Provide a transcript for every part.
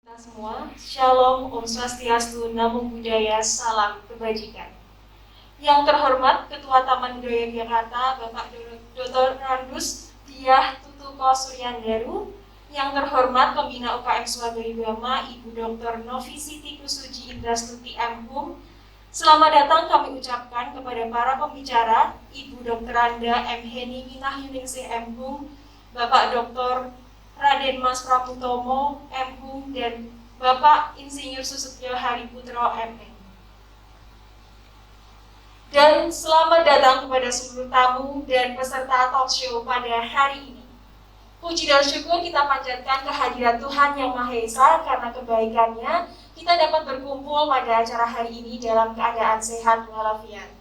Kita semua, Shalom, Om Swastiastu, Namo Buddhaya, Salam Kebajikan. Yang terhormat Ketua Taman Budaya Yogyakarta, Bapak Dr. Randus Diah Tutuko Suryandaru. Yang terhormat Pembina UKM Swagayugama, Ibu Dr. Novi Siti Kusuji Indrastuti M.Hum. Selamat datang kami ucapkan kepada para pembicara, Ibu Dr. Anda M. Heni Minah Yuningsih M.Hum, Bapak Dr. Raden Mas Pramutomo M.Hum, dan Bapak Insinyur Susutyo Hariputro M.Hum. Dan selamat datang kepada seluruh tamu dan peserta talk show pada hari ini. Puji dan syukur kita panjatkan kehadiran Tuhan Yang Maha Esa, karena kebaikannya kita dapat berkumpul pada acara hari ini dalam keadaan sehat walafiat.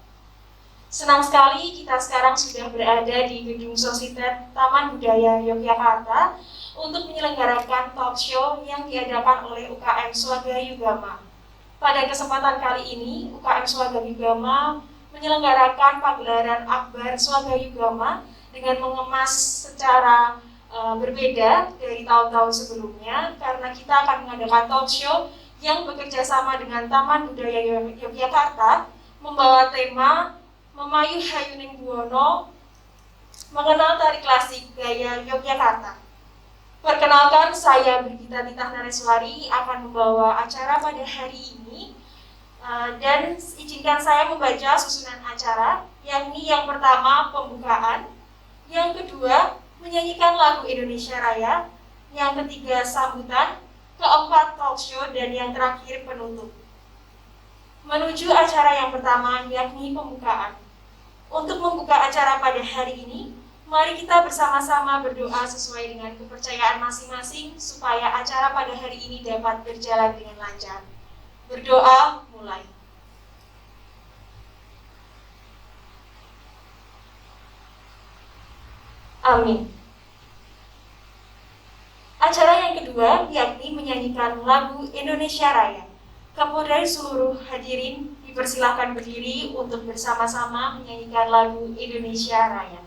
Senang sekali kita sekarang sudah berada di Gedung Sositet Taman Budaya Yogyakarta untuk menyelenggarakan talk show yang diadakan oleh UKM Swagayugama. Pada kesempatan kali ini, UKM Swagayugama menyelenggarakan pagelaran Akbar Swagayugama dengan mengemas secara berbeda dari tahun-tahun sebelumnya, karena kita akan mengadakan talk show yang bekerja sama dengan Taman Budaya Yogyakarta membawa tema Memayu Hayuning Buwono, mengenal tari klasik gaya Yogyakarta. Perkenalkan, saya Brigita Titah Nareswari akan membawa acara pada hari ini, dan izinkan saya membaca susunan acara, yakni yang pertama pembukaan, yang kedua menyanyikan lagu Indonesia Raya, yang ketiga sambutan, keempat talk show, dan yang terakhir penutup. Menuju acara yang pertama, yakni pembukaan. Untuk membuka acara pada hari ini, mari kita bersama-sama berdoa sesuai dengan kepercayaan masing-masing supaya acara pada hari ini dapat berjalan dengan lancar. Berdoa mulai. Amin. Acara yang kedua yakni menyanyikan lagu Indonesia Raya. Kepada seluruh hadirin dipersilakan berdiri untuk bersama-sama menyanyikan lagu Indonesia Raya.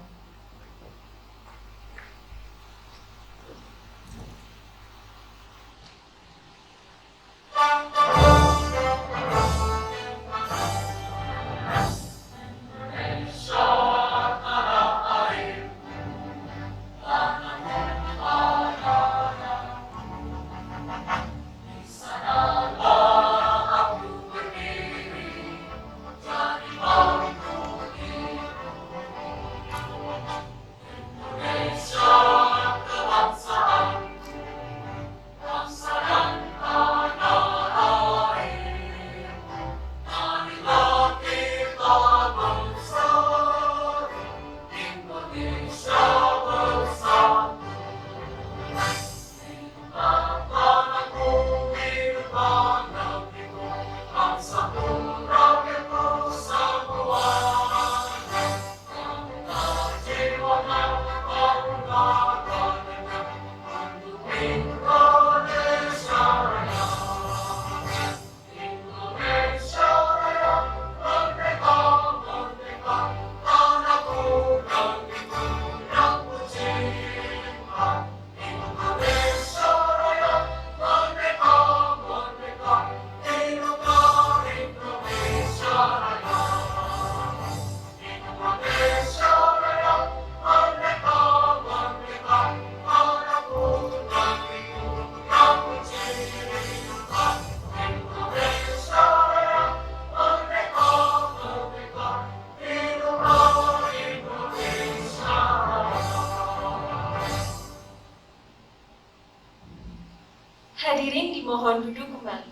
Hadirin dimohon duduk kembali.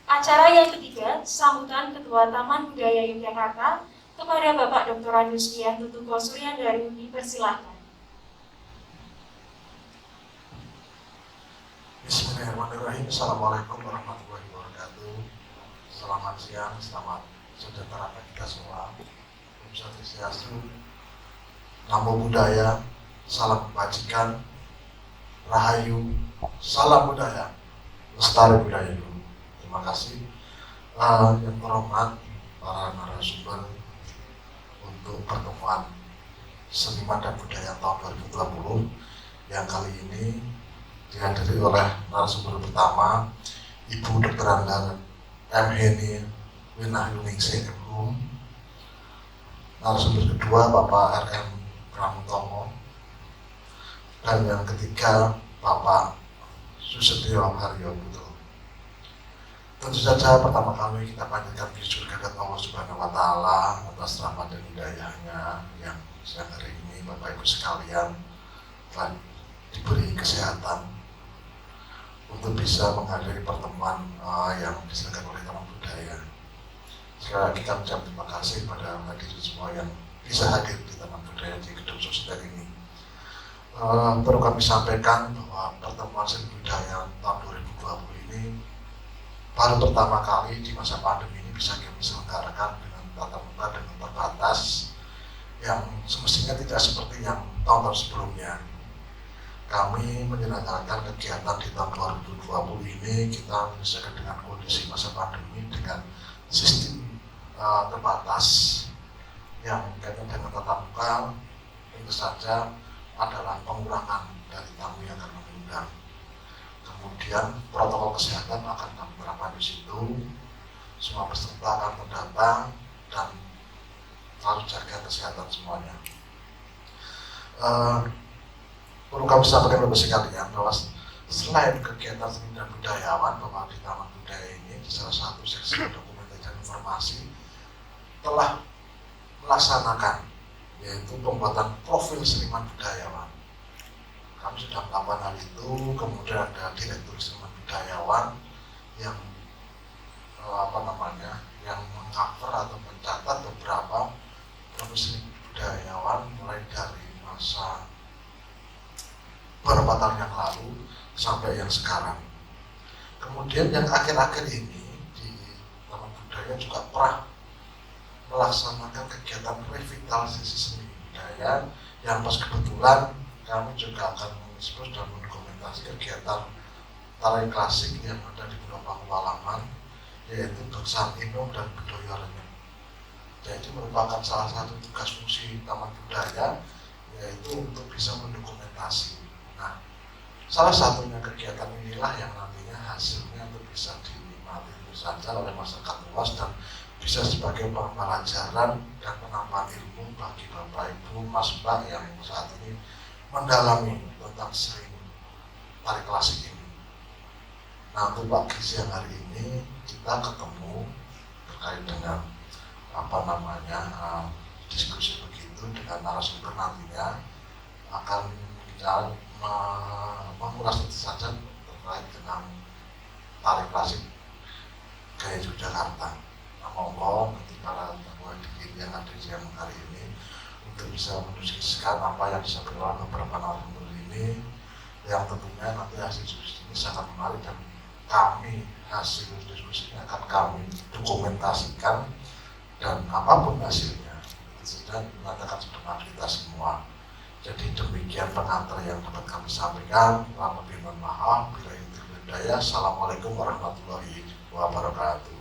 Acara yang ketiga, sambutan Ketua Taman Budaya Yogyakarta kepada Bapak Dr. Randus Diah Tutuko Suryandaru, dipersilahkan. Bismillahirrahmanirrahim. Assalamualaikum warahmatullahi wabarakatuh. Selamat siang, selamat sejahtera bagi kita semua. Om Swastiastu, Namo Buddhaya, salam kebajikan, Rahayu, salam budaya, lestari budaya dulu. Terima kasih. Yang terhormat para narasumber untuk pertemuan Seniman dan Budaya tahun 2020 yang kali ini dihadiri oleh narasumber pertama Ibu Dr. Andar M. Heni Winahyuningsih MHum, narasumber kedua Bapak R.M. Pramutomo, dan yang ketiga Bapak Susetyo Haryo Putra. Tentu saja pertama kali kita panjatkan puji kehadirat Allah Subhanahu wa Ta'ala atas rahmat dan hidayahnya yang siang hari ini Bapak Ibu sekalian telah diberi kesehatan untuk bisa menghadiri pertemuan yang diselenggarakan oleh Taman Budaya. Sekali lagi kami ucap terima kasih kepada hadirin semua yang bisa hadir di Taman Budaya di Gedung Sosial ini. Perlu kami sampaikan bahwa pertemuan seni budaya tahun 2020 ini baru pertama kali di masa pandemi ini bisa kami selenggarakan dengan tatap muka dengan terbatas yang semestinya tidak seperti yang tahun-tahun sebelumnya. Kami menyelenggarakan kegiatan di tahun 2020 ini kita menyesuaikan dengan kondisi masa pandemi dengan sistem terbatas yang kaitan dengan tatap muka. Tentu saja adalah pengurangan dari tamu yang akan mengundang. Kemudian protokol kesehatan akan kami terapkan di situ. Semua peserta akan terdata dan harus jaga kesehatan semuanya. Perlu kami sampaikan kepada sekalian bahwa selain kegiatan seni dan budayawan, bahwa di Taman Budaya ini di salah satu seksi dokumentasi dan informasi telah melaksanakan yaitu pembuatan profil seniman budayawan. Kami sudah melakukan hal itu, kemudian ada direktur seniman budayawan yang yang mengcover atau mencatat beberapa profil seni budayawan mulai dari masa beberapa tahun yang lalu sampai yang sekarang. Kemudian yang akhir-akhir ini di Taman Budaya juga pernah melaksanakan kegiatan revitalisasi seni budaya yang pas kebetulan kami juga akan mengekspos dan mendokumentasi kegiatan tari klasik yang ada di beberapa halaman, yaitu Beksan Inom dan Bedoyo Renyah. Jadi merupakan salah satu tugas fungsi Taman Budaya yaitu untuk bisa mendokumentasi. Nah, salah satunya kegiatan inilah yang nantinya hasilnya untuk bisa dinikmati saja oleh masyarakat luas dan bisa sebagai pembelajaran dan penambahan ilmu bagi Bapak Ibu Mas Mbak yang saat ini mendalami tentang seni tari klasik ini. Nah, untuk pagi siang hari ini kita ketemu terkait dengan diskusi begitu dengan narasumber nantinya akan kita mengulas itu saja terkait dengan tari klasik gaya Yogyakarta. Monggo nanti para tamu hadirin yang ada di siang hari ini untuk bisa mendiskusikan apa yang disampaikan beberapa narasumber ini, yang tentunya nanti hasil diskusi ini sangat menarik dan kami hasil diskusinya akan kami dokumentasikan dan apapun hasilnya itu sudah mengatakan sebenarnya kita semua. Jadi demikian pengantar yang dapat kami sampaikan. Lebih mohon maaf bila itu berdaya. Assalamualaikum warahmatullahi wabarakatuh.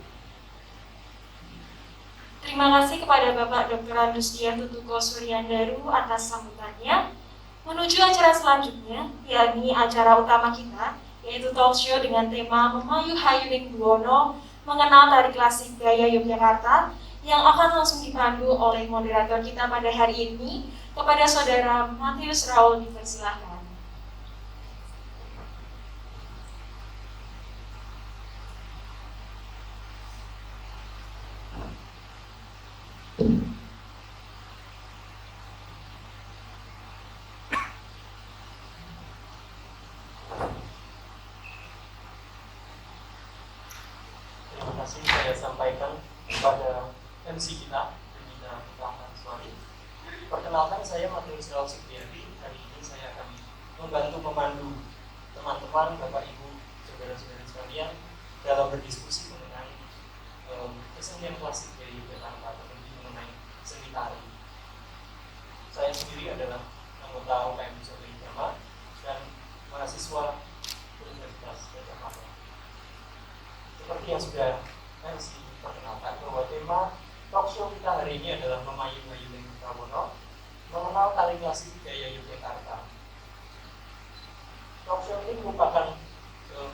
Terima kasih kepada Bapak Dr. Andusdian Tutuko Suryandaru atas sambutannya. Menuju acara selanjutnya, yakni acara utama kita, yaitu talk show dengan tema Memayu Hayuning Buwono mengenal tari klasik gaya Yogyakarta, yang akan langsung dipandu oleh moderator kita pada hari ini. Kepada Saudara Matius Raul dipersilahkan. Terima kasih saya sampaikan kepada MC kita, Bendina Rahman Suari. Perkenalkan, saya Matius Raul Sukmiyadi. Hari ini saya akan membantu memandu teman-teman, Bapak Ibu, saudara-saudara sekalian dalam berdiskusi mengenai kesenian klasik dari Yogyakarta, terlebih mengenai seni tari. Saya sendiri adalah anggota UKM Solo Jama dan mahasiswa Universitas Yogyakarta. Seperti yang sudah MC perkenalkan, bahwa tema talk show kita hari ini adalah Memayu Hayuning Buwono mengenal tari klasik gaya Yogyakarta. Talk show ini merupakan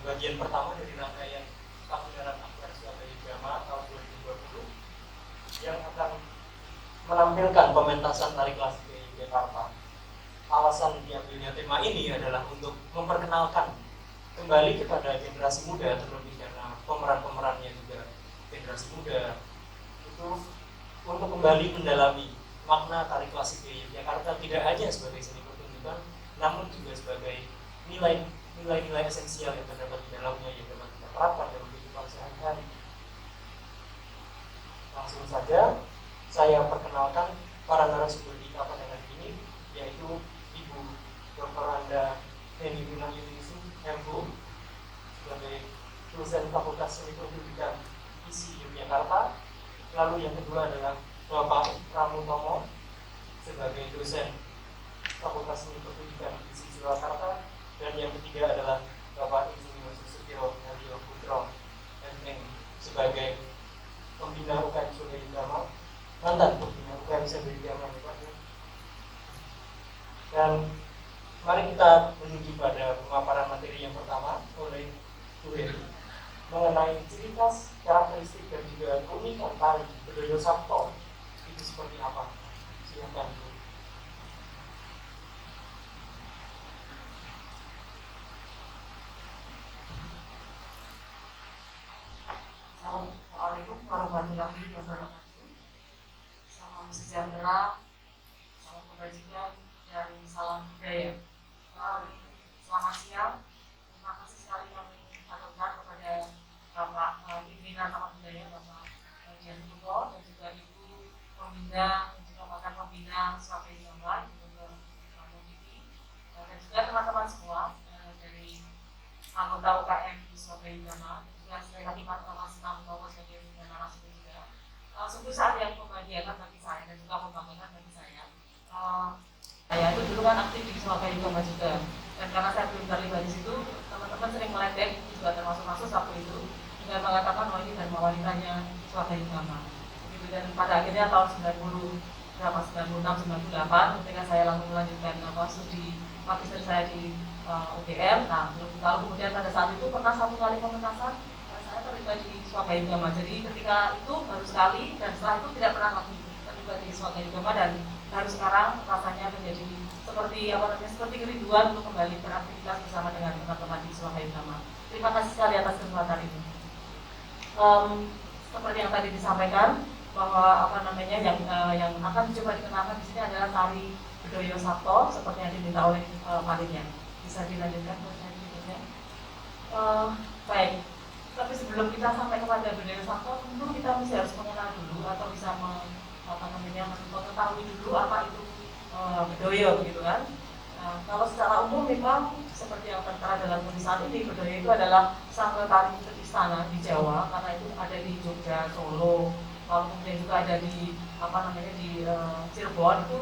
bagian pertama dari rangkaian Pameran Akbar Surabaya Drama tahun 2020 yang akan menampilkan pementasan tari klasik di Yogyakarta. Alasan diambilnya tema ini adalah untuk memperkenalkan kembali kepada generasi muda, terlebih karena pemeran-pemerannya juga generasi muda, itu untuk kembali mendalami makna tari klasik di Yogyakarta tidak hanya sebagai seni pertunjukan, namun juga sebagai nilai-nilai esensial yang terdapat di dalamnya yang dapat kita terapkan dalam kehidupan sehari-hari. Langsung saja saya perkenalkan para narasumber kita pada hari ini, yaitu Ibu Dr. Anda Neni Winayuningsih, MPU, sebagai dosen Fakultas Seni Pertunjukan ISI Yogyakarta. Lalu yang kedua adalah Bapak Pramutomo sebagai dosen Fakultas Seni Pertunjukan ISI Surakarta, dan yang ketiga adalah Bapak Insinyur Susutiro Hadiyo Putro MM sebagai pembina UKM Surabaya Drama, mantan pembina UKM Surabaya Drama, Pak. Dan mari kita menuju pada pemaparan materi yang pertama oleh Bu Heri mengenai ciri khas, karakteristik dan juga keunikan tari Bedoyo Sabto itu seperti apa. Silakan Bu. Assalamualaikum warahmatullahi wabarakatuh. Salam sejahtera, salam kebajikan, dan salam budaya. Selamat siang. Terima kasih sekali kami aturkan kepada Bapak Pimpinan Taman Budaya, Bapak Dian Puto, dan juga Ibu Pembina dan juga Bapak Pembina Surabaya Drama, Ibu Mudiki, dan juga teman-teman semua dari anggota UKM di Surabaya Drama. Sekali lagi Pak Thomas Namtowo sebagai narasumber juga. Sungguh saat yang membahagiakan bagi saya dan juga membanggakan bagi saya. Saya itu dulu kan aktif di Surabaya Drama juga, dan karena saya belum terlibat di situ, teman-teman sering meledek, juga termasuk waktu itu, dengan mengatakan bahwa ini dharma wanitanya Surabaya Drama. Begitu, dan pada akhirnya tahun 96, 98, ketika saya langsung melanjutkan studi magister saya di UGM. Nah, lalu kemudian pada saat itu pernah satu kali pementasan saya terlibat di Surabaya Drama. Jadi ketika itu baru sekali, dan setelah itu tidak pernah lagi terlibat di Surabaya Drama, dan baru sekarang rasanya menjadi seperti kerinduan untuk kembali beraktivitas bersama dengan teman-teman di Surabaya Drama. Terima kasih sekali atas kesempatan ini. Seperti yang tadi disampaikan bahwa yang akan dicoba dikenalkan di sini adalah tari Bedoyo Sabto seperti yang diminta oleh panitia. Bisa dilanjutkan berikutnya. Baik. Tapi sebelum kita sampai kepada Bedoyo Sabto, tentu kita mesti harus mengenal dulu atau bisa mengetahui dulu apa itu Bedoyo, gitu kan. Kalau secara umum memang seperti yang tertera dalam tulisan ini, Bedoyo itu adalah sanggar tari putri istana di Jawa, karena itu ada di Jogja, Solo, lalu kemudian juga ada di Cirebon. Itu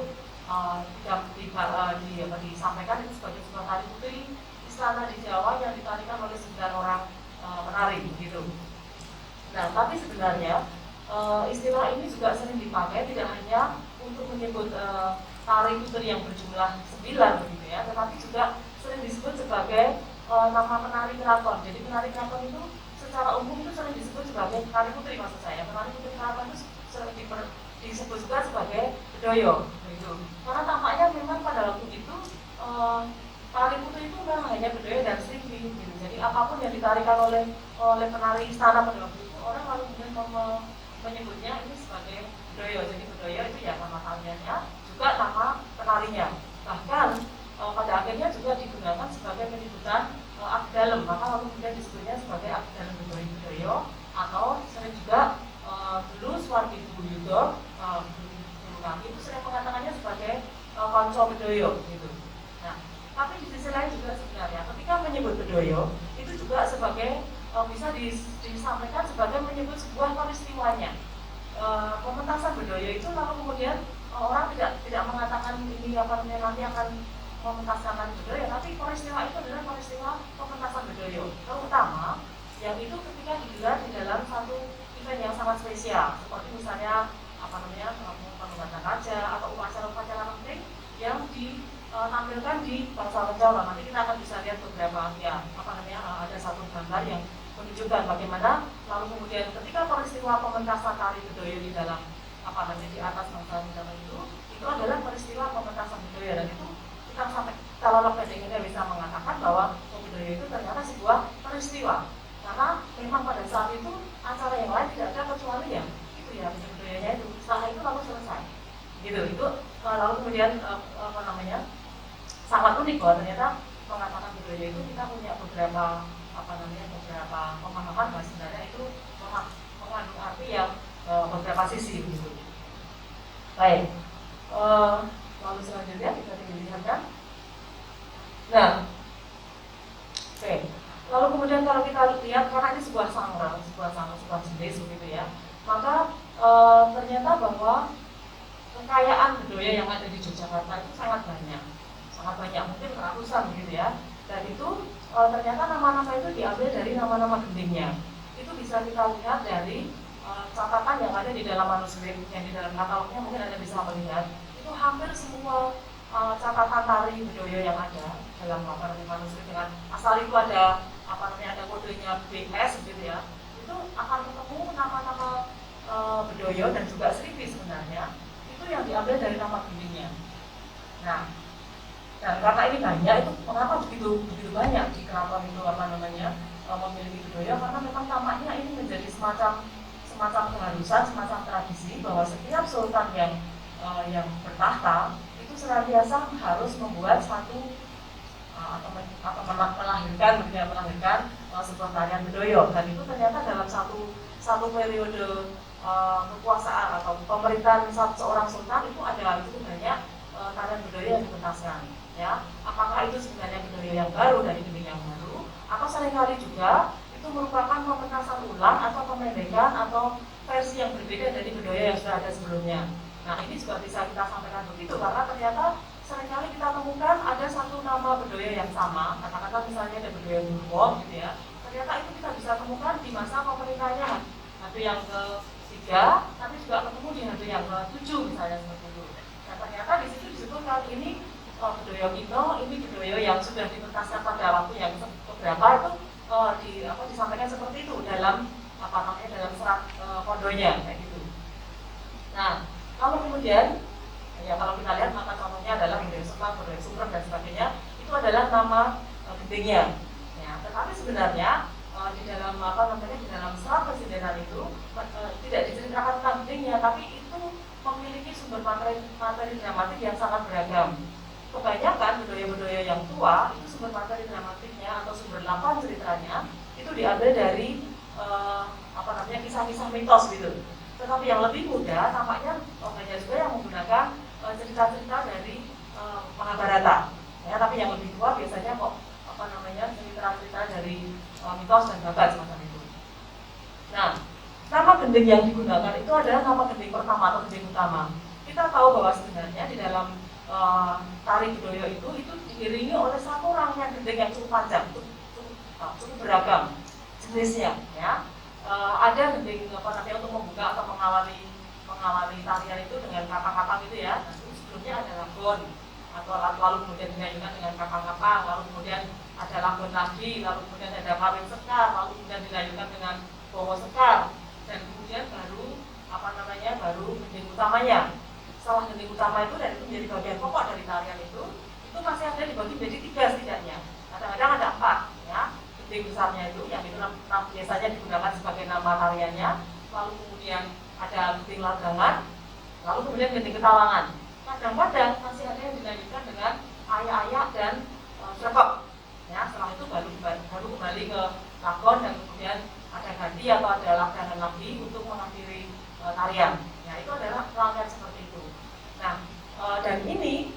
disampaikan itu sebagai sebuah tari putri istana di Jawa yang ditarikan oleh 9 orang penari, gitu. Nah, tapi sebenarnya istilah ini juga sering dipakai tidak hanya untuk menyebut tari putri yang berjumlah 9 begitu ya, tetapi juga sering disebut sebagai nama penari keraton. Jadi penari keraton itu secara umum itu sering disebut sebagai penari putri, maksud saya. Penari putri keraton itu sering disebut juga sebagai Bedoyo, gitu. Karena tampaknya memang pada waktu itu tari putri itu memang hanya Bedoyo dan Srigi, gitu. Jadi apapun yang ditarikan oleh penari istana pada waktu itu, orang lalu kemudian menyebutnya ini sebagai Bedoyo. Jadi Bedoyo itu ya nama tariannya, juga nama penarinya. Bahkan pada akhirnya juga digunakan sebagai penyebutan abdi dalem, maka lalu kemudian disebutnya sebagai abdi dalem Bedoyo, atau sering juga dulu Suwardi Buyudo guru kami itu sering mengatakannya sebagai konco Bedoyo, gitu. Nah, tapi di sisi lain juga sebenarnya ketika menyebut Bedoyo itu juga sebagai bisa disampaikan sebagai menyebut sebuah peristiwanya. Pementasan Bedoyo itu lalu kemudian orang tidak mengatakan ini nanti akan mementaskan Bedoyo, tapi peristiwa itu adalah peristiwa pementasan Bedoyo, terutama yang itu ketika digelar di dalam satu event yang sangat spesial, seperti misalnya penobatan raja atau upacara-upacara penting yang tampilkan di Bangsa Kencana. Nanti kita akan bisa lihat beberapa ada satu gambar yang menunjukkan bagaimana lalu kemudian ketika peristiwa pementasan tari Bedoyo di dalam di atas Bangsa Kencana itu adalah peristiwa pementasan Bedoyo, dan itu kita sampai kalau pendeknya bisa mengatakan bahwa Bedoyo itu ternyata sebuah peristiwa, karena memang pada saat itu acara yang lain tidak ada kecuali ya itu ya Bedoyonya itu, setelah itu lalu selesai gitu. Itu lalu kemudian sangat unik bahwa ternyata mengatakan Bedoyo itu kita punya beberapa beberapa pemahaman bahwa sebenarnya itu mengandung arti yang beberapa sisi begitu. Baik, lalu selanjutnya kita dilihatkan. Nah, oke. Lalu kemudian kalau kita lihat, karena ini sebuah jenis begitu ya, maka ternyata bahwa kekayaan budaya yang ada di Yogyakarta itu sangat banyak, mungkin ratusan begitu ya. Dan itu ternyata nama-nama itu diambil dari nama-nama gendingnya. Itu bisa kita lihat dari catatan yang ada di dalam manuskrip, yang di dalam katalognya mungkin Anda bisa melihat. Itu hampir semua catatan tari Bedoyo yang ada dalam manuskrip dengan asal itu ada ada kodenya BS gitu ya. Itu akan ketemu nama-nama Bedoyo dan juga Sripi sebenarnya itu yang diambil dari nama gendingnya. Nah, dan karena ini banyak, itu kenapa begitu banyak di keraton itu memiliki Bedoyo, karena memang tampaknya ini menjadi semacam keharusan, semacam tradisi bahwa setiap sultan yang bertahta itu senantiasa harus membuat satu atau melahirkan sebuah tarian Bedoyo. Dan itu ternyata dalam satu periode kekuasaan atau pemerintahan seorang sultan itu ada cukup banyak tarian Bedoyo yang dipentaskan. Ya, apakah itu sebenarnya Bedoyo yang baru dari gending yang baru, atau seringkali juga itu merupakan pementasan ulang atau pemendekan atau versi yang berbeda dari Bedoyo yang sudah ada sebelumnya. Nah, ini juga bisa kita sampaikan begitu karena ternyata seringkali kita temukan ada satu nama Bedoyo yang sama, katakanlah misalnya ada Bedoyo Burwo gitu ya. Ternyata itu kita bisa temukan di masa pemerintahnya Hatu yang ketiga, tapi juga ketemu di Hatu yang ke-7 misalnya seperti itu. Dan ternyata di situ disebut kali ini Bedoyo Kino, ini Bedoyo yang sudah dipentaskan pada waktu yang beberapa itu disampaikan seperti itu dalam dalam serat kondonya kayak gitu. Nah, kalau kemudian ya kalau kita lihat maka contohnya adalah Bedoyo Sekar, Bedoyo Sumber dan sebagainya, itu adalah nama gendingnya. Ya, tetapi sebenarnya di dalam di dalam serat presidenan itu tidak diceritakan tentang gendingnya, tapi itu memiliki sumber materi dramatik yang sangat beragam. Kebanyakan Bedoyo-Bedoyo yang tua itu sumber materi dramatiknya atau sumber lapan ceritanya itu diambil dari kisah-kisah mitos gitu. Tetapi yang lebih muda tampaknya banyak juga yang menggunakan cerita-cerita dari Mahabharata. Ya, tapi yang lebih tua biasanya cerita-cerita dari mitos dan babat semacam itu. Nah, nama gending yang digunakan itu adalah nama gending pertama atau gending utama. Kita tahu bahwa sebenarnya di dalam tari Bedoyo itu diiringi oleh satu rangkaian gending yang cukup panjang, cukup beragam jenisnya. Ya, ada gending untuk membuka atau mengawali tarian itu dengan kapang-kapang gitu ya. Nah, sebelumnya ada lagon atau lalu kemudian dilanjutkan dengan kapang-kapang, lalu kemudian ada lagon lagi, lalu kemudian ada kawin sekar, lalu kemudian dilanjutkan dengan bowo sekar, dan kemudian baru gending utamanya. Setelah gending utama itu dan itu menjadi bagian pokok dari tarian itu masih ada dibagi menjadi 3 setidaknya. Kadang-kadang ada 4 ya. Gending besarnya itu yang itu biasanya digunakan sebagai nama tariannya, lalu kemudian ada gending lagangan, lalu kemudian gending ketawangan. Kadang-kadang masih ada yang dilanjutkan dengan ayak-ayak dan srekok. Ya, setelah itu baru kembali ke lagon dan kemudian ada ganti atau ada lagangan lagi untuk mengakhiri tarian. Ya, itu adalah rangkaian seperti itu. Nah, dan ini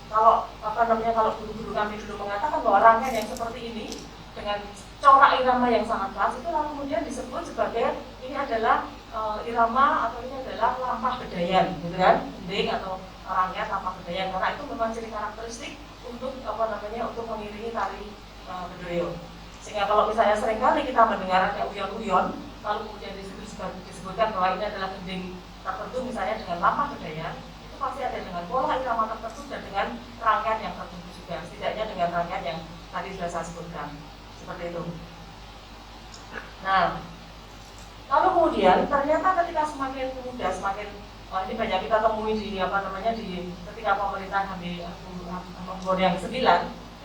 kalau guru-guru kami dulu mengatakan bahwa rangkaian yang seperti ini dengan corak irama yang sangat khas itu lalu kemudian disebut sebagai ini adalah irama atau ini adalah lampah bedayan, gitu kan? Gending atau rangkaian lampah bedayan, karena itu memang ciri karakteristik untuk untuk mengiringi tari Bedoyo. Sehingga kalau misalnya seringkali kita mendengar ada uyon-uyon, lalu kemudian disebutkan bahwa ini adalah gending tertentu misalnya dengan lampah bedayan, itu pasti ada dengan pola irama tertentu dan dengan rangkaian yang tertentu juga, setidaknya dengan rangkaian yang tadi sudah saya sebutkan, seperti itu. Nah, lalu kemudian ternyata ketika semakin muda, semakin ini banyak kita temui di ketika pemerintahan Hamengkubuwono yang ke-9,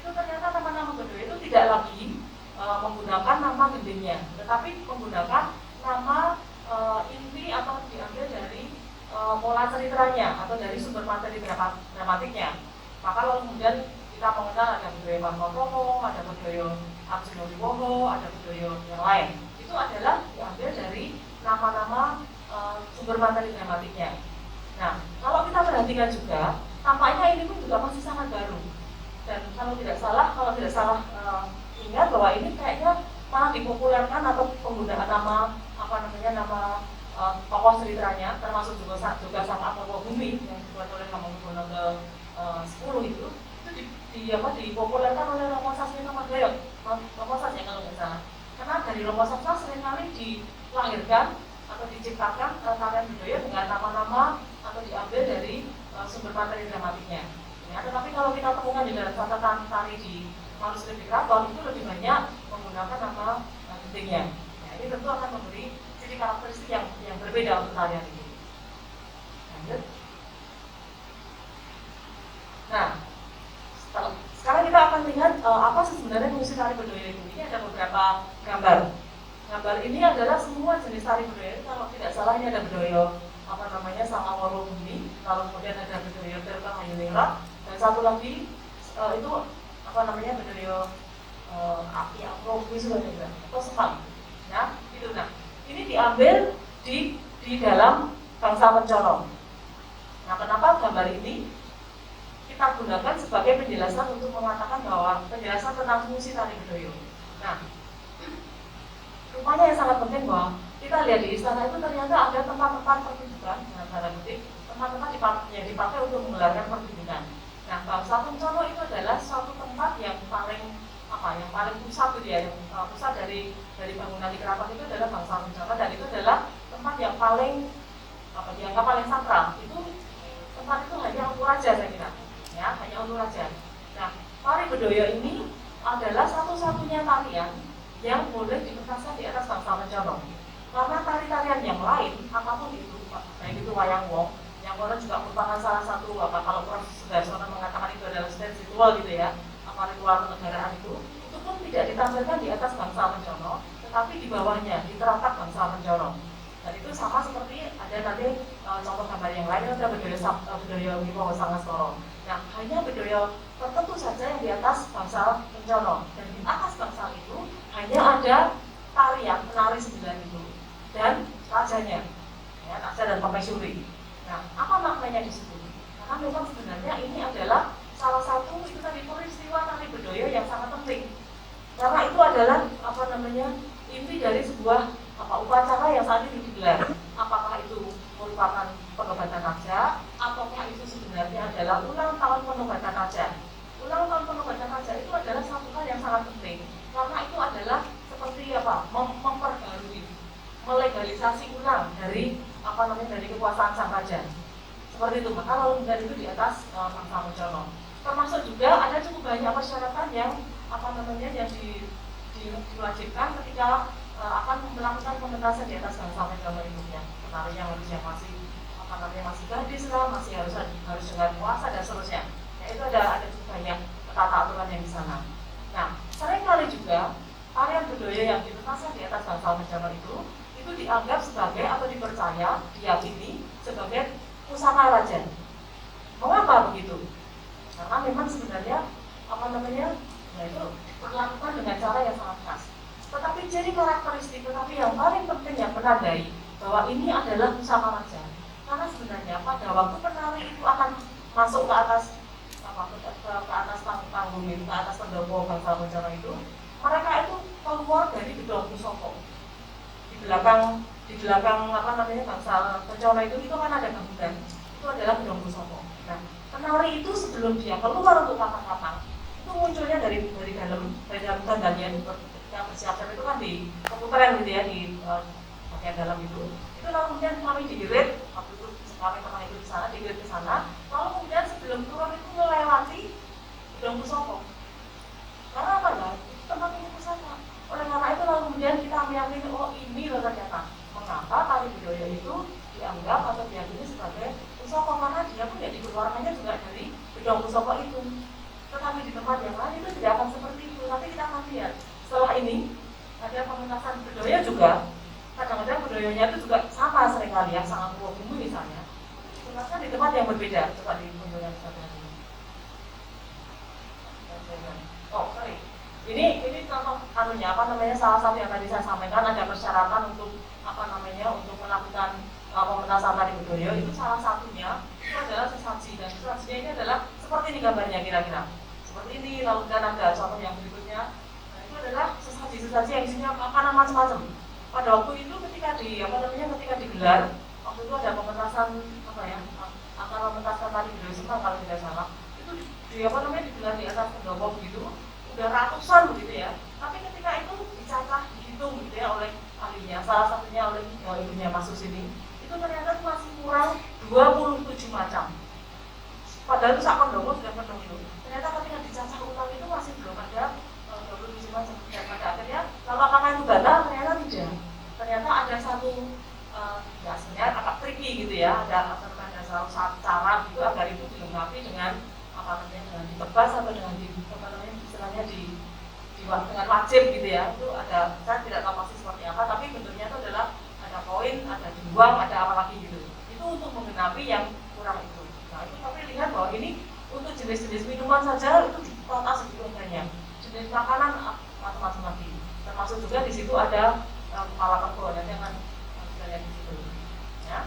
itu ternyata nama-nama Bedoyo itu tidak lagi menggunakan nama gendingnya, tetapi menggunakan nama inti atau diambil dari pola ceritanya atau dari sumber materi dramatiknya. Maka lalu kemudian kita mengenal ada Bedoyo Mangkono, ada Bedoyo Arjuna Wiwoho, ada Bedoyo yang lain. Itu adalah diambil dari nama-nama sumber materi dramatiknya. Nah, kalau kita perhatikan juga, tampaknya ini pun juga masih sangat baru. Dan kalau tidak salah ingat bahwa ini kayaknya malah dipopulerkan atau penggunaan nama tokoh ceritanya, termasuk juga Sang Amarwahumi yang dibuat oleh Hamengkubuwono ke-10 itu dipopulerkan oleh Romo Sasmito Madjoyo, Romo Sas ya kalau nggak salah. Karena dari Romo Sas seringkali dilahirkan atau diciptakan tarian Bedoyo dengan nama-nama atau diambil dari sumber materi dramatiknya. Ya, tetapi kalau kita temukan di dalam catatan tari di manuskrip di Keraton itu lebih banyak menggunakan nama gendingnya. Nah, ini tentu akan memberi ciri karakteristik yang berbeda untuk tarian ini. Lanjut. Nah, sekarang kita akan lihat apa sebenarnya fungsi tari Bedoyo itu. Ini ada beberapa gambar. Gambar ini adalah semua jenis tari Bedoyo. Kalau tidak salah ini ada Bedoyo Sang Amarwahumi, lalu kemudian ada Bedoyo Tirta Hayuningrat, dan satu lagi itu Bedoyo Api Afrowi juga atau Semang. Ya, itu. Nah, ini diambil di dalam bangsa Mencono. Nah, kenapa gambar ini kita gunakan sebagai penjelasan untuk mengatakan bahwa penjelasan tentang fungsi tari Bedoyo. Nah, rupanya yang sangat penting bahwa kita lihat di istana itu ternyata ada tempat-tempat pertunjukan, tempat-tempat yang dipakai untuk menggelarkan pertunjukan. Nah, bangsa Mencono itu adalah suatu tempat yang paling pusat gitu ya, yang pusat dari bangunan di Keraton itu adalah bangsa Mencono, dan itu adalah tempat yang dianggap paling sakral. Itu tempat itu hanya untuk raja, saya kira. Ya, hanya untuk raja. Nah, tari Bedoyo ini adalah satu-satunya tarian yang boleh dipentaskan di atas bangsa Mencono. Karena tari-tarian yang lain, apapun itu, baik itu wayang wong, yang konon juga merupakan salah satu kalau Prof. Sudarsono mengatakan itu adalah ritual gitu ya, ritual kenegaraan itu pun tidak ditampilkan di atas bangsa Mencono, tetapi di bawahnya, di teratak bangsa Mencono. Dan itu sama seperti ada tadi contoh gambar yang lain, ada Bedoyo Wiwoho Sangastoro. Nah, hanya Bedoyo tertentu saja yang di atas bangsa Mencono, dan di atas bangsa itu hanya ada tarian penari 9 itu dan rajanya, ya, raja dan permaisuri. Nah, apa maknanya di situ? Karena memang sebenarnya ini adalah salah satu itu tadi peristiwa tari Bedoyo yang sangat penting. Karena itu adalah inti dari sebuah upacara yang saat ini digelar. Apakah itu merupakan penobatan raja, ataukah itu sebenarnya adalah ulang tahun penobatan raja. Ulang tahun penobatan raja itu adalah satu hal yang sangat penting, karena itu adalah seperti memperbarui, melegalisasi ulang dari dari kekuasaan sang raja. Seperti itu. Maka lalu kemudian itu di atas bangsa Mencono. Termasuk juga ada cukup banyak persyaratan yang yang diwajibkan ketika akan melakukan pementasan di atas bangsa Mencono itu ya. Penarinya harus yang masih gadis lah, masih harus dengan puasa dan seterusnya. Ya, itu ada cukup banyak tata aturan yang di sana. Nah, seringkali juga tarian Bedoyo yang dipentaskan di atas bangsa Mencono itu dianggap sebagai atau dipercaya, diyakini sebagai pusaka raja. Mengapa begitu? Karena memang sebenarnya itu diperlakukan dengan cara yang sangat khas. Tetapi ciri karakteristik, yang paling penting yang menandai bahwa ini adalah pusaka raja. Karena sebenarnya pada waktu penari itu akan masuk ke atas panggung itu, ke atas pendopo bangsa Mencono itu, mereka itu keluar dari gedung pusaka. Di belakang bangsa Mencono itu kan ada bangunan. Itu adalah gedung pusaka. Nah, penari itu sebelum dia keluar untuk kapang-kapang itu munculnya dari dalam tandanya yang bersiap-siap itu kan di keputaran gitu ya, di bagian dalam itu lalu kemudian kami diirit waktu itu kami pernah ikut di sana, dikirim ke sana, lalu kemudian sebelum turun itu melewati gedung pusaka. Karena apa ya? Tempat ini pusaka. Oleh karena itu lalu kemudian kita meyakini, oh ini loh ternyata mengapa tari budaya itu dianggap atau diyakini sebagai pusaka, karena dia pun ya dikeluarkannya juga dari gedung pusaka itu. Tetapi di tempat yang lain itu tidak akan seperti itu. Nanti kita akan lihat setelah ini ada pementasan budaya juga. Kadang-kadang budayanya itu juga sama seringkali, yang sangat bumi misalnya. Sebenarnya di tempat yang berbeda. Coba di kunjungan satu lagi. Oh, sorry. Ini contoh anunya apa namanya, salah satu yang tadi saya sampaikan, ada persyaratan untuk apa namanya, untuk melakukan pementasan tari budaya. Itu salah satunya itu adalah sesaji, dan sesajinya ini adalah seperti ini gambarnya kira-kira. Seperti ini, lalu dan ada contoh yang berikutnya. Nah, itu adalah sesaji yang isinya makanan macam-macam. Pada waktu itu ketika digelar, waktu itu ada pementasan apa ya, akan mementaskan tari budaya Semarang kalau tidak salah. Itu digelar di atas pendopo begitu, udah ratusan begitu ya. Tapi ketika itu dicacah, dihitung gitu ya oleh ahlinya, salah satunya oleh ibunya Mas Susini, itu ternyata masih kurang 27 macam. Padahal itu sak pendopo sudah penuh itu. Ternyata ketika dicacah ulang itu masih belum ada 27 macam. Dan pada akhirnya, lalu apakah itu gagal? Ternyata tidak. Ternyata ada satu ya sebenarnya agak tricky gitu ya, ada satu cara gitu agar itu dilengkapi dengan apa namanya, dengan ditebas atau dengan apa namanya istilahnya dengan wajib gitu ya. Itu ada, saya tidak tahu pasti seperti apa, tapi bentuknya itu adalah ada koin, ada juang, ada apa lagi gitu. Itu untuk menggenapi yang kurang itu. Nah itu tapi lihat bahwa ini untuk jenis-jenis minuman saja itu ditata segitu harganya. Jenis makanan macam-macam lagi. Termasuk juga di situ ada kepala kerbau, nanti akan kita lihat di situ. Ya.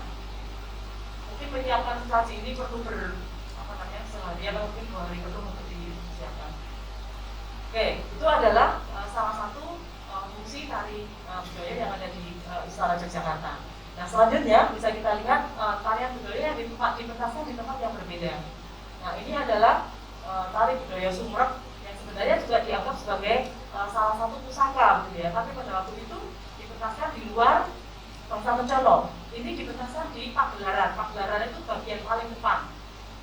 Mungkin menyiapkan sesaji ini perlu sehari atau mungkin 2 hari perlu untuk disiapkan. Oke, itu adalah salah satu fungsi tari budaya yang ada di Istana Yogyakarta. Nah selanjutnya bisa kita lihat tarian budaya yang dipentaskan di tempat yang berbeda. Nah ini adalah tari budaya Sumerep yang sebenarnya juga dianggap sebagai salah satu pusaka gitu ya. Tapi pada waktu itu dipentaskan di luar Bangsa Mencono. Ini dipentaskan di pagelaran. Pagelaran itu bagian paling depan.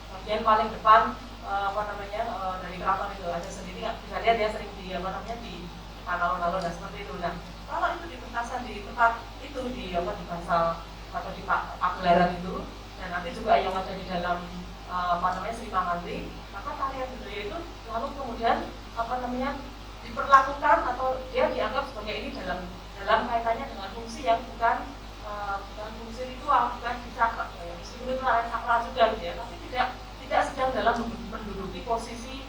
Bagian paling depan dari keraton itu ada sendiri, bisa lihat ya, sering di alun-alun dan seperti itu. Nah kalau itu dipentaskan di tempat itu di Bangsal atau di pagelaran itu, dan nanti juga yang ada di dalam Sri Pangantri, maka tarian budaya itu lalu kemudian diperlakukan atau dia dianggap sebagai ini dalam kaitannya dengan fungsi yang bukan fungsi ritual, bukan disakral ya, meskipun itu tarian sakral juga gitu ya, tapi tidak sedang dalam menduduki posisi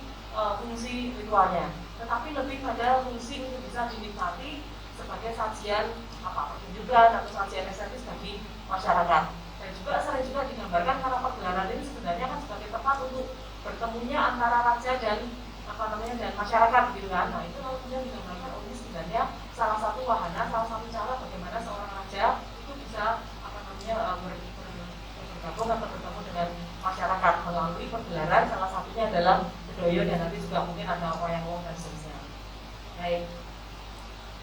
fungsi ritualnya, tetapi lebih pada fungsi untuk bisa dinikmati sebagai sajian pertunjukan atau sajian estetis bagi masyarakat. Dan juga sering juga digambarkan karena pagelaran ini sebenarnya kan sebagai tempat untuk bertemunya antara raja dan dan masyarakat gitu kan. Nah itu kalau kemudian digambarkan, ini sebenarnya salah satu wahana, salah satu cara bagaimana seorang raja itu bisa bergabung atau bertemu dengan masyarakat melalui pagelaran. Salah satunya adalah bedoyo, dan nanti juga mungkin ada wayang wong dan seterusnya. Baik,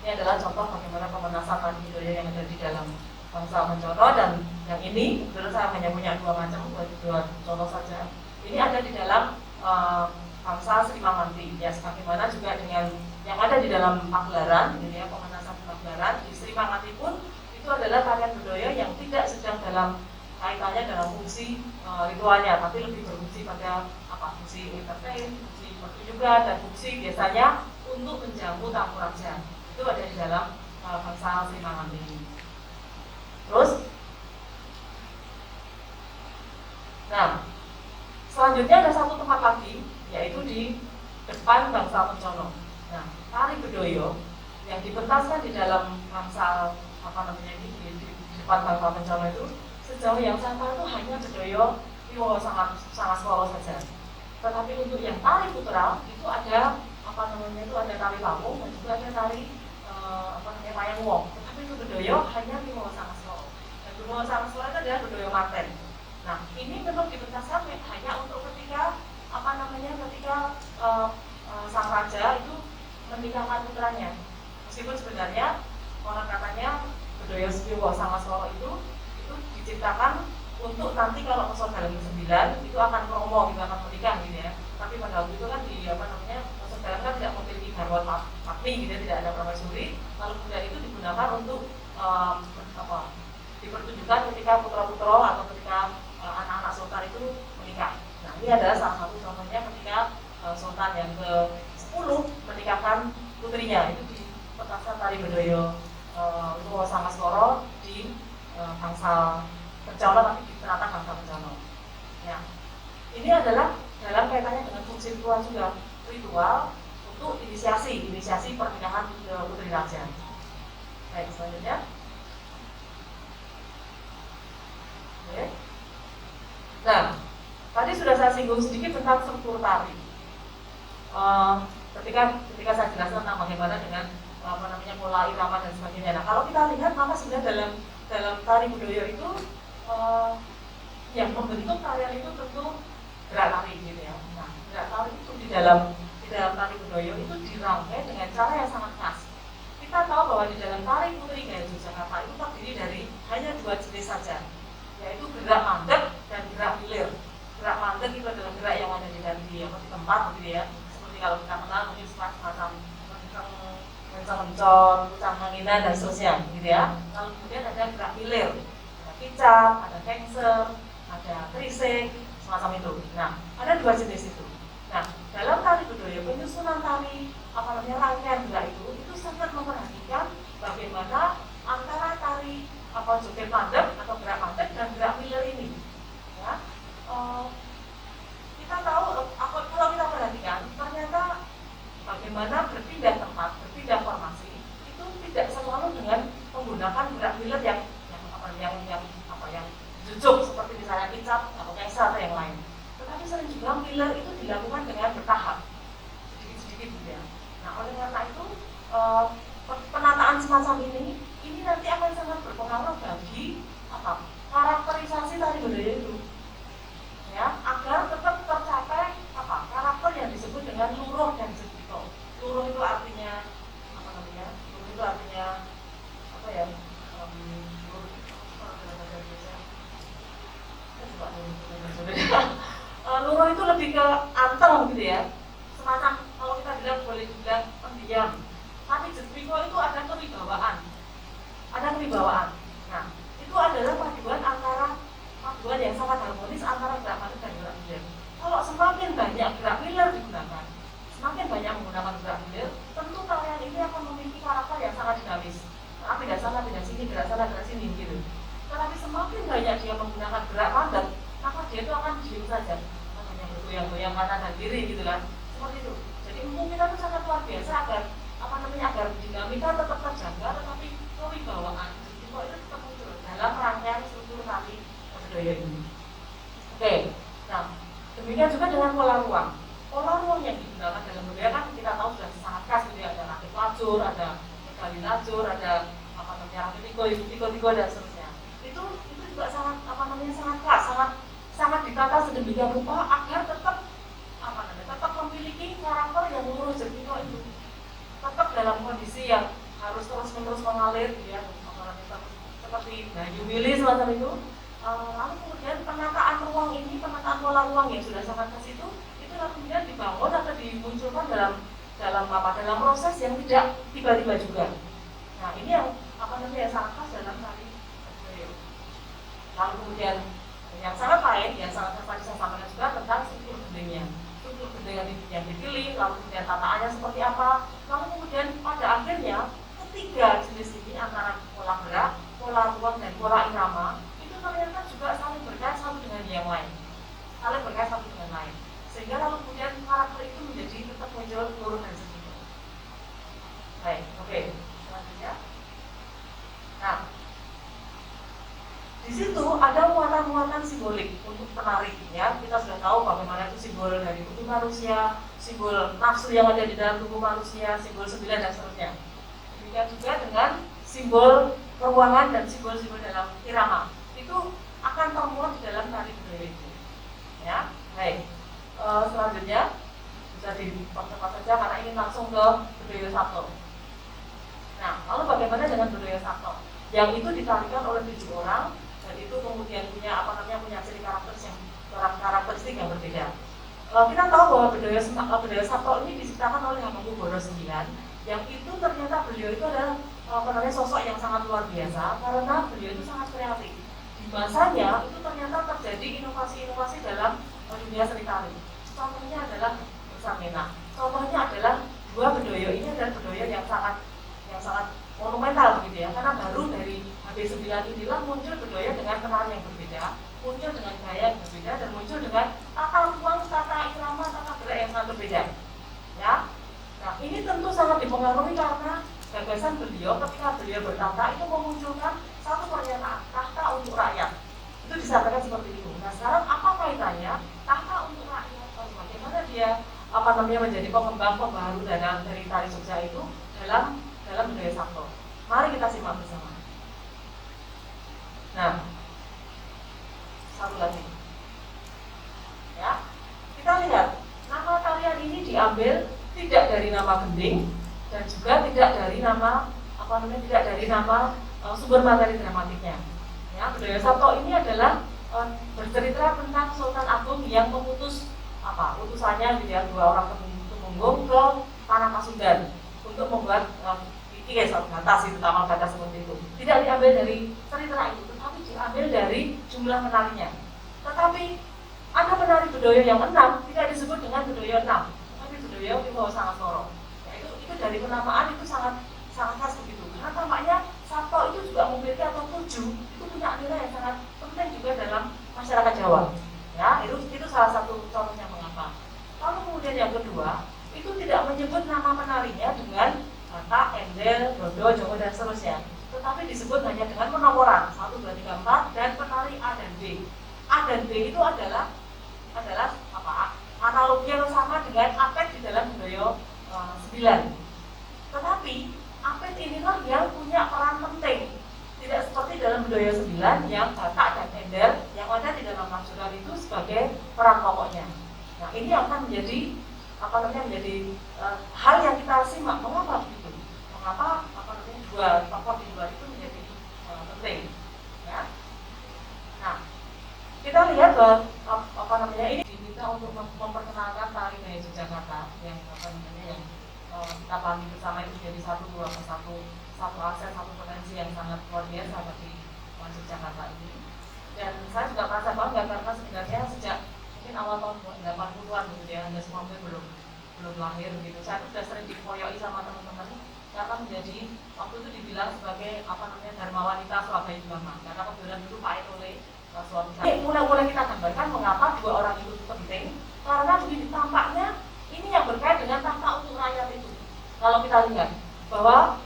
ini adalah contoh bagaimana pementasan tari bedoyo yang ada di dalam Bangsa Mencono, dan yang ini kebetulan saya hanya punya 2 macam, 2 contoh saja. Ini ada di dalam Bangsa Sri Pangantri ya, sebagaimana juga dengan yang ada di dalam pagelaran, ini ya, pementasan pagelaran di Sri Pangantri pun itu adalah tarian budaya yang tidak sedang dalam kaitannya dalam fungsi ritualnya, tapi lebih berfungsi pada fungsi entertain, fungsi pertunjukan, dan fungsi biasanya untuk menjamu tamu raja. Itu ada di dalam Bangsa Sri Pangantri ini. Terus, nah selanjutnya ada satu tempat lagi, yaitu di depan Bangsa Mencono. Nah, tari bedoyo yang dipentaskan di dalam Bangsa di depan Bangsa Mencono itu, sejauh yang saya tahu itu hanya bedoyo Wiwowo Sangaswara saja. Tetapi untuk yang tari putra itu ada itu ada tari pawung dan juga ada tari wayang wong. Tetapi itu bedoyo hanya Wiwowo Sangaswara. Dan Wiwowo Sangaswara itu adalah bedoyo Marten. Nah, ini memang dipentaskan hanya untuk ketika sang raja itu menikahkan putranya. Meskipun sebenarnya orang katanya bedoyo Wiwowo Sangaswara itu diciptakan untuk nanti kalau ke saudara ke-9 itu akan promo gitu, akan menikah gitu ya. Tapi pada waktu itu kan di saudara kan tidak memiliki garwan pakni gitu, tidak ada permaisuri. Lalu kuda itu digunakan untuk dipertunjukkan ketika putra-putra atau ketika anak-anak sultan itu menikah. Nah ini adalah salah satu contohnya ketika sultan yang ke-10 menikahkan putrinya itu di petasan tari Bedoyo Luo Sangaskoro di Bangsal Pencono, tapi di Ternate Bangsal Pencono. Ya. Ini adalah dalam kaitannya dengan fungsi ritual juga, ritual untuk inisiasi pernikahan putri raja. Baik, selanjutnya. Oke. Nah, tadi sudah saya singgung sedikit tentang struktur tari. Ketika saya jelaskan tentang bagaimana dengan pola irama dan sebagainya. Nah, kalau kita lihat maka sebenarnya dalam tari budaya itu yang membentuk tarian itu tentu gerak tari gitu ya. Nah, gerak tari itu di dalam tari budaya itu dirangkai dengan cara yang sangat khas. Kita tahu bahwa di dalam tari putri gaya Yogyakarta itu terdiri dari hanya 2 jenis saja, yaitu gerak mandek dan gerak hilir. Gerak mandek itu adalah gerak yang ada di tempat gitu ya. Seperti kalau kita kenal mungkin semacam kencang-kencang, kucang hanginan dan seterusnya gitu ya. Lalu kemudian ada gerak hilir, ada kicap, ada kengser, ada trisik, semacam itu. Nah, ada 2 jenis itu. Nah, dalam tari budaya penyusunan tari rangkaian gerak itu sangat memperhatikan bagaimana antara tari joget mandek atau gerak mandek dan gerak hilir ini. Ya. Kita tahu kalau kita perhatikan ternyata bagaimana berpindah tempat, berpindah formasi itu tidak selalu dengan menggunakan gerak hilir yang jujuk seperti misalnya kicap atau kengser atau yang lain. Tetapi sering juga hilir itu dilakukan dengan bertahap, sedikit-sedikit gitu ya. Nah, oleh karena itu penataan semacam ini nanti akan sangat berpengaruh bagi karakterisasi tari budaya itu. Ya, agar tetap tercapai karakter yang disebut dengan luruh dan jetiko. Luruh itu artinya Luruh itu artinya luruh itu lebih ke anteng gitu ya. Semacam kalau kita bilang boleh dibilang pendiam. Tapi jetiko itu ada kewibawaan. Nah, itu adalah paduan yang sangat harmonis antara gerak mandek dan gerak hilir. Kalau semakin banyak gerak hilir digunakan, semakin banyak menggunakan gerak hilir, tentu tarian ini akan memiliki karakter yang sangat dinamis. Nah, tidak sana, tidak sini, gerak sana, gerak sini gitu. Tetapi semakin banyak dia menggunakan gerak mandek, maka dia itu akan diam saja, hanya bergoyang-goyang kanan dan kiri gitu kan, seperti itu. Jadi kita itu sangat luar biasa agar dinamika tetap terjaga, tetapi kewibawaan itu tetap muncul dalam rangkaian struktur tari budaya ini. Oke, nah demikian juga dengan pola ruang. Pola ruang yang digunakan dalam budaya kan kita tahu sudah sangat khas gitu ya, ada rakit lajur, ada medali lajur, ada tiko dan seterusnya. Itu juga sangat sangat khas, sangat ditata sedemikian rupa agar tetap memiliki karakter yang lurus jetiko itu. Tetap dalam kondisi yang harus terus-menerus mengalir ya, seperti Bayu Willy semacam itu. Lalu kemudian penataan pola ruang yang sudah sangat khas itu kemudian dibangun atau dimunculkan dalam proses yang tidak tiba-tiba juga. Nah, ini yang yang sangat khas dalam tari budaya. Lalu kemudian yang sangat lain, yang sangat khas tadi saya sampaikan juga tentang struktur gendengnya. Struktur gendeng yang dipilih, lalu kemudian tataannya seperti apa, lalu kemudian pada akhirnya ketiga jenis ini antara pola gerak, pola ruang dan pola irama itu ternyata juga saling berkait satu dengan yang lain, sehingga lalu kemudian karakter itu menjadi tetap muncul lurus dan segitu. Baik, oke, selanjutnya. Nah, di situ ada muatan-muatan simbolik untuk penari ya. Kita sudah tahu bagaimana itu simbol dari tubuh manusia, simbol nafsu yang ada di dalam tubuh manusia, simbol 9 dan seterusnya. Demikian juga dengan simbol ruangan dan simbol-simbol dalam irama. Itu akan termuat di dalam tari budaya itu. Ya, baik. Selanjutnya bisa dipercepat saja karena ingin langsung ke budaya Sabto. Nah, lalu bagaimana dengan budaya Sabto? Yang itu ditarikan oleh 7 orang dan itu itu kemudian punya ciri karakteristik yang berbeda. Kita tahu bahwa budaya Sabto ini diciptakan oleh Hamengkubuwono IX, yang itu ternyata beliau itu adalah sosok yang sangat luar biasa karena beliau itu sangat kreatif. Di masanya itu ternyata terjadi inovasi-inovasi dalam dunia seni tari. Contohnya adalah Bersamena. Contohnya adalah dua bedoyo ini adalah bedoyo yang sangat monumental begitu ya, karena baru dari HB9 inilah muncul bedoyo dengan penari yang berbeda, muncul dengan gaya yang berbeda, dan muncul dengan tata ruang, tata irama, tata gerak yang sangat berbeda. Ya, nah ini tentu sangat dipengaruhi karena gagasan beliau ketika beliau bertahta itu memunculkan satu pernyataan tahta untuk rakyat. Itu disampaikan seperti itu. Nah sekarang apa kaitannya tahta untuk rakyat? Bagaimana dia menjadi pengembang pembaharu dari tari Jogja itu dalam budaya Sabto. Mari kita simak bersama. Nah, satu lagi. Ya, kita lihat nama tarian ini diambil tidak dari nama gending dan juga tidak dari nama sumber materi dramatiknya. Ya, budaya Sabto ini adalah bercerita tentang Sultan Agung yang mengutus utusannya dua orang temunggung ke tanah Pasundan untuk membuat batas itu, taman batas seperti itu. Tidak diambil dari cerita itu, tetapi diambil dari jumlah penarinya. Tetapi ada penari bedoyo yang 6 tidak disebut dengan bedoyo 6, tapi bedoyo Wibowo Sangasoro. Ya, itu dari penamaan itu sangat khas begitu. Karena tampaknya Sabto itu juga memiliki atau tujuh itu punya nilai yang sangat penting juga dalam masyarakat Jawa. Ya, itu salah satu contohnya mengapa. Lalu kemudian yang kedua, itu tidak menyebut nama penarinya dengan kata, endel, dodo, jongo, dan seterusnya. Tetapi disebut hanya dengan penomoran 1, 2, 3, 4 dan penari A dan B. A dan B itu adalah analogi yang sama dengan apet di dalam budaya 9. Tetapi apet inilah yang punya peran penting. Tidak seperti dalam budaya 9 yang batak dan endel yang ada di dalam nasional itu sebagai peran pokoknya. Nah ini akan menjadi hal yang kita simak. Mengapa begitu? Mengapa dua tokoh di luar itu menjadi penting? Ya. Nah, kita lihat bahwa ini diminta untuk memperkenalkan tari gaya Yogyakarta yang kita pahami bersama itu menjadi satu aset, satu potensi yang sangat luar biasa bagi Yogyakarta ini. Dan saya juga merasa bangga karena sebenarnya sejak mungkin awal tahun 80-an gitu ya, Anda semua mungkin belum lahir gitu. Saya sudah sering dikoyoi sama teman-teman karena menjadi waktu itu dibilang sebagai dharma wanita Surabaya Juama. Karena kebetulan dulu Pak Etole suami saya. Mulai kita gambarkan mengapa dua orang itu penting. Karena begini tampaknya ini yang berkait dengan tahta untuk rakyat itu. Kalau kita lihat bahwa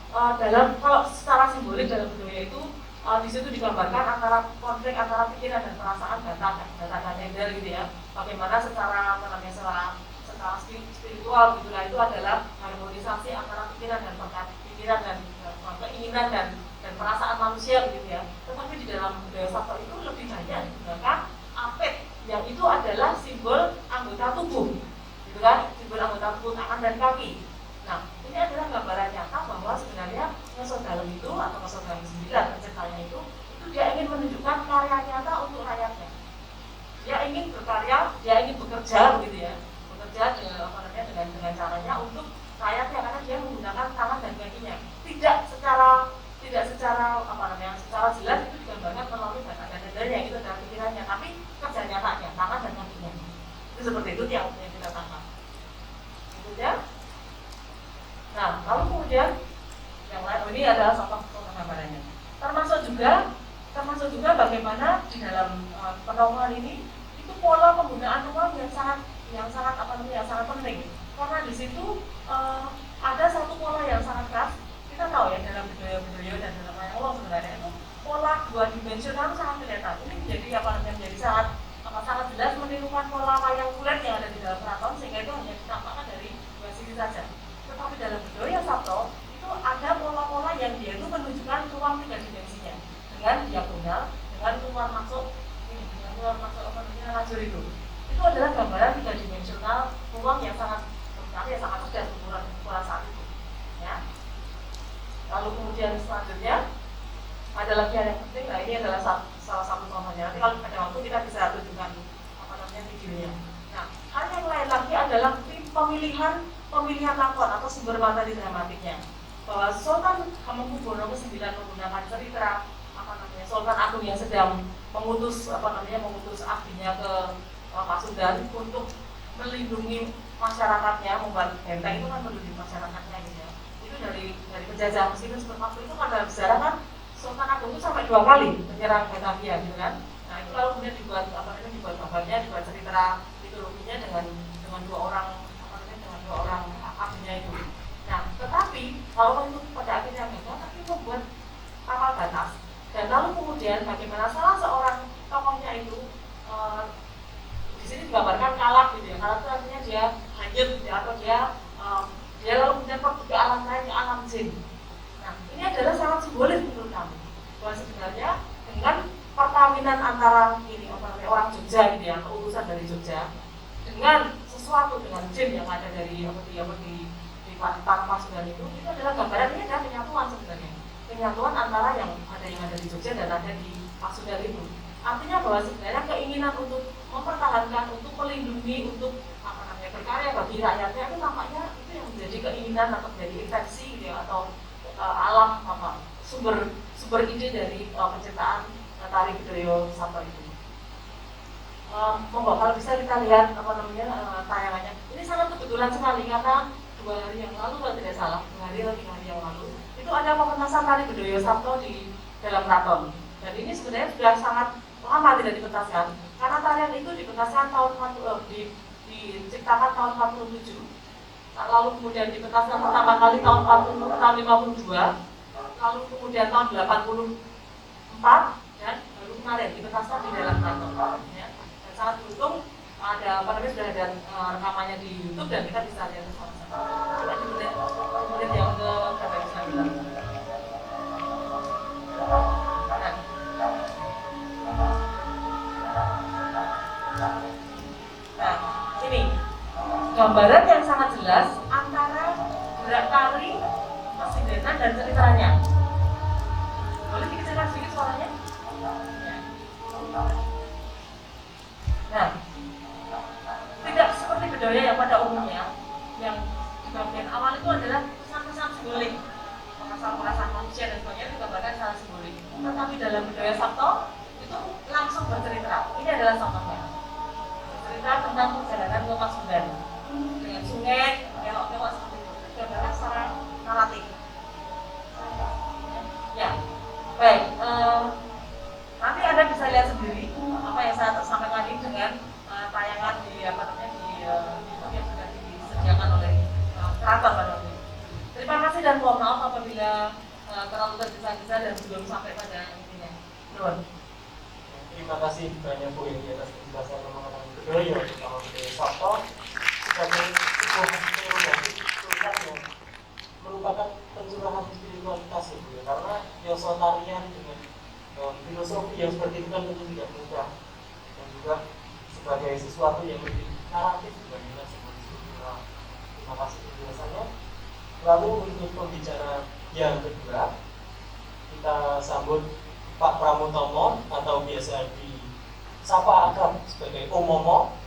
kalau secara simbolik dalam budaya itu di situ digambarkan antara konflik antara pikiran dan perasaan data dan endel gitu ya. Bagaimana secara spiritual gitulah itu adalah harmonisasi antara pikiran dan keinginan dan perasaan manusia gitu ya. Tetapi di dalam budaya Sabto itu lebih banyak digunakan apet yang itu adalah simbol anggota tubuh gitu kan, simbol anggota tubuh tangan dan kaki. Nah, ini adalah gambaran nyata bahwa sebenarnya Ngesot Dalem itu atau Ngesot Dalem 9 penciptanya itu dia ingin menunjukkan karya nyata untuk rakyatnya. Dia ingin berkarya, dia ingin bekerja begitu ya. Bekerja dengan caranya untuk rakyatnya karena dia menggunakan tangan dan kakinya. Tidak secara jelas itu digambarkan melalui data-datanya itu adalah pikirannya, tapi kerja nyatanya, tangan dan kakinya. Itu seperti itu yang kita tangkap. Gitu ya. Nah, lalu kemudian yang lain ini adalah contoh gambarannya. Termasuk juga bagaimana di dalam penongol ini itu pola penggunaan uang yang sangat penting. Karena di situ ada satu pola yang sangat khas. Kita tahu ya dalam budaya dan dalam wayang uang sebenarnya itu pola dua dimensional sangat kelihatan. Ini menjadi sangat jelas menirukan pola wayang kulit yang ada di dalam keraton sehingga itu hanya ditampakkan dari dua sisi saja. Tetapi dalam budaya Sabto itu ada pola-pola yang dia itu menunjukkan ruang 3 dimensinya dengan diagonal, dengan keluar masuk lajur itu. Itu adalah gambaran 3 dimensional ruang yang sangat cerdas ukuran saat itu. Ya. Lalu kemudian selanjutnya ada lagi hal yang penting. Nah ini adalah salah satu contoh pemilihan lakon atau sumber materi dramatiknya, bahwa Sultan Hamengkubuwono ke-9 menggunakan cerita Sultan Agung yang sedang mengutus abdinya ke Pasundan untuk melindungi masyarakatnya, membuat benteng itu kan melindungi masyarakatnya gitu ya. Itu dari penjajah, meskipun seperti waktu itu kan dalam sejarah kan Sultan Agung itu sampai 2 kali menyerang Batavia gitu kan. Nah itu lalu kemudian dibuat gambarnya, dibuat cerita mitologinya dengan dua orang abdinya itu. Nah tetapi kalau itu pada akhirnya gagal, tapi membuat kapal batas. Dan lalu kemudian bagaimana salah seorang tokohnya itu di sini digambarkan kalah gitu ya. Kalah itu artinya dia hanyut gitu, atau dia lalu kemudian pergi ke alam lain, ke alam jin. Nah ini adalah sangat simbolis menurut kami, bahwa sebenarnya dengan perkawinan antara orang Jogja gitu ya, keutusan dari Jogja dengan sesuatu dengan jin yang ada di Pasundan itu adalah gambaran, ini adalah penyatuan sebenarnya. Penyatuan antara yang ada di Jogja dan ada di Pasundan itu. Artinya bahwa sebenarnya keinginan untuk mempertahankan, untuk melindungi, untuk berkarya bagi rakyatnya itu tampaknya itu yang menjadi keinginan atau menjadi intensi gitu ya, atau alam sumber ide dari penciptaan Tari Bedoyo Sabto itu. Monggo kalau bisa kita lihat tayangannya. Ini sangat kebetulan sekali karena 2 hari yang lalu kalau tidak salah, 2 hari atau 3 hari yang lalu itu ada pementasan Tari Bedoyo Sabto di dalam keraton. Dan ini sebenarnya sudah sangat lama tidak dipentaskan karena tarian itu dipentaskan diciptakan tahun 47, lalu kemudian dipentaskan pertama kali tahun 52, lalu kemudian tahun 84, dan baru kemarin dipentaskan di dalam keraton ya. Dan sangat beruntung ada sudah ada rekamannya di YouTube dan kita bisa lihat bersama-sama. Coba kemudian yang ke berapa bisa bilang. Nah, ini gambaran yang sangat jelas antara gerak tari, persidenan dan ceritanya. Boleh dikecilkan sedikit suaranya? Nah, tidak seperti Bedoyo yang pada umumnya, yang di bagian awal itu adalah pesan-pesan simbolik, perasaan manusia dan sebagainya digambarkan secara simbolik. Tetapi dalam Bedoyo Sabto itu langsung bercerita. Ini adalah contohnya. Bercerita tentang perjalanan ke Pasundan dengan sungai, kelok-kelok seperti itu. Digambarkan secara naratif. Ya, baik. Nanti Anda bisa lihat sendiri apa yang saya sampaikan ini dengan tayangan di YouTube yang sudah disediakan oleh keraton pada waktu itu. Terima kasih dan mohon maaf apabila terlalu tergesa-gesa dan belum sampai pada intinya. Terima kasih banyak Bu Indi atas penjelasan mengenai Bedoyo, terutama Bedoyo Sabto sebagai sebuah teologi yang merupakan pencurahan spiritualitas ya Bu ya, karena yoso tarian dengan filosofi yang seperti itu kan tentu tidak mudah, dan juga sebagai sesuatu yang lebih naratif dibandingkan sebuah struktural. Terima kasih penjelasannya. Lalu untuk pembicara yang kedua, kita sambut Pak Pramutomo atau biasa disapa akrab sebagai Om Momo,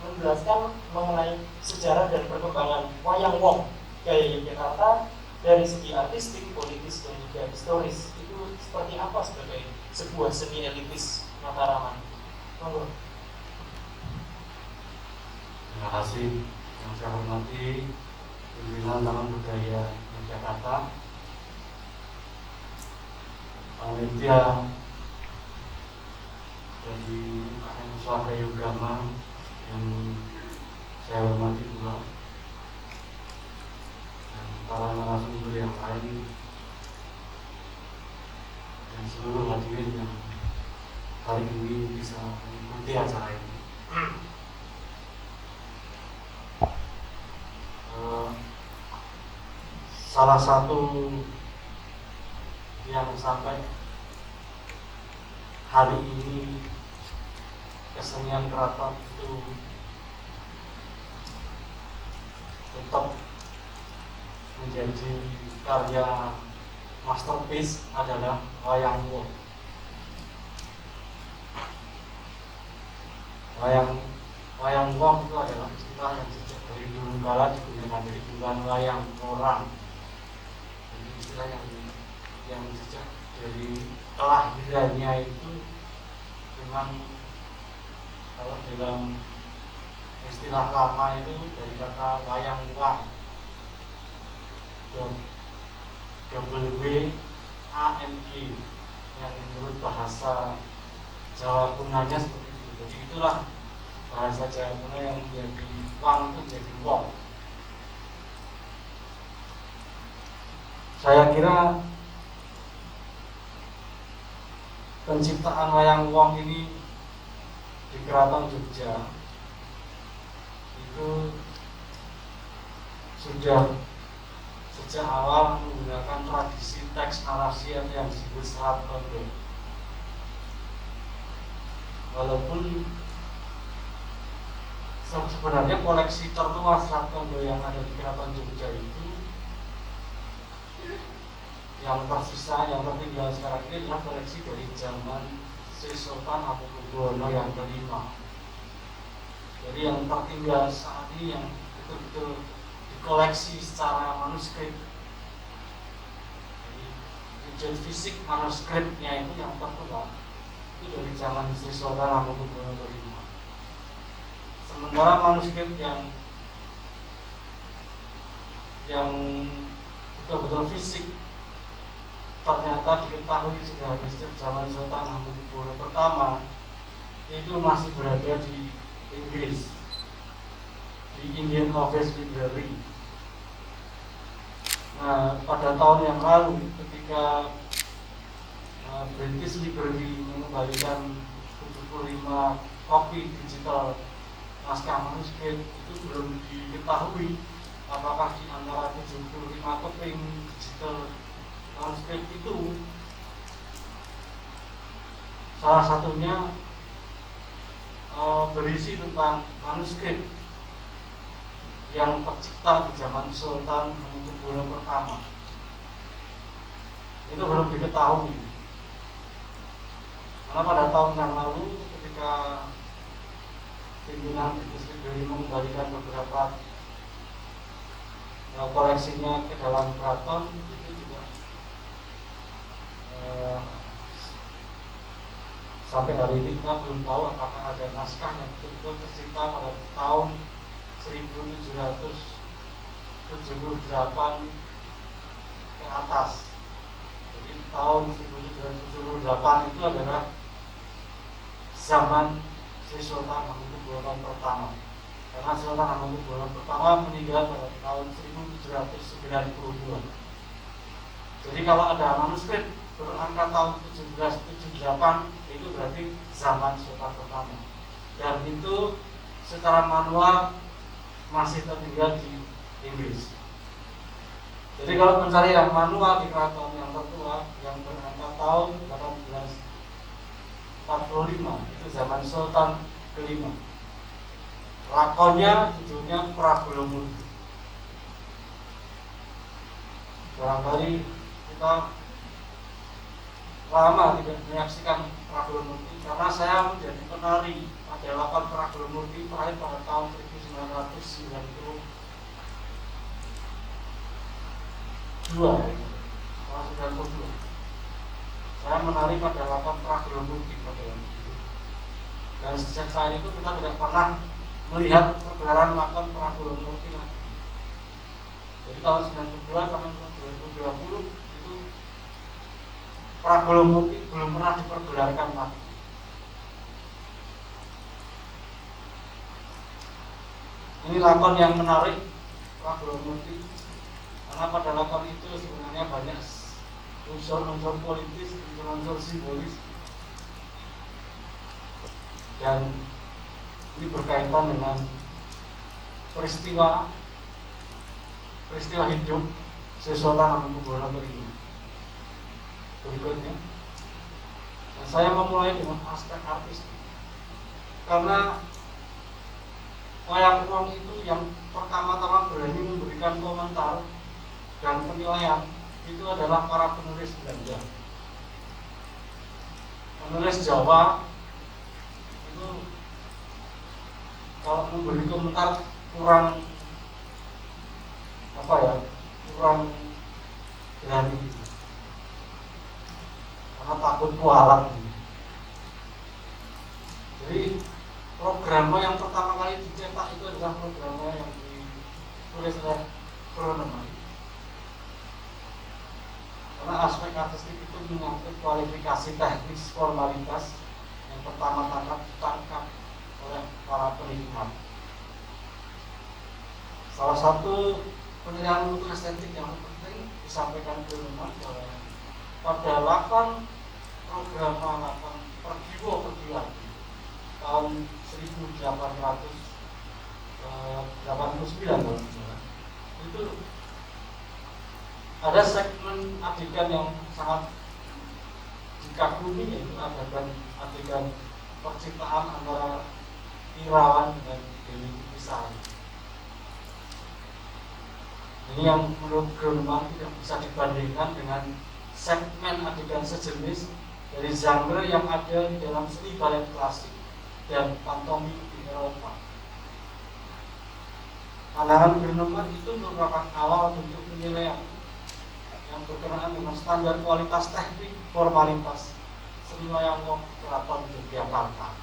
menjelaskan mengenai sejarah dan perkembangan wayang wong gaya Yogyakarta dari segi artistik, politis, dan juga historis. Itu seperti apa sebagai sebuah seni elitis Mataraman? Monggo. Terima kasih yang saya hormati pimpinan Taman Budaya Yogyakarta, panitia dari Swasta Yogama yang saya hormati pula, dan para narasumber yang lain, dan seluruh hadirin yang hari ini bisa mengikuti acara ini. Salah satu yang sampai hari ini kesenian keraton itu tetap menjadi karya masterpiece adalah wayang wong. Wayang wong itu adalah istilah yang sejak dari dulu kala digunakan dari bukan wayang orang. Jadi istilah yang sejak dari kelahirannya itu memang kalau dalam istilah lama itu dari kata wayang wang, WANG, yang menurut bahasa Jawa kunanya seperti itu. Jadi itulah bahasa Jawa kuno yang menjadi wang itu menjadi wong. Saya kira penciptaan wayang wong ini di Keraton Jogja itu sudah sejak awal menggunakan tradisi teks narasi atau yang disebut serat kondo. Walaupun sebenarnya koleksi tertua serat kondo yang ada di Keraton Jogja itu yang tersisa, yang tertinggal sekarang ini adalah koleksi dari zaman Sri Sultan Hamengkubuwono yang kelima. Jadi yang tertinggal saat ini yang betul-betul dikoleksi secara manuskrip, jadi wujud fisik manuskripnya itu yang tertua itu dari zaman Sri Sultan Hamengkubuwono kelima. Sementara manuskrip yang betul-betul fisik ternyata diketahui sudah habis zaman Sultan Hamengkubuwono pertama itu masih berada di Inggris, di Indian Office Library. Nah, pada tahun yang lalu ketika British Library mengembalikan 75 kopi digital naskah manuskrip, itu belum diketahui apakah di antara 75 keping digital manuskrip itu salah satunya berisi tentang manuskrip yang tercipta di zaman Sultan Hamengkubuwono pertama. Itu belum diketahui. Karena pada tahun yang lalu ketika pimpinan British Library mengembalikan beberapa koleksinya ke dalam keraton, itu juga sampai hari ini kita belum tahu apakah ada naskah yang betul-betul tercipta pada tahun 1778 ke atas. Jadi tahun 1778 itu adalah zaman Sri Sultan Hamengkubuwono pertama. Karena Sultan Hamengkubuwono pertama meninggal pada tahun 1792. Jadi kalau ada manuskrip berangka tahun 1778 itu berarti zaman Sultan pertama. Dan itu secara manual masih tertinggal di Inggris. Jadi kalau mencari yang manual di keraton yang tertua yang berangka tahun 1845 itu zaman Sultan kelima. Lakonnya judulnya Prabelomurti. Barangkali kita lama tidak menyaksikan Prabelomurti karena saya menjadi penari pada lakon Prabelomurti terakhir pada tahun 1992. Saya menari pada lakon Prabelomurti pada waktu itu. Dan sejak saat itu kita tidak pernah melihat pergelaran lakon Prabelomurti lagi. Jadi tahun 92 sampai 2020 itu Prabelomurti belum pernah dipergelarkan lagi. Ini lakon yang menarik, Prabelomurti, karena pada lakon itu sebenarnya banyak unsur-unsur politis, unsur-unsur simbolis, dan ini berkaitan dengan peristiwa hidup Sri Sultan Hamengkubuwono kelima. Berikutnya, dan saya memulai dengan aspek artistik karena wayang wong itu yang pertama-tama berani memberikan komentar dan penilaian itu adalah para penulis Belanda. Penulis Jawa itu kalau memberi komentar kurang kurang berani, karena takut kualat. Jadi programnya yang pertama kali dicetak itu adalah programnya yang ditulis oleh Groneman, karena aspek artistik itu menyangkut kualifikasi teknis formalitas yang pertama-tama ditangkap oleh para penikmat. Salah satu penilaian mutu estetik yang penting disampaikan Groneman bahwa pada 8 program 8 pergiwo tahun 1889 itu ada segmen adegan yang sangat dikagumi, yaitu adegan percintaan antara Irawan dengan Dewi Kisah. Ini yang menurut Groneman tidak bisa dibandingkan dengan segmen adegan sejenis dari genre yang ada di dalam seni balet klasik dan pantomim di Eropa. Pandangan Groneman itu merupakan awal bentuk penilaian yang berkenaan dengan standar kualitas teknik formalitas seni wayang wong Keraton Yogyakarta.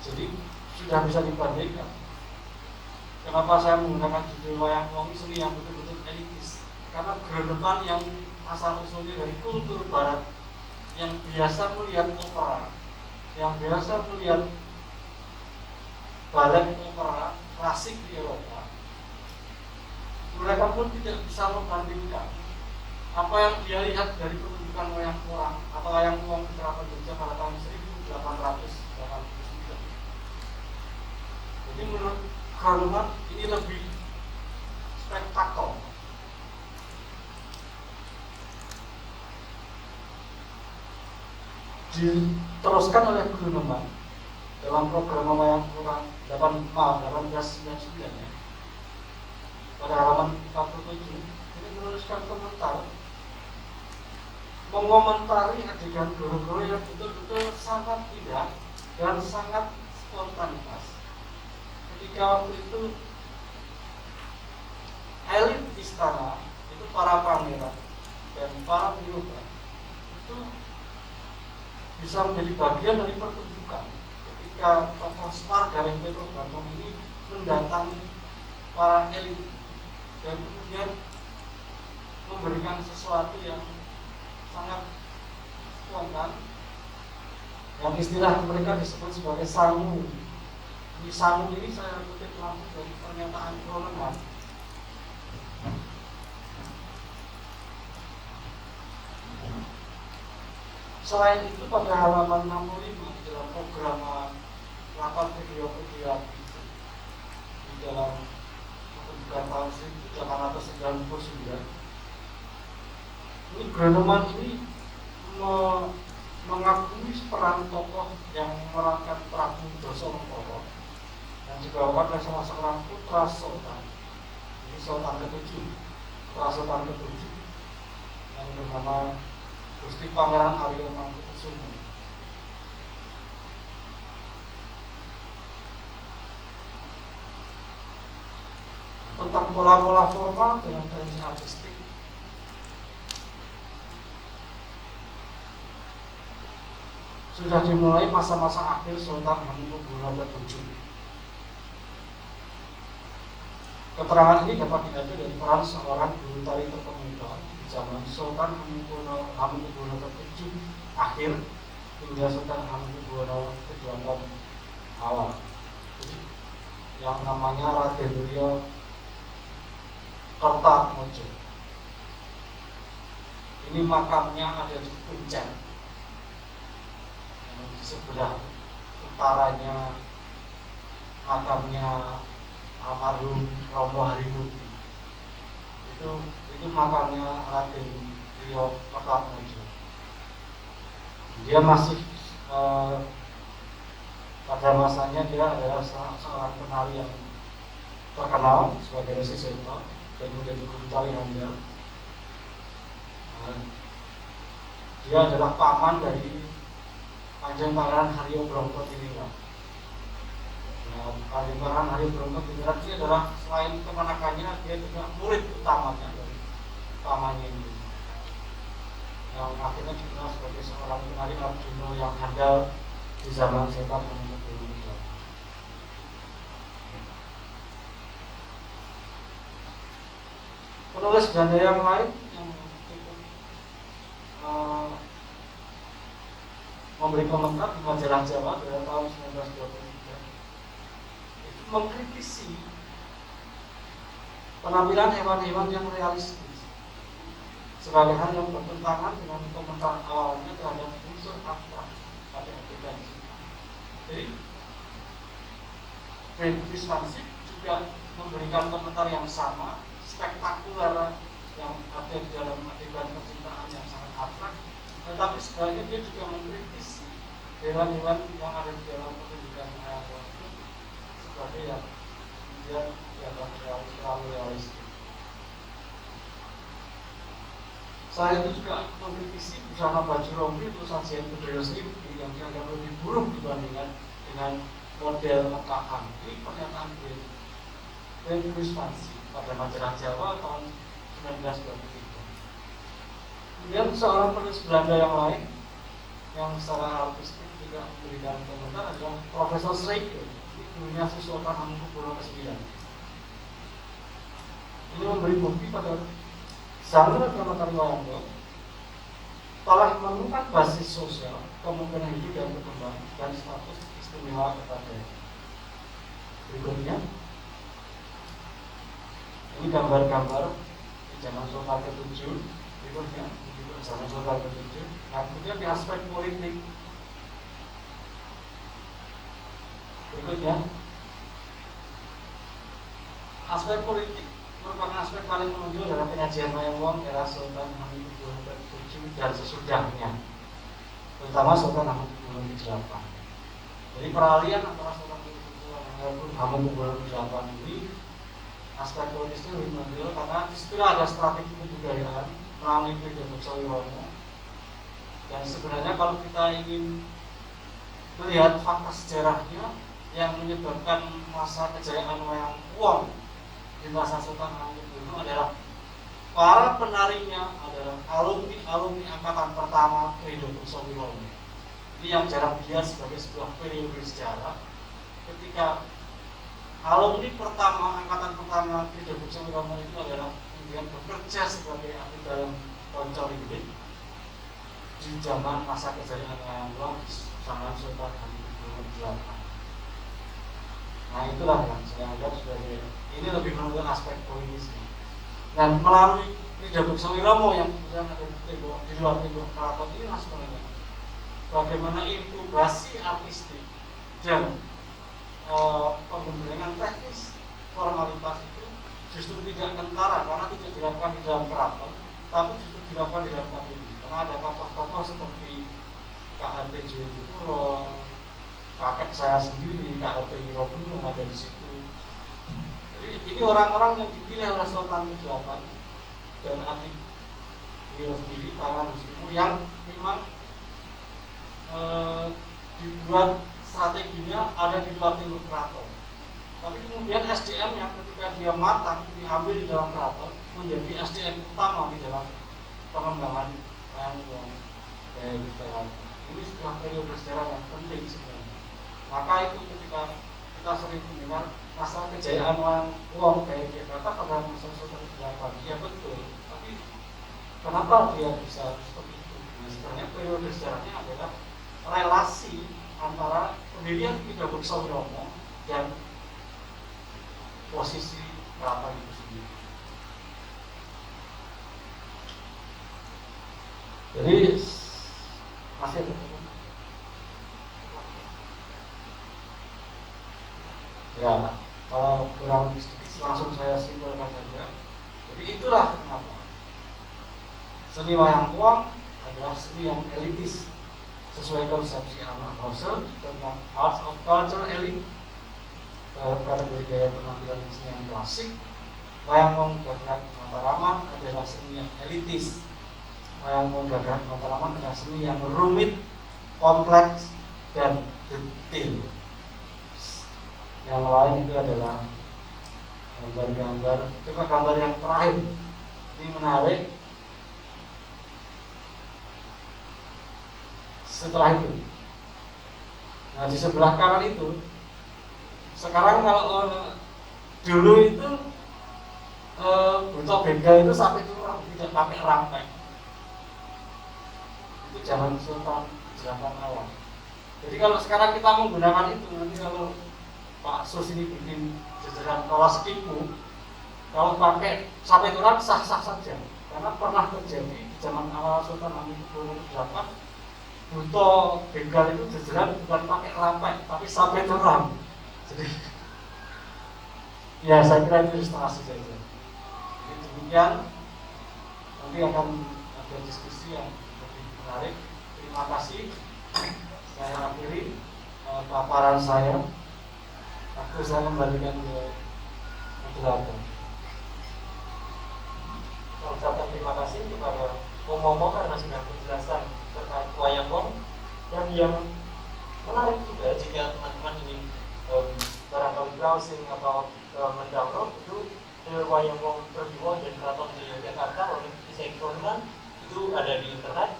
Jadi sudah bisa dibandingkan. Kenapa saya menggunakan judul wayang wong seni yang betul-betul elitis? Karena Groneman yang asal usulnya dari kultur barat, yang biasa melihat opera, yang biasa melihat balet opera klasik di Eropa, mereka pun tidak bisa membandingkan apa yang dia lihat dari pertunjukan wayang orang atau wayang wong di Keraton Jogja pada tahun 1889. Jadi menurut Groneman ini lebih spektakel. Diteruskan oleh Groneman dalam program wayang kurang 1899 ya. Pada halaman 47 ini menuliskan komentar mengomentari adegan goro-goro yang betul-betul sangat indah dan sangat spontanitas. Ketika waktu itu elit istana itu para pangeran dan para birokrat itu bisa menjadi bagian dari pertunjukan ketika tokoh Semar Gareng Petrus Bagong ini mendatangi para elit dan kemudian memberikan sesuatu yang sangat spontan, yang istilah mereka disebut sebagai sangu. Di sangu ini saya kutip langsung dari pernyataan Groneman. Selain itu pada halaman 65 dalam program rapat video di dalam pertunjukan tahun 1899 ini Groneman ini mengakui peran tokoh yang memerankan Prabu Dasamuka yang dibawakan oleh salah seorang putra sultan, ini sultan ke-7, putra sultan ke-7 yang bernama Gusti Pangeran Arya Mangkukusumo. Tentang pola-pola formal dengan tradisi artistik, sudah dimulai masa-masa akhir Sultan Hamengkubuwono ke-7. Keterangan ini dapat diambil dari peran seorang guru tari terkemuka di zaman Sultan Hamengkubuwono ke-7 akhir hingga Sultan Hamengkubuwono ke-8 awal. Jadi, yang namanya Raden Rio Kertaatmaja. Ini makamnya ada di Kuncen, di sebelah utaranya makamnya almarhum Romo Harimurti. Itu makamnya Raden Rio Kertaatmaja. Dia masih pada masanya dia adalah seorang penari yang terkenal sebagai Resi Seta dan kemudian guru tari handal. Dia adalah paman dari Kanjeng Pangeran Haryo Bronto Tiningrat. Palimbaran Hari Bromo Tingrat ini adalah selain kemenakannya, dia juga murid utamanya dari utamanya ini. Yang akhirnya dikenal sebagai seorang penari Arjuna yang handal di zaman Setan Hamengkubuwono. Penulis Belanda yang lain yang cukup memberi komentar di majalah Jawa pada tahun 1923 itu mengkritisi penampilan hewan-hewan yang realistis sebagai hal yang bertentangan dengan komentar awalnya terhadap unsur abstrak pada eksistensi. Jadi Frederick Wansink juga memberikan komentar yang sama, spektakuler yang ada di dalam adegan percintaan yang sangat abstrak, tetapi sebaliknya dia juga mengkritisi hewan-hewan yang ada di dalam pertunjukan hayat itu sebagai yang dia dianggap terlalu realistis. Saya itu juga mengkritisi busana baju rompi tulisan Jean Bedrosian yang dianggap lebih buruk dibandingkan dengan model mekakan. Ini pernyataan Frederick Wansink pada majalah Jawa tahun 1923. Kemudian seorang penulis Belanda yang lain yang secara artistik juga memberikan komentar adalah Profesor Schreike, gurunya Sultan Hamengkubuwono ke-9. Ini memberi bukti pada genre drama tari wayang golek telah menemukan basis sosial, kemungkinan hidup yang berkembang, dan status istimewa kepada berikutnya. Ini gambar-gambar di zaman Sultan ke-7, berikutnya di zaman Sultan ke-7. Nah, kemudian di aspek politik berikutnya, aspek politik merupakan aspek paling menonjol dalam penyajian wayang wong era Sultan Hamengkubuwono ke-7 dan sesudahnya, terutama Sultan Hamengkubuwono ke-8. Jadi peralihan antara Sultan Hamengkubuwono ke-8 ini aspek politisnya lebih menonjol karena disitulah ada strategi kebudayaan melalui Pidato Wiromo. Dan sebenarnya kalau kita ingin melihat fakta sejarahnya yang menyebabkan masa kejayaan wayang wong di masa Sultan Hamengkubuwono adalah para penarinya adalah alumni angkatan pertama Pidato Wiromo. Ini yang jarang dilihat sebagai sebuah periode sejarah ketika alumni pertama angkatan pertama Pidato Wiromo itu adalah kemudian bekerja sebagai abdi dalam Poncol Inggris di zaman masa kejayaan wayang wong zaman Sultan Hamengkubuwono ke-8. Nah, itulah yang saya anggap sebagai ini lebih menunjukkan aspek politisnya. Dan melalui Pidato Wiromo yang kemudian ada di luar tembok keraton ini sebenarnya bagaimana inkubasi artistik dan pembentengan teknis formalitas itu justru tidak kentara karena tidak dilakukan di dalam keraton, tapi justru dilakukan di dalam KPI. Karena ada tokoh-tokoh seperti KHP Jayapuro, kakek saya sendiri, KHP Wirobono yang ada di situ. Jadi ini orang-orang yang dipilih oleh Sultan ke-8 dan adik beliau sendiri, tangan di situ yang memang dibuat strateginya ada di luar timur keraton. Tapi kemudian SDM yang ketika dia matang diambil di dalam keraton menjadi SDM utama di dalam pengembangan wayang wong dari keraton. Ini sebuah periode sejarah yang penting sebenarnya. Maka itu ketika kita sering mendengar masa kejayaan wayang wong kayak Jakarta pada masa Sultan ke-8, iya betul. Tapi kenapa dia bisa seperti itu? Nah, sebenarnya periode sejarahnya adalah relasi antara pendirian Pidato Wiromo dan posisi keraton itu sendiri. Jadi masih ada. Ya, kalau kurang sedikit langsung saya simpulkan saja. Jadi itulah kenapa seni wayang wong adalah seni yang elitis sesuai konsepsi Arnold Hauser tentang Arts of Culture Elite. Kategori gaya penampilan seni yang klasik, wayang wong Gagrak Mataraman adalah seni yang elitis. Wayang wong Gagrak Mataraman adalah seni yang rumit, kompleks, dan detail. Yang lain itu adalah gambar-gambar, coba gambar yang terakhir ini menarik. Setelah itu, nah di sebelah kanan itu, sekarang kalau dulu itu butuh bega itu sampai turun, tidak pakai rantai. Itu zaman Sultan zaman awal. Jadi kalau sekarang kita menggunakan itu, nanti kalau Pak Sus ini bikin jajaran kawas tipu, kalau pakai sampai turun sah-sah saja, karena pernah terjadi di zaman awal Sultan Hamengkubuwono VIII, butuh begal itu jajaran bukan pakai rantai, tapi sampai turun. Jadi ya saya kira itu ilustrasi saja. Jadi demikian, nanti akan ada diskusi yang lebih menarik. Terima kasih. Saya akhiri paparan saya. Aku saya kembalikan ke moderator. Saya ucapkan terima kasih kepada Momo karena sudah menjelaskan terkait wayang wong, dan yang menarik juga jika teman-teman ingin barangkali browsing atau mendownload itu wayang wong Perdiwo dan Keraton Yogyakarta oleh Isekronman itu ada di internet.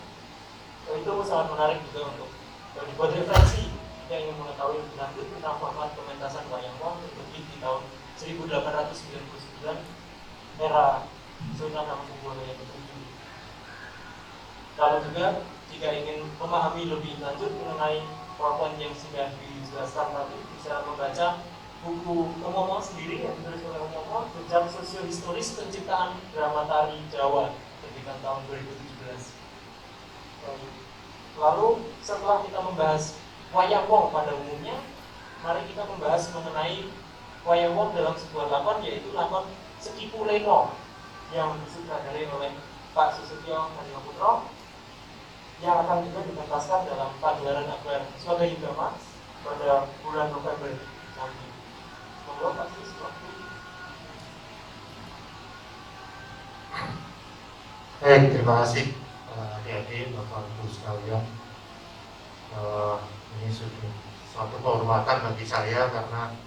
Itu sangat menarik juga untuk dibuat referensi yang ingin mengetahui lebih lanjut tentang format pementasan wayang wong terlebih di tahun 1899 era Sultan Hamengkubuwono yang ke-7. Lalu juga jika ingin memahami lebih lanjut mengenai PowerPoint yang sudah dijelaskan tadi, bisa membaca buku Momo sendiri yang ditulis oleh Momo, Jejak Sosiohistoris Penciptaan Drama Tari Jawa terbitan tahun 2017. Lalu setelah kita membahas wayang wong pada umumnya, mari kita membahas mengenai wayang wong dalam sebuah lakon, yaitu lakon Sekipu Leno yang disutradarai oleh Pak Susutyo Hadimaputro, yang akan juga dipentaskan dalam pagelaran akbar Swadayugama pada bulan November nanti. Monggo Pak Susutyo. Terima kasih adik-adik, Bapak Ibu sekalian. Ini suatu kehormatan bagi saya karena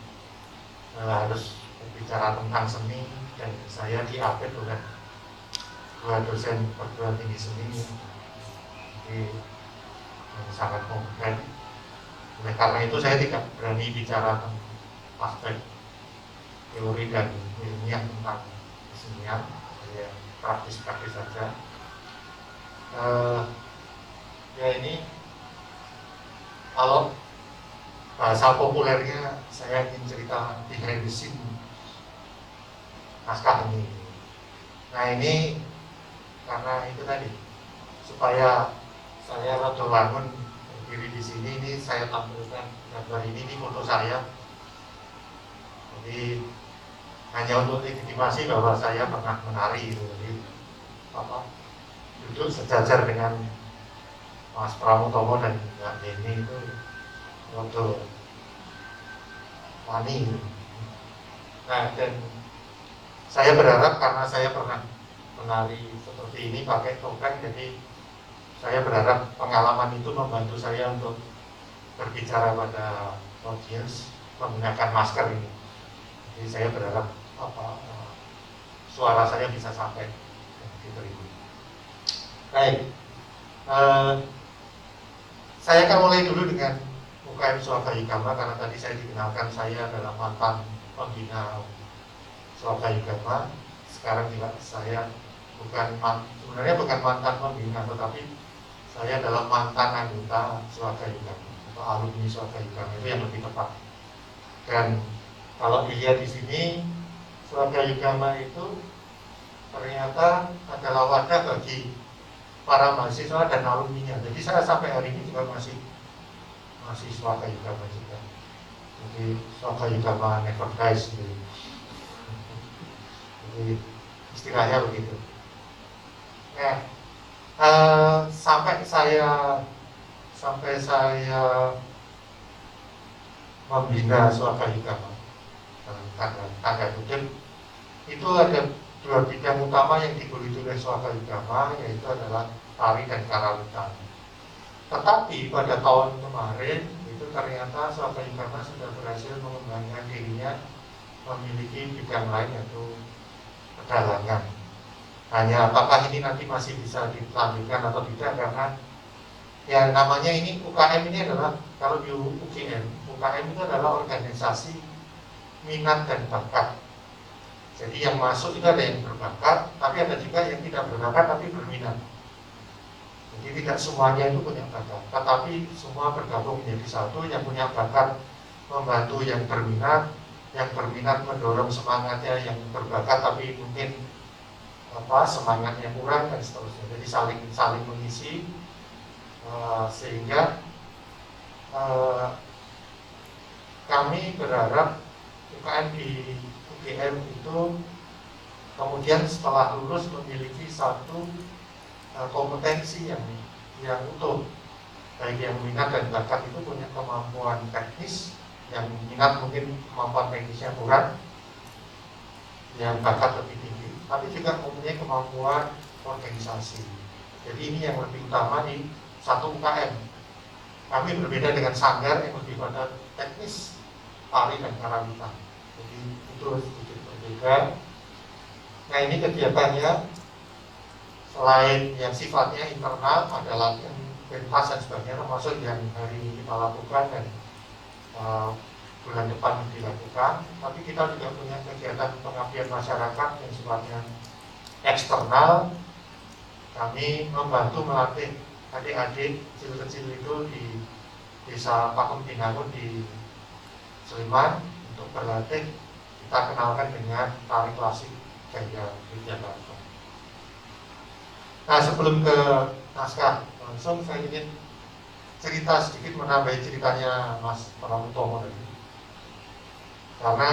harus berbicara tentang seni, dan saya diapit oleh dua dosen perguruan tinggi seni, jadi sangat kompeten. Oleh karena itu saya tidak berani bicara tentang aspek teori dan ilmiah tentang kesenian, saya praktis-praktis saja. Ya ini kalau bahasa populernya saya ingin cerita behind the scene naskah ini. Nah ini karena itu tadi, supaya saya rada bangun berdiri di sini, ini saya tampilkan gambar ini foto saya. Jadi hanya untuk legitimasi bahwa saya pernah menari gitu. Jadi duduk sejajar dengan Mas Pramutomo dan Mbak Deni itu foto wani. Nah, dan saya berharap karena saya pernah menari seperti ini pakai topeng, jadi saya berharap pengalaman itu membantu saya untuk berbicara pada audiens menggunakan masker ini. Jadi saya berharap suara saya bisa sampai diterima. Baik, saya akan mulai dulu dengan UKM Swadayugama karena tadi saya dikenalkan saya adalah mantan pembina Swadayugama. Sekarang juga saya sebenarnya bukan mantan pembina, tetapi saya adalah mantan anggota Swadayugama atau alumni Swadayugama, itu yang lebih tepat. Dan kalau dilihat di sini, Swadayugama itu ternyata adalah wadah bagi para mahasiswa dan alumninya. Jadi saya sampai hari ini juga masih Swadayugama juga. Jadi Swadayugama never dies gitu. Jadi istilahnya begitu. Nah, sampai saya membina Swadayugama tanda kutip, itu ada dua bidang utama yang digeluti oleh Swadayugama, yaitu adalah tari dan karawitan. Tetapi pada tahun kemarin itu ternyata Swasta Karma sudah berhasil mengembangkan dirinya memiliki bidang lain yaitu pedalangan. Hanya apakah ini nanti masih bisa dilanjutkan atau tidak, karena yang namanya ini UKM ini adalah, kalau di UKM itu adalah organisasi minat dan bakat. Jadi yang masuk itu ada yang berbakat, tapi ada juga yang tidak berbakat tapi berminat. Jadi tidak semuanya itu punya bakat, tetapi semua bergabung menjadi satu. Yang punya bakat membantu yang berminat mendorong semangatnya yang berbakat tapi mungkin semangatnya kurang dan seterusnya. Jadi saling mengisi, sehingga kami berharap UKM di UGM itu kemudian setelah lulus memiliki satu kompetensi yang utuh. Baik yang minat dan bakat itu punya kemampuan teknis, yang minat mungkin kemampuan teknisnya kurang, yang bakat lebih tinggi, tapi juga mempunyai kemampuan organisasi. Jadi ini yang lebih utama di satu UKM. Kami berbeda dengan sanggar yang lebih pada teknis, tari dan karawitan. Jadi itu sedikit berbeda. Nah, ini kegiatannya selain yang sifatnya internal, ada latihan pentas dan sebagainya, termasuk yang hari ini kita lakukan dan bulan depan dilakukan. Tapi kita juga punya kegiatan pengabdian masyarakat yang sifatnya eksternal. Kami membantu melatih adik-adik kecil-kecil itu di Desa Pakem Tinangun di Sleman untuk berlatih. Kita kenalkan dengan tari klasik gaya Yogyakarta. Nah, sebelum ke naskah langsung, saya ingin cerita sedikit, menambahi ceritanya Mas Pramutomo tadi. Karena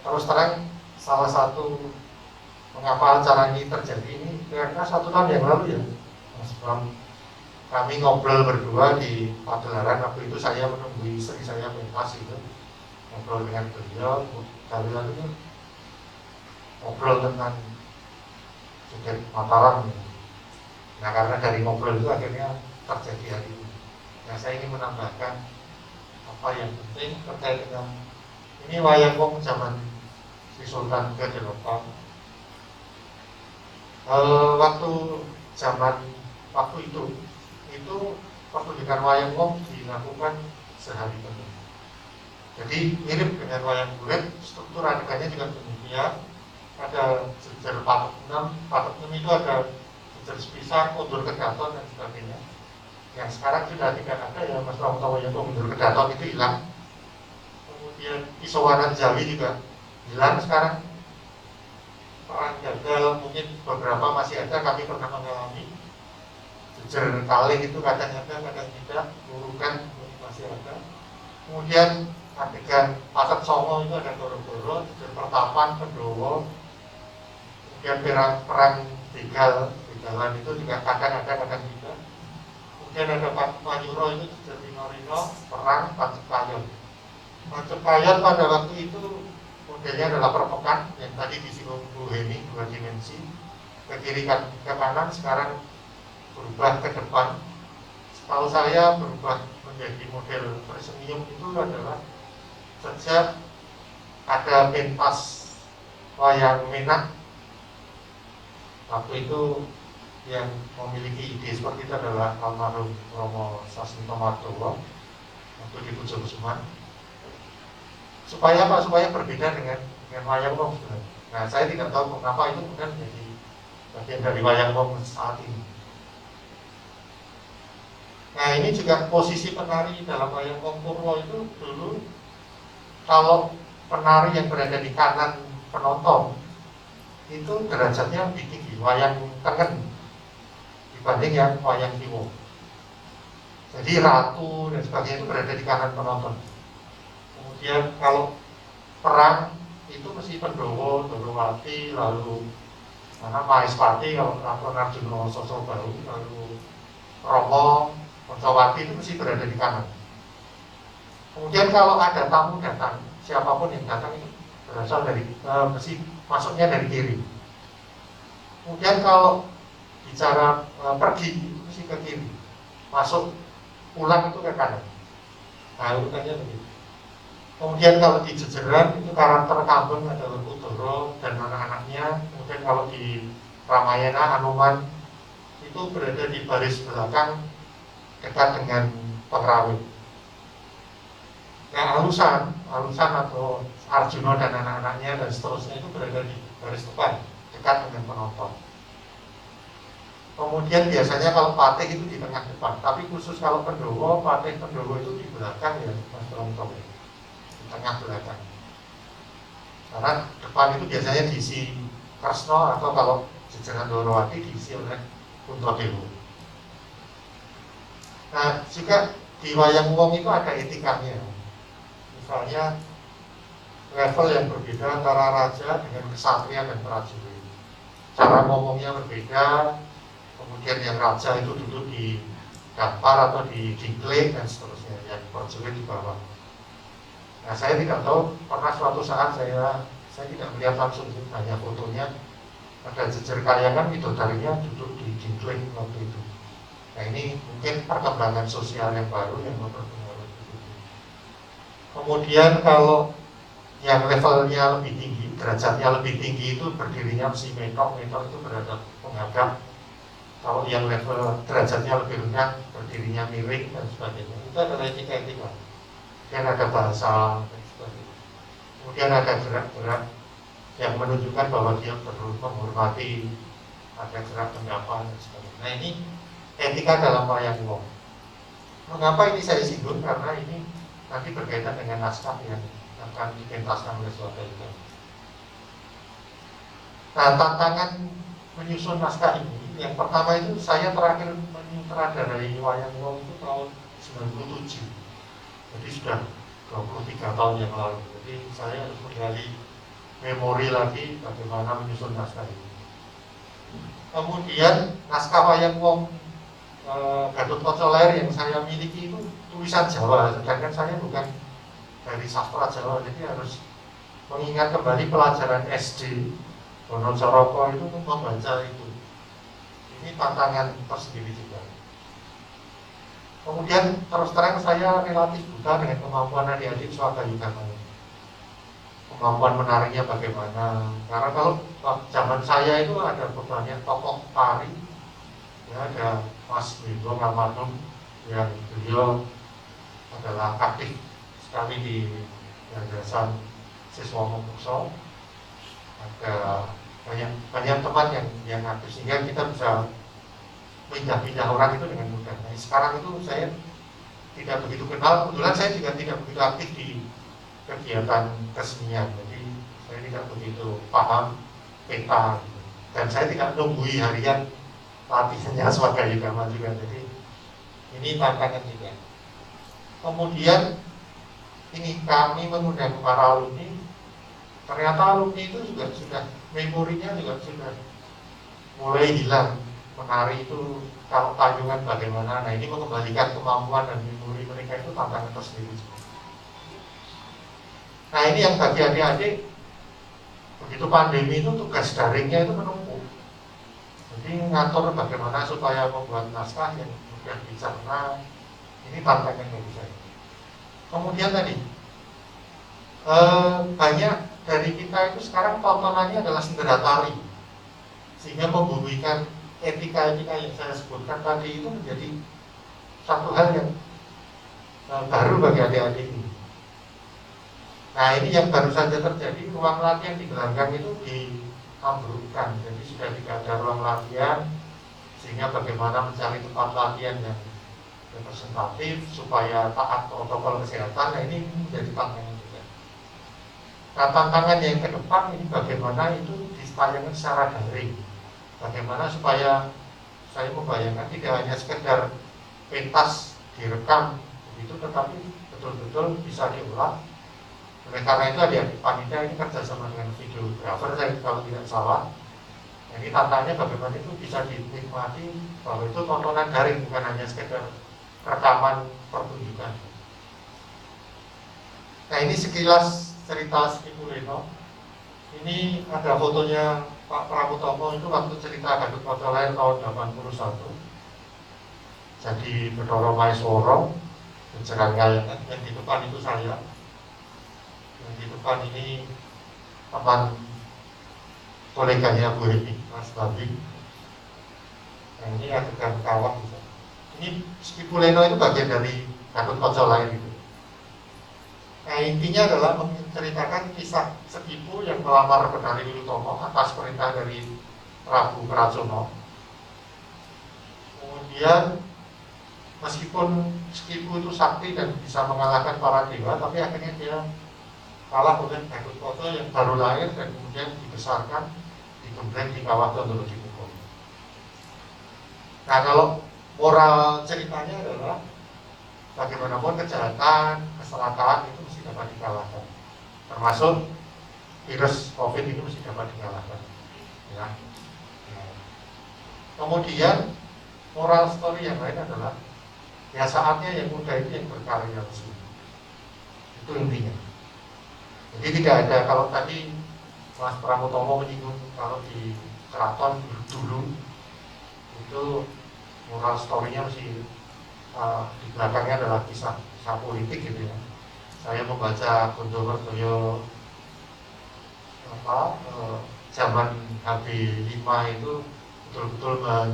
terus terang salah satu mengapa acara ini terjadi ini karena 1 tahun yang lalu ya, Mas Pram, kami ngobrol berdua di pagelaran. Waktu itu saya menunggu istri saya pentas itu, ngobrol dengan beliau. Kali lalu ngobrol tentang Joget Mataram. Nah, karena dari ngobrol itu akhirnya terjadi hari ini. Nah, saya ingin menambahkan apa yang penting terkait dengan ini wayang wong zaman Sri Sultan ke-8. Waktu itu pertunjukan wayang wong dilakukan sehari penuh. Jadi mirip dengan wayang kulit, struktur adegannya juga demikian. Ada jejer patok 6 itu ada jejer sepisah, mundur ke daton dan sebagainya. Yang sekarang sudah tidak ada ya, Mas Pramutomo, yang mundur ke daton itu hilang. Kemudian isowanan Jawi juga hilang sekarang. Perang gagal mungkin beberapa masih ada, kami pernah mengalami. Jejer kaleng itu kadang ada, kadang tidak. Lurukan masih ada. Kemudian adegan paket songo itu ada goro-goro, jejer pertapan, pendowo. Kemudian perang begalan itu juga kadang ada, kadang tidak. Kemudian ada Manyuro itu jejer rino-rino, perang Pancekayon. Pancekayon pada waktu itu modelnya adalah perpekan yang tadi disinggung Bu Heni, 2 dimensi, ke kiri ke kanan. Sekarang berubah ke depan. Setahu saya berubah menjadi model presenium itu adalah sejak ada pentas wayang Menak. Waktu itu yang memiliki ide seperti itu adalah almarhum Romo Sasmito Martowo waktu di Pujokusuman. Supaya berbeda dengan wayang wong sebenarnya. Nah, saya tidak tahu mengapa itu kemudian menjadi bagian dari wayang wong saat ini. Nah, ini juga posisi penari dalam wayang wong Purwo itu dulu, kalau penari yang berada di kanan penonton itu derajatnya lebih tinggi, wayang tengen dibanding yang wayang kiwo. Jadi ratu dan sebagainya itu berada di kanan penonton. Kemudian kalau perang itu mesti Pendowo, Dorowati, lalu Mahespati, kalau Ratu Narjuno Sosrobahu, lalu Romo, Poncowati itu mesti berada di kanan. Kemudian kalau ada tamu datang, siapapun yang datang itu berasal dari mesti masuknya dari kiri. Kemudian kalau bicara pergi itu mesti ke kiri, masuk pulang itu ke kanan. Nah, urutannya begitu. Kemudian kalau di Jejeran itu karakter Kambeng ada Werkudara dan anak-anaknya. Kemudian kalau di Ramayana Hanuman itu berada di baris belakang dekat dengan pengrawit. Nah, Alusan atau Arjuna dan anak-anaknya dan seterusnya itu berada di baris depan dekat dengan penonton. Kemudian biasanya kalau Patih itu di tengah depan, tapi khusus kalau Pendowo, Patih Pendowo itu di belakang ya, Mas Tongtong, di tengah belakang. Karena depan itu biasanya diisi Kresna atau kalau Jejeran Dwarawati diisi oleh Puntadewa. Nah, juga di Wayang Wong itu ada etikanya. Misalnya level yang berbeda antara raja dengan kesatria dan prajurit. Cara ngomongnya berbeda. Kemudian yang raja itu duduk di dampar atau di dingklek dan seterusnya, yang prajurit di bawah. Nah, saya tidak tahu, pernah suatu saat saya tidak melihat langsung, hanya fotonya ada Jejer Kayangan Widodarinya duduk di dingklek waktu itu. Nah, ini mungkin perkembangan sosial yang baru yang mempengaruhi itu. Kemudian kalau yang levelnya lebih tinggi, derajatnya lebih tinggi itu berdirinya si metok itu berada menghadap. Kalau yang level derajatnya lebih rendah, berdirinya miring dan sebagainya. Itu adalah etika-etika. Kemudian ada bahasa dan sebagainya. Kemudian ada gerak-gerak yang menunjukkan bahwa dia perlu menghormati, ada gerak pendapat dan sebagainya. Nah, ini etika dalam wayang wong. Mengapa ini saya singgung? Karena ini nanti berkaitan dengan naskah yang akan dipentaskan oleh saudara. Nah, tantangan menyusun naskah ini, yang pertama itu saya terakhir menyutradarai wayang wong itu tahun 97. Jadi sudah 23 tahun yang lalu. Jadi saya harus menggali memori lagi bagaimana menyusun naskah ini. Kemudian naskah wayang wong Gatotkaca Lair yang saya miliki itu tulisan Jawa, sedangkan saya bukan dari sastra Jawa, jadi harus mengingat kembali pelajaran SD Wonocoroko itu membaca itu. Ini tantangan tersendiri juga. Kemudian terus terang saya relatif buta dengan kemampuan adik-adik Swagayukama. Kemampuan menariknya bagaimana? Karena kalau zaman saya itu ada banyak tokoh tari, ya, ada Mas Wibo Ngamadum yang beliau adalah aktif sekali di Yayasan Siswa Mukso. Ada banyak teman yang aktif sehingga kita bisa pindah-pindah orang itu dengan mudah. Nah, sekarang itu saya tidak begitu kenal, kebetulan saya juga tidak begitu aktif di kegiatan kesenian, jadi saya tidak begitu paham peta gitu. Dan saya tidak nunggui harian latihannya Swagayukama juga, jadi ini tantangan juga. Kemudian ini kami mengundang para alumni. Ternyata alumni itu juga sudah memorinya juga sudah mulai hilang. Menari itu kalau tayungan bagaimana. Nah, ini mengembalikan kemampuan dan memori mereka itu tantangan tersendiri. Nah, ini yang bagi adik-adik begitu pandemi itu tugas daringnya itu menumpuk. Jadi ngatur bagaimana supaya membuat naskah yang mudah dicerna. Ini tantangan bagi saya. Kemudian tadi banyak dari kita itu sekarang tontonannya adalah sendera tari, sehingga membumikan etika-etika yang saya sebutkan tadi itu menjadi satu hal yang baru bagi adik-adik ini. Nah, ini yang baru saja terjadi, ruang latihan di gelanggang itu diambrukkan, jadi sudah tidak ada ruang latihan, sehingga bagaimana mencari tempat latihan yang representatif supaya taat protokol kesehatan. Nah, ini menjadi tantangan juga. Nah, tantangan yang ke depan ini bagaimana itu ditayangkan secara daring. Bagaimana supaya saya membayangkan tidak hanya sekedar pentas direkam begitu, tetapi betul-betul bisa diulang. Oleh karena itu adik-adik panitia ini kerjasama dengan videografer, saya kalau tidak salah. Ini tantangannya bagaimana itu bisa dinikmati bahwa itu tontonan daring, bukan hanya sekedar rekaman pertunjukan. Nah, ini sekilas cerita Sri Muleno. Ini ada fotonya Pak Pramutomo itu waktu cerita Gatotkaca Lair tahun 81. Jadi Bathara Maeswara jajaran kayangan. Yang di depan itu saya, yang di depan ini teman koleganya Bu Hemi, Mas Babi. Nah, ini adegan kawah. Ini Skipuleno itu bagian dari Gatot Kaca lain gitu. Nah, intinya adalah menceritakan kisah Sekipu yang melamar Penari Wilutomo atas perintah dari Prabu Prajono. Kemudian meskipun Sekipu itu sakti dan bisa mengalahkan para dewa, tapi akhirnya dia kalah oleh Gatot Kaca yang baru lahir dan kemudian dibesarkan, digembleng di kawah Condoro Dipuko. Nah, kalau moral ceritanya adalah bagaimanapun kejahatan, kesalahan itu mesti dapat dikalahkan. Termasuk virus COVID itu mesti dapat dikalahkan. Ya. Nah. Kemudian moral story yang lain adalah ya saatnya yang muda itu yang berkarya resmi. Itu intinya. Jadi tidak ada, kalau tadi Mas Pramutomo menyinggung kalau di keraton dulu itu moral story-nya mesti di belakangnya adalah kisah politik gitu ya. Saya membaca Gondowerdoyo zaman HB5 itu betul-betul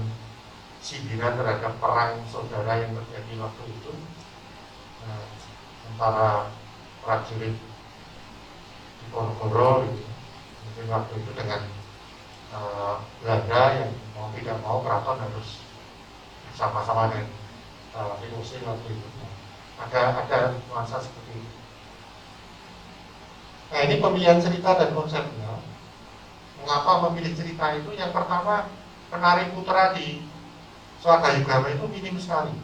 sindiran terhadap perang saudara yang terjadi waktu itu antara prajurit Diponegoro gitu. Mungkin waktu itu dengan Belanda yang mau tidak mau keraton harus sama-sama dengan VOC waktu itu. Ada nuansa seperti itu. Nah, ini pemilihan cerita dan konsepnya. Mengapa memilih cerita itu? Yang pertama, penari putra di Swagayugama itu minim sekali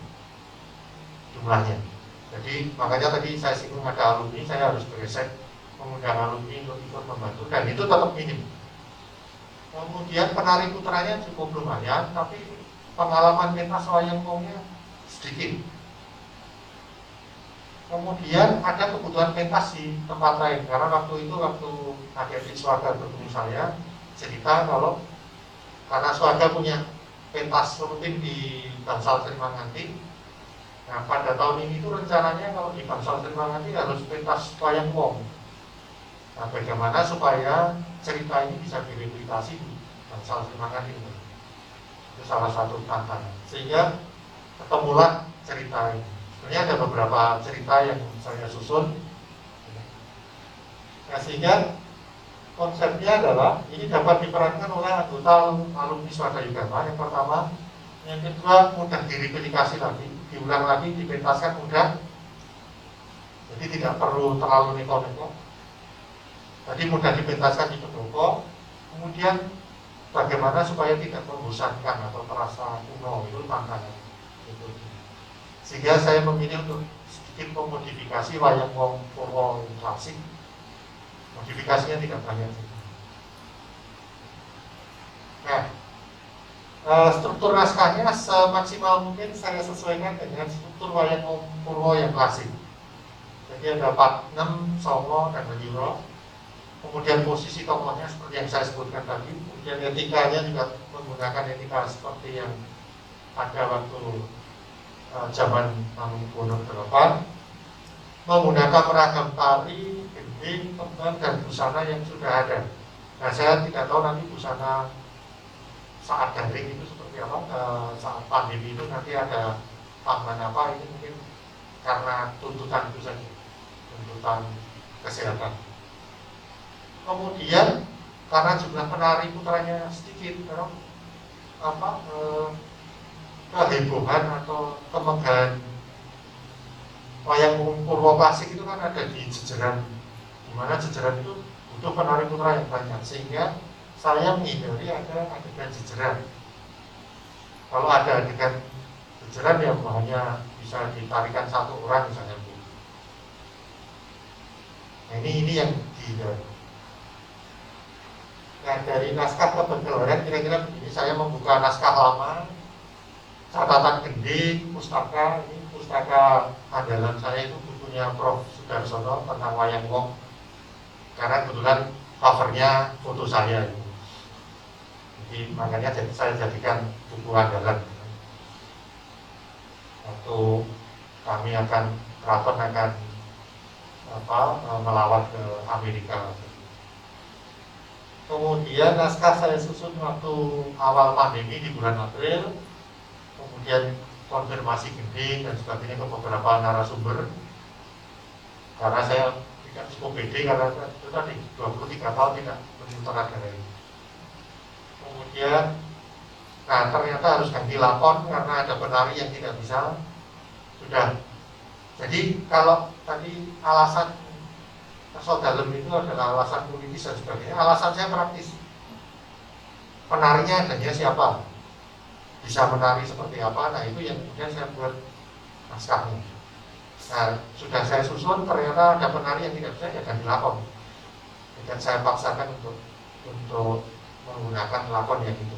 jumlahnya. Jadi makanya tadi saya singgung ada alumni, saya harus beresek mengundang alumni untuk ikut membantu, dan itu tetap minim. Kemudian penari putranya cukup lumayan, tapi pengalaman pentas wayang wongnya sedikit. Kemudian ada kebutuhan pentas di tempat lain, karena waktu adik Swaga bertemu saya cerita kalau karena Swaga punya pentas rutin di Bangsal Srimanganti. Nah, pada tahun ini itu rencananya kalau di Bangsal Srimanganti harus pentas wayang wong. Nah, bagaimana supaya cerita ini bisa direplikasi di Bangsal Srimanganti itu salah satu tantangan. Sehingga ketemulah cerita ini. Sebenarnya ada beberapa cerita yang saya susun. Nah, sehingga konsepnya adalah ini dapat diperankan oleh anggota alumni Swagayugama yang pertama. Yang kedua, mudah direplikasi lagi, diulang lagi, dipentaskan mudah. Jadi tidak perlu terlalu neko-neko. Tadi mudah dipentaskan di Pendopo. Kemudian bagaimana supaya tidak membosankan atau terasa kuno, itu tantangan. Sehingga saya memilih untuk sedikit memodifikasi wayang wong Purwo klasik. Modifikasinya tidak banyak. Nah, struktur naskahnya semaksimal mungkin saya sesuaikan dengan struktur wayang wong Purwo yang klasik. Jadi ada 46, Songo, dan Menyuro. Kemudian posisi tokohnya seperti yang saya sebutkan tadi. Kemudian etikanya juga menggunakan etika seperti yang ada waktu zaman Hamengkubuwono VIII, menggunakan ragam tari, gending, tembang, dan busana yang sudah ada. Nah, saya tidak tahu nanti busana saat daring itu seperti apa, saat pandemi itu nanti ada tambahan apa, ini mungkin karena tuntutan itu saja, tuntutan kesehatan. Kemudian karena jumlah penari putranya sedikit, kehebohan atau kemegahan wayang Purwo klasik itu kan ada di jejeran, di mana jejeran itu butuh penari putra yang banyak, sehingga saya menghindari ada adegan jejeran. Kalau ada adegan jejeran ya hanya bisa ditarikan satu orang misalnya. Nah, ini yang dihindari. Nah, dari naskah kebenaran kira-kira begini, saya membuka naskah lama, catatan gending, pustaka. Ini pustaka andalan saya itu bukunya Prof. Sudarsono tentang wayang wong, karena kebetulan covernya foto saya itu. Jadi makanya saya jadikan buku andalan. Waktu kami akan keraton akan melawat ke Amerika. Kemudian naskah saya susun waktu awal pandemi di bulan April, kemudian konfirmasi gede dan sebagainya ke beberapa narasumber, karena saya tidak cukup pede karena itu tadi 23 tahun tidak memutar acara ini. Kemudian, nah ternyata harus ganti lakon karena ada penari yang tidak bisa. Sudah. Jadi kalau tadi alasan perso dalam itu adalah alasan politis dan sebagainya, alasan saya praktis. Penarinya adanya siapa? Bisa menari seperti apa? Nah itu yang kemudian saya buat naskahnya. Nah sudah saya susun, ternyata ada penari yang tidak bisa, ya ganti lakon. Dan saya paksakan untuk menggunakan lakon yang itu.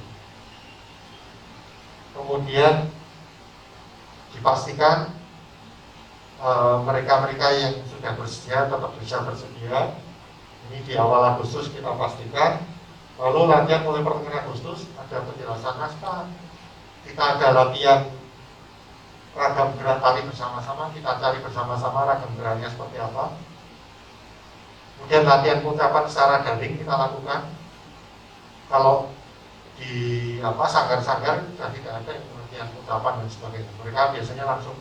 Kemudian dipastikan mereka-mereka yang sudah bersedia tetap bisa bersedia. Ini di awal Agustus kita pastikan. Lalu latihan mulai pertengahan Agustus ada penjelasan naskah. Kita ada latihan ragam gerak tari bersama-sama. Kita cari bersama-sama ragam geraknya seperti apa. Kemudian latihan ucapan secara daring kita lakukan. Kalau di sanggar-sanggar sudah tidak ada yang latihan ucapan dan sebagainya. Mereka biasanya langsung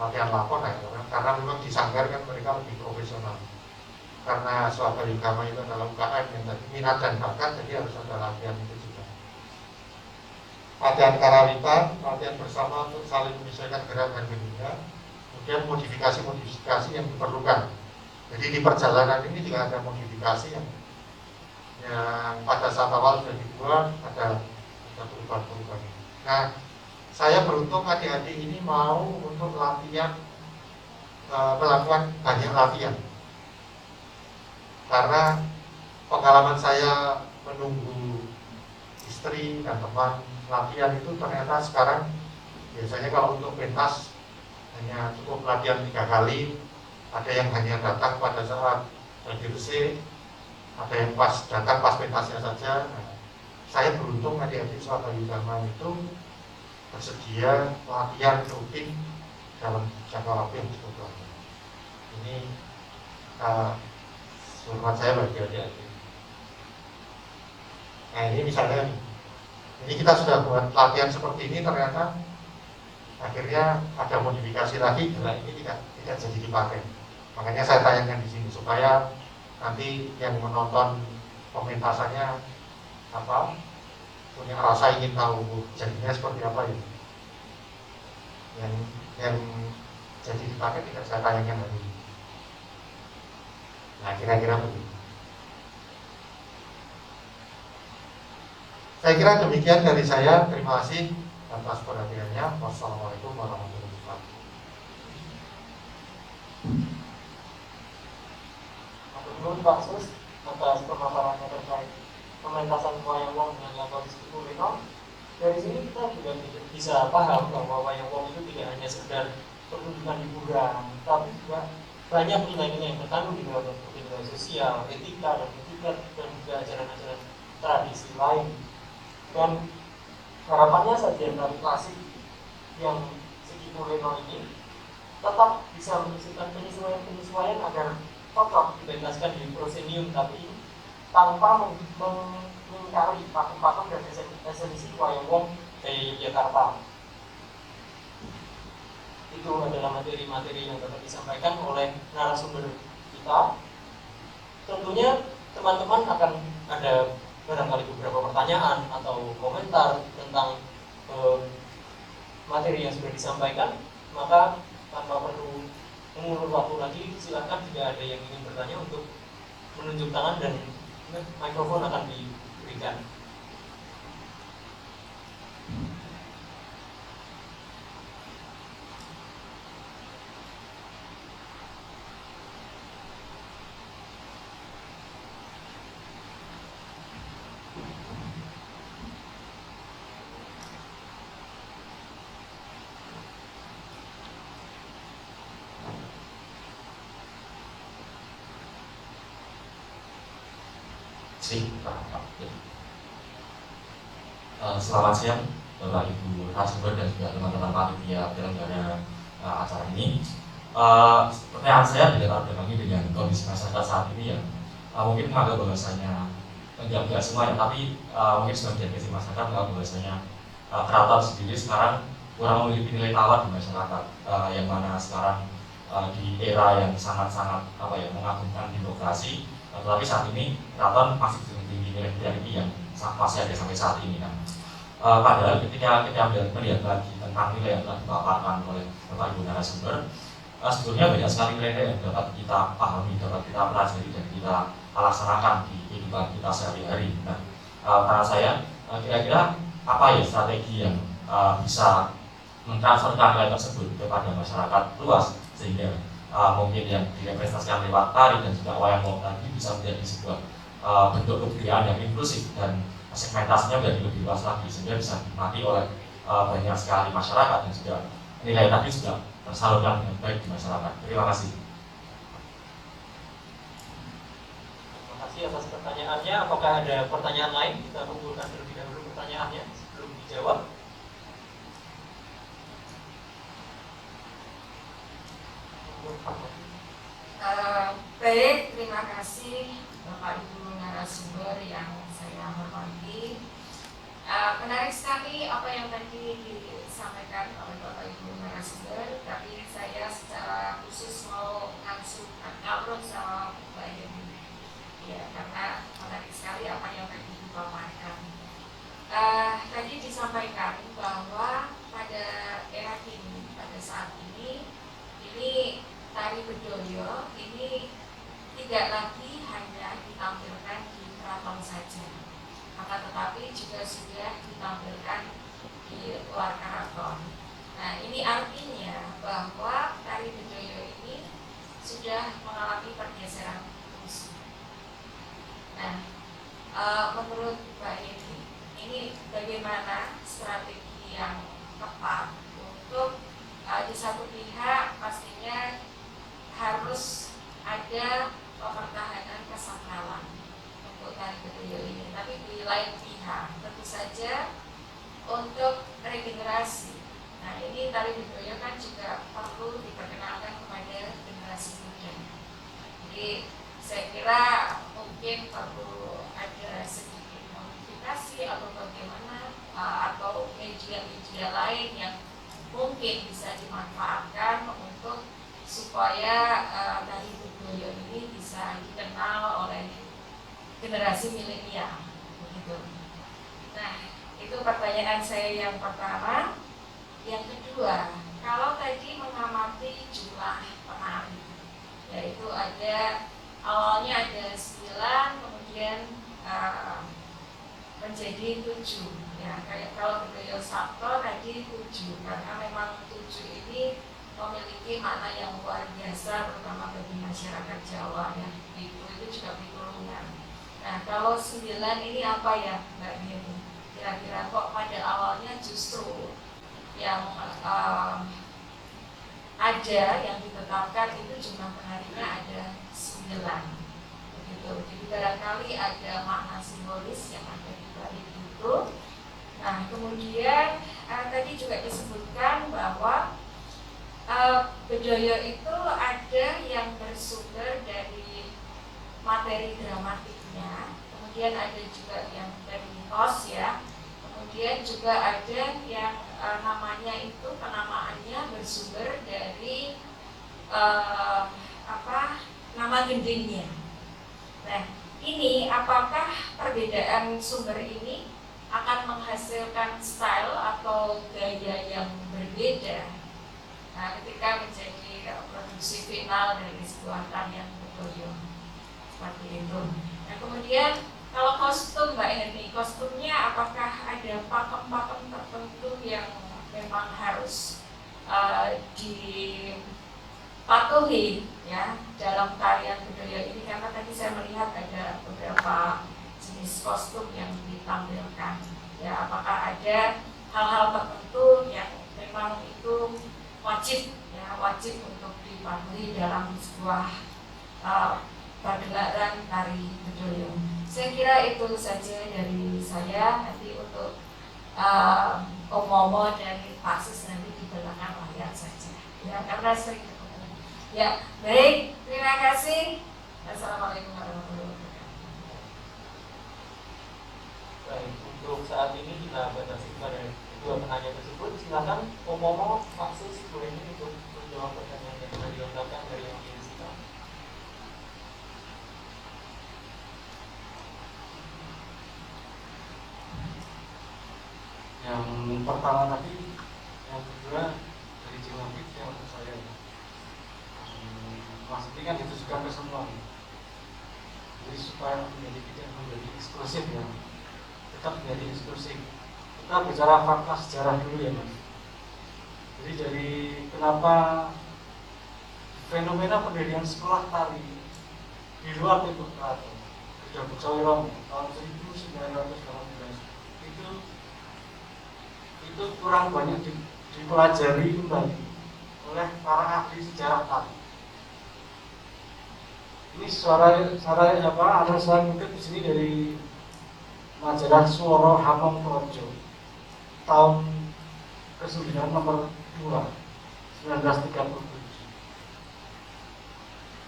latihan lakon ya, karena memang di sanggar kan mereka lebih profesional. Karena Swaka Yugama itu adalah UKM yang tadi minat dan bakat, jadi harus ada latihan itu juga. Latihan karawitan, latihan bersama untuk saling menyesuaikan gerak dan gerakan. Kemudian modifikasi yang diperlukan. Jadi di perjalanan ini juga ada modifikasi yang pada saat awal sudah dibuat, ada perubahan-perubahan. Nah, saya beruntung adik-adik ini mau untuk latihan, melakukan banyak latihan. Karena pengalaman saya menunggu istri dan teman latihan itu ternyata sekarang biasanya kalau untuk pentas hanya cukup latihan 3 kali. Ada yang hanya datang pada saat lagi resik, ada yang datang pas pentasnya saja. Nah, saya beruntung adik-adik Swaka Yugama itu bersedia latihan rutin dalam jangka waktu yang cukup lama. Ini hormat saya bagi adik-adik. Nah ini misalnya, ini kita sudah buat latihan seperti ini, ternyata akhirnya ada modifikasi lagi, gerak ini tidak jadi dipakai. Makanya saya tayangkan di sini supaya nanti yang menonton pementasannya punya rasa ingin tahu jadinya seperti apa ya. Yang jadi dipakai tidak saya tayangkan hari ini. Nah kira-kira begitu. Saya kira demikian dari saya. Terima kasih atas perhatiannya. Wassalamualaikum warahmatullahi wabarakatuh. Menurut Pak Sus atas pemaparannya terkait pementasan wayang wong dengan lakon Siti Rino. Dari sini kita juga bisa paham bahwa wayang wong itu tidak hanya sekedar pertunjukan hiburan, tapi juga banyak nilai-nilai yang terkandung di dalam nilai sosial, etika, dan juga ajaran-ajaran tradisi lain. Dan harapannya sajian tari klasik yang Siti Rino ini tetap bisa menyusun penyesuaian agar cocok dipentaskan di prosenium, tapi tanpa mengingkari pakem-pakem dan esensi wayang wong dari Yogyakarta. Itu adalah materi-materi yang dapat disampaikan oleh narasumber kita. Tentunya teman-teman akan ada barangkali beberapa pertanyaan atau komentar tentang materi yang sudah disampaikan, maka tanpa perlu mengulur waktu lagi, silakan jika ada yang ingin bertanya untuk menunjuk tangan dan mikrofon akan diberikan. Selamat siang Bapak Ibu narasumber dan juga teman-teman panitia penyelenggara acara ini. Pertanyaan saya tidak terkait dengan kondisi masyarakat saat ini yang mungkin menganggap bahwasanya enggak semuanya, tapi mungkin sebagian kecil masyarakat menganggap bahwasanya keraton sendiri sekarang kurang memiliki nilai tawar di masyarakat, yang mana sekarang di era yang sangat-sangat mengagumkan demokrasi, tetapi saat ini keraton masih tinggi nilai hierarki yang masih ada sampai saat ini kan. Padahal ketika kita melihat lagi tentang nilai yang telah dipaparkan oleh Bapak Ibu narasumber, sebetulnya banyak sekali nilai yang dapat kita pahami, dapat kita pelajari dan kita laksanakan di kehidupan kita sehari-hari. Nah, karena saya kira-kira apa ya strategi yang bisa mentransferkan nilai tersebut kepada masyarakat luas sehingga mungkin yang direpresentasikan lewat tari dan juga wayang golek tadi bisa menjadi sebuah bentuk kebudayaan yang inklusif dan segmentasinya menjadi lebih luas lagi sehingga bisa dinikmati oleh banyak sekali masyarakat dan juga nilai tadi juga tersalurkan dengan baik di masyarakat. Terima kasih. Terima kasih atas pertanyaannya. Apakah ada pertanyaan lain? Kita kumpulkan terlebih dahulu pertanyaannya sebelum dijawab. Baik, terima kasih Bapak Ibu narasumber yang saya hormati. Menarik sekali apa yang tadi disampaikan oleh Bapak Ibu narasumber, tapi saya secara khusus mau langsung ngobrol sama Mbak Yeni, ya, karena menarik sekali apa yang tadi dipaparkan. Tadi disampaikan bahwa pada era ini, pada saat ini tari bedoyo ini tidak lagi hanya ditampilkan di keraton saja, akan tetapi juga sudah ditampilkan di luar keraton. Nah, ini artinya bahwa tari bedoyo ini sudah mengalami pergeseran fungsi. Nah, menurut Mbak Yeni, ini bagaimana strategi yang tepat untuk di satu pihak pastinya harus ada pertahanan kesakralan untuk tari bedoyo ini, tapi di lain pihak tentu saja untuk regenerasi. Nah, ini tari bedoyo kan juga perlu diperkenalkan kepada generasi muda. Jadi saya kira mungkin perlu ada sedikit modifikasi atau bagaimana atau media-media lain yang mungkin bisa dimanfaatkan untuk supaya tari bedoyo ini bisa dikenal oleh generasi milenial, begitu. Nah, itu pertanyaan saya yang pertama. Yang kedua, kalau tadi mengamati jumlah penari, yaitu awalnya ada 9, kemudian menjadi 7. Ya, kayak kalau bedoyo Sabto tadi 7, karena memang 7 ini memiliki makna yang luar biasa terutama bagi masyarakat Jawa ya. Itu juga pitulungan. Nah, kalau 9 ini apa ya Mbak Yeni? Kira-kira kok pada awalnya justru yang ada yang ditetapkan itu jumlah penarinya ada 9 begitu. Jadi barangkali ada makna simbolis yang ada di balik itu. Nah, kemudian tadi juga disebutkan bahwa bedoyo itu ada yang bersumber dari materi dramatiknya, kemudian ada juga yang dari mitos ya, kemudian juga ada yang namanya itu penamaannya bersumber dari nama gendingnya. Nah, ini apakah perbedaan sumber ini akan menghasilkan style atau gaya yang berbeda? Nah, ketika menjadi produksi final dari sebuah tarian bedoyo seperti itu. Nah, kemudian kalau kostum Mbak Yeni, kostumnya apakah ada pakem-pakem tertentu yang memang harus dipatuhi ya dalam tarian bedoyo ini? Karena tadi saya melihat ada beberapa jenis kostum yang ditampilkan. Ya, apakah ada hal-hal tertentu yang memang itu wajib untuk dipatuhi dalam sebuah pergelaran tari bedoyo? Saya kira itu saja dari saya. Nanti untuk Om Momo dan Pak Sis nanti di belakang layar saja ya, karena sering ketemu. Ya, baik. Terima kasih. Assalamualaikum warahmatullahi wabarakatuh. Baik, untuk saat ini kita batasi pada dua penanya tersebut. Silakan Pomo Pak Sus boleh untuk menjawab pertanyaan yang sudah dilontarkan dari audiens kita. Yang pertama tadi, yang kedua dari Cimapit yang untuk saya. Mas ini kan ditujukan ke semua. Jadi supaya menjadi tidak menjadi eksklusif ya, tetap menjadi eksklusif. Kita bicara fakta sejarah dulu ya Mas. Jadi dari kenapa fenomena pendirian sekolah tari di luar Tembok Keraton, di Dapur Sawirong tahun 1918 itu kurang banyak dipelajari kembali oleh para ahli sejarah tari. Ini ada saya kutip di sini dari majalah Swara Hamong Projo tahun ke-9 nomor 2 1937.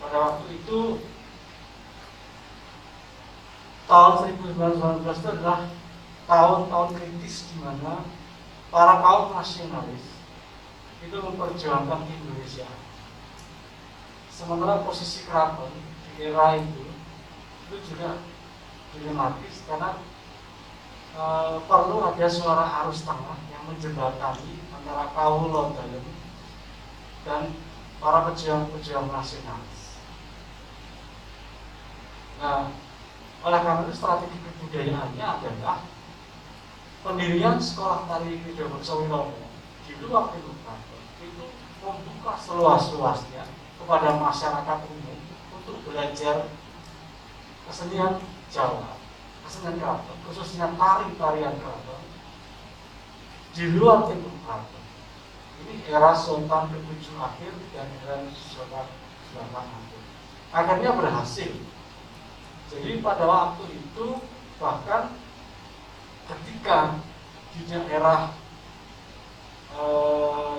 Pada waktu itu tahun 1919 itu adalah tahun-tahun kritis di mana para kaum nasionalis itu memperjuangkan Indonesia. Sementara posisi keraton di era itu juga dilematis karena perlu ada suara arus tengah yang menjembatani antara kawula dalem dan para pejuang-pejuang nasionalis. Nah, oleh karena itu strategi kebudayaannya adalah pendirian sekolah tari di Dapur Sawirong di luar Tembok Keraton itu membuka seluas-luasnya kepada masyarakat umum untuk belajar kesenian Jawa, kesenian keraton, khususnya tarian keraton di luar Tembok Keraton. Ini era Sultan ke-7 akhir dan era Sultan ke-8 akhir. Akhirnya berhasil. Jadi pada waktu itu bahkan ketika di daerah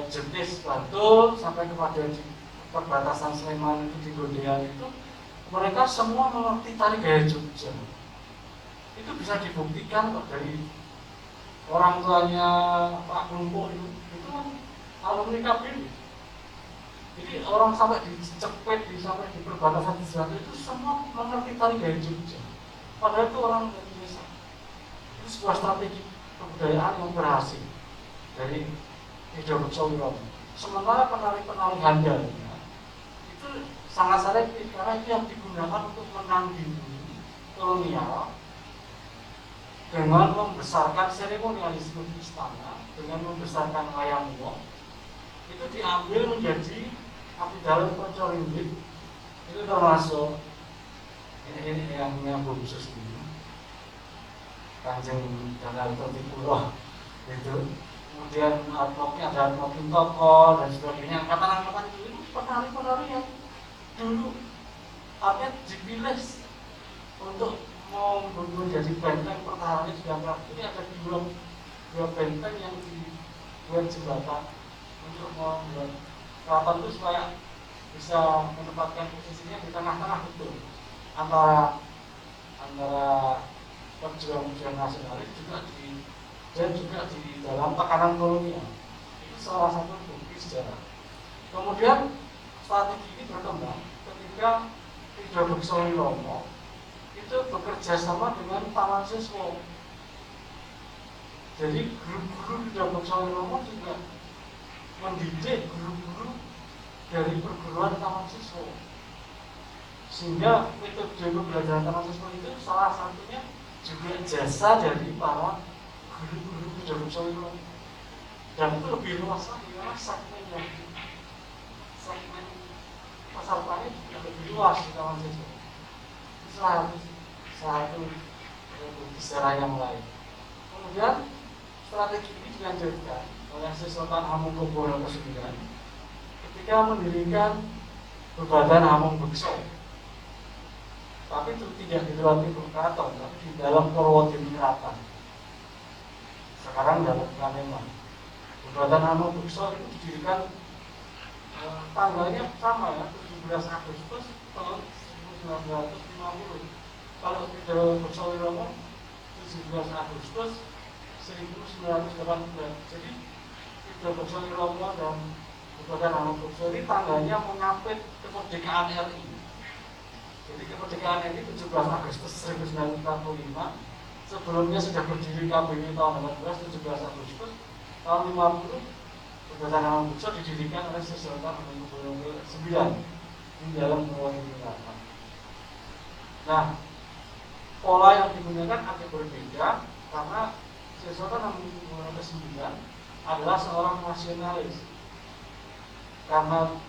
Jetis Bantul sampai kepada di perbatasan Sleman itu di Gondean itu mereka semua mengerti tari gaya Jogja. Itu bisa dibuktikan dari orang tuanya Pak Klumpo itu kan alumni KPI. Jadi orang sampai di Cepet, sampai di perbatasan di Selatan itu semua mengerti tari gaya Jogja. Padahal itu orang Indonesia. Itu sebuah strategi kebudayaan yang berhasil dari Dapur Sawirong. Sementara penari-penari handal itu sangat selektif karena itu yang digunakan untuk menandingi kolonial dengan membesarkan seremonialisme di istana, dengan membesarkan wayang wong. Itu diambil menjadi abdi dalam Konco Ringgit. Itu termasuk ini yang nyambung khusus ini Kanjeng Dalam Totipuloh itu. Kemudian artworknya ada artwork toko dan sebagainya. Angkatan-angkatan itu penari-penari yang dulu artinya dipilih untuk menjadi benteng pertahanan sedangkan ini ada dua benteng yang dibuat jembatan untuk membuat keraton itu supaya bisa menempatkan posisinya di tengah-tengah betul antara perjuangan nasionalis dan juga di dalam tekanan kolonial. Itu salah satu bukti sejarah. Kemudian strategi ini berkembang ketika di Dapur Sawirong itu bekerja sama dengan Taman Siswa. Jadi guru-guru di Dapur Sawirong juga mendidik guru-guru dari perguruan Taman Siswa. Sehingga metode pembelajaran Taman Siswa itu salah satunya juga jasa dari para guru-guru di Dapur Sawirong. Dan itu lebih luas lagi karena segmen pesertanya juga lebih luas di Taman Siswa. Itu salah satu sejarah yang lain. Kemudian strategi ini dilanjutkan oleh Sultan Hamengkubuwono ke-9 ketika mendirikan Badan Hamengkubuwono. Tapi itu tidak di luar Tembok Keraton, tapi di dalam Purwodiningrat. Sekarang dalam Kamenan. Badan Hamengkubuwono itu didirikan tanggalnya sama ya, 17 Agustus tahun 1950. Kalau Widodo Beksawiromo 17 Agustus 1918. Jadi Widodo Beksawiromo dan Badan Hamengkubuwono ini tanggalnya mengapit kemerdekaan RI. Jadi kemerdekaan RI 17 Agustus 1945. Sebelumnya sudah berdiri KBRI tahun 18, 17 Agustus tahun 50. Badan Hamengkubuwono didirikan oleh Sri Sultan Hamengkubuwono IX di dalam Purwokerto. Nah, pola yang digunakan agak berbeda karena Sri Sultan Hamengkubuwono IX adalah seorang nasionalis. Karena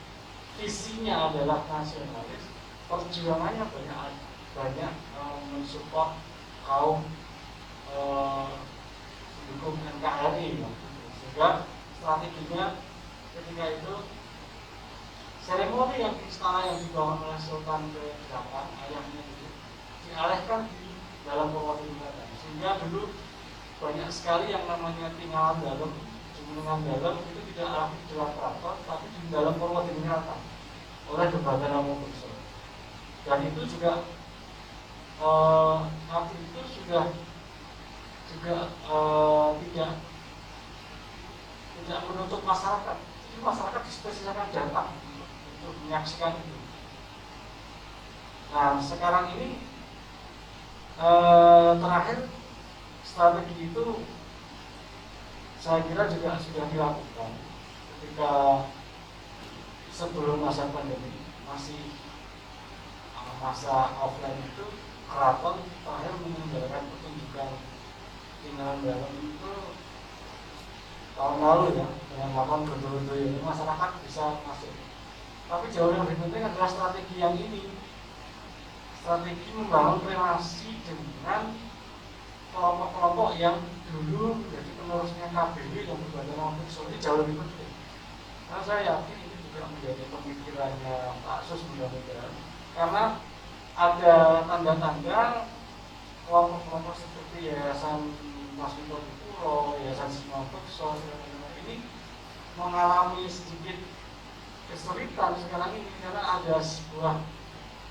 visinya adalah nasionalis, perjuangannya banyak mensupport kaum pendukung NKRI, sehingga strateginya ketika itu seremoni yang istana yang dibangun oleh Sultan ke-8 ayahnya itu dialihkan di dalam Purwokerto, sehingga dulu banyak sekali yang namanya tinggalan dalam, jumenengan dalam itu tidak aktif di dalam keraton, tapi di dalam Purwokerto oleh Badan Hamengkubuwono. Dan itu juga waktu itu juga tidak menutup masyarakat. Jadi masyarakat dispesialkan datang untuk menyaksikan itu. Nah, sekarang ini terakhir strategi itu saya kira juga sudah dilakukan ketika sebelum masa pandemi, masih masa offline itu keraton terakhir menyelenggarakan pertunjukan tinggalan dalam itu tahun lalu ya, dengan melakukan betul-betul ini masyarakat bisa masuk. Tapi jauh yang lebih penting adalah strategi yang ini, strategi membangun relasi dengan kelompok-kelompok yang dulu menjadi penerusnya KBRI dan Badan Hamengkubuwono. Ini jauh lebih penting. Karena saya yakin ini juga menjadi pemikirannya Pak Sus mudah-mudahan, karena ada tanda-tanda kelompok-kelompok seperti Yayasan Mas Wito Dipuro, Yayasan Simal Bekso, ini mengalami sedikit kesulitan sekarang ini karena ada sebuah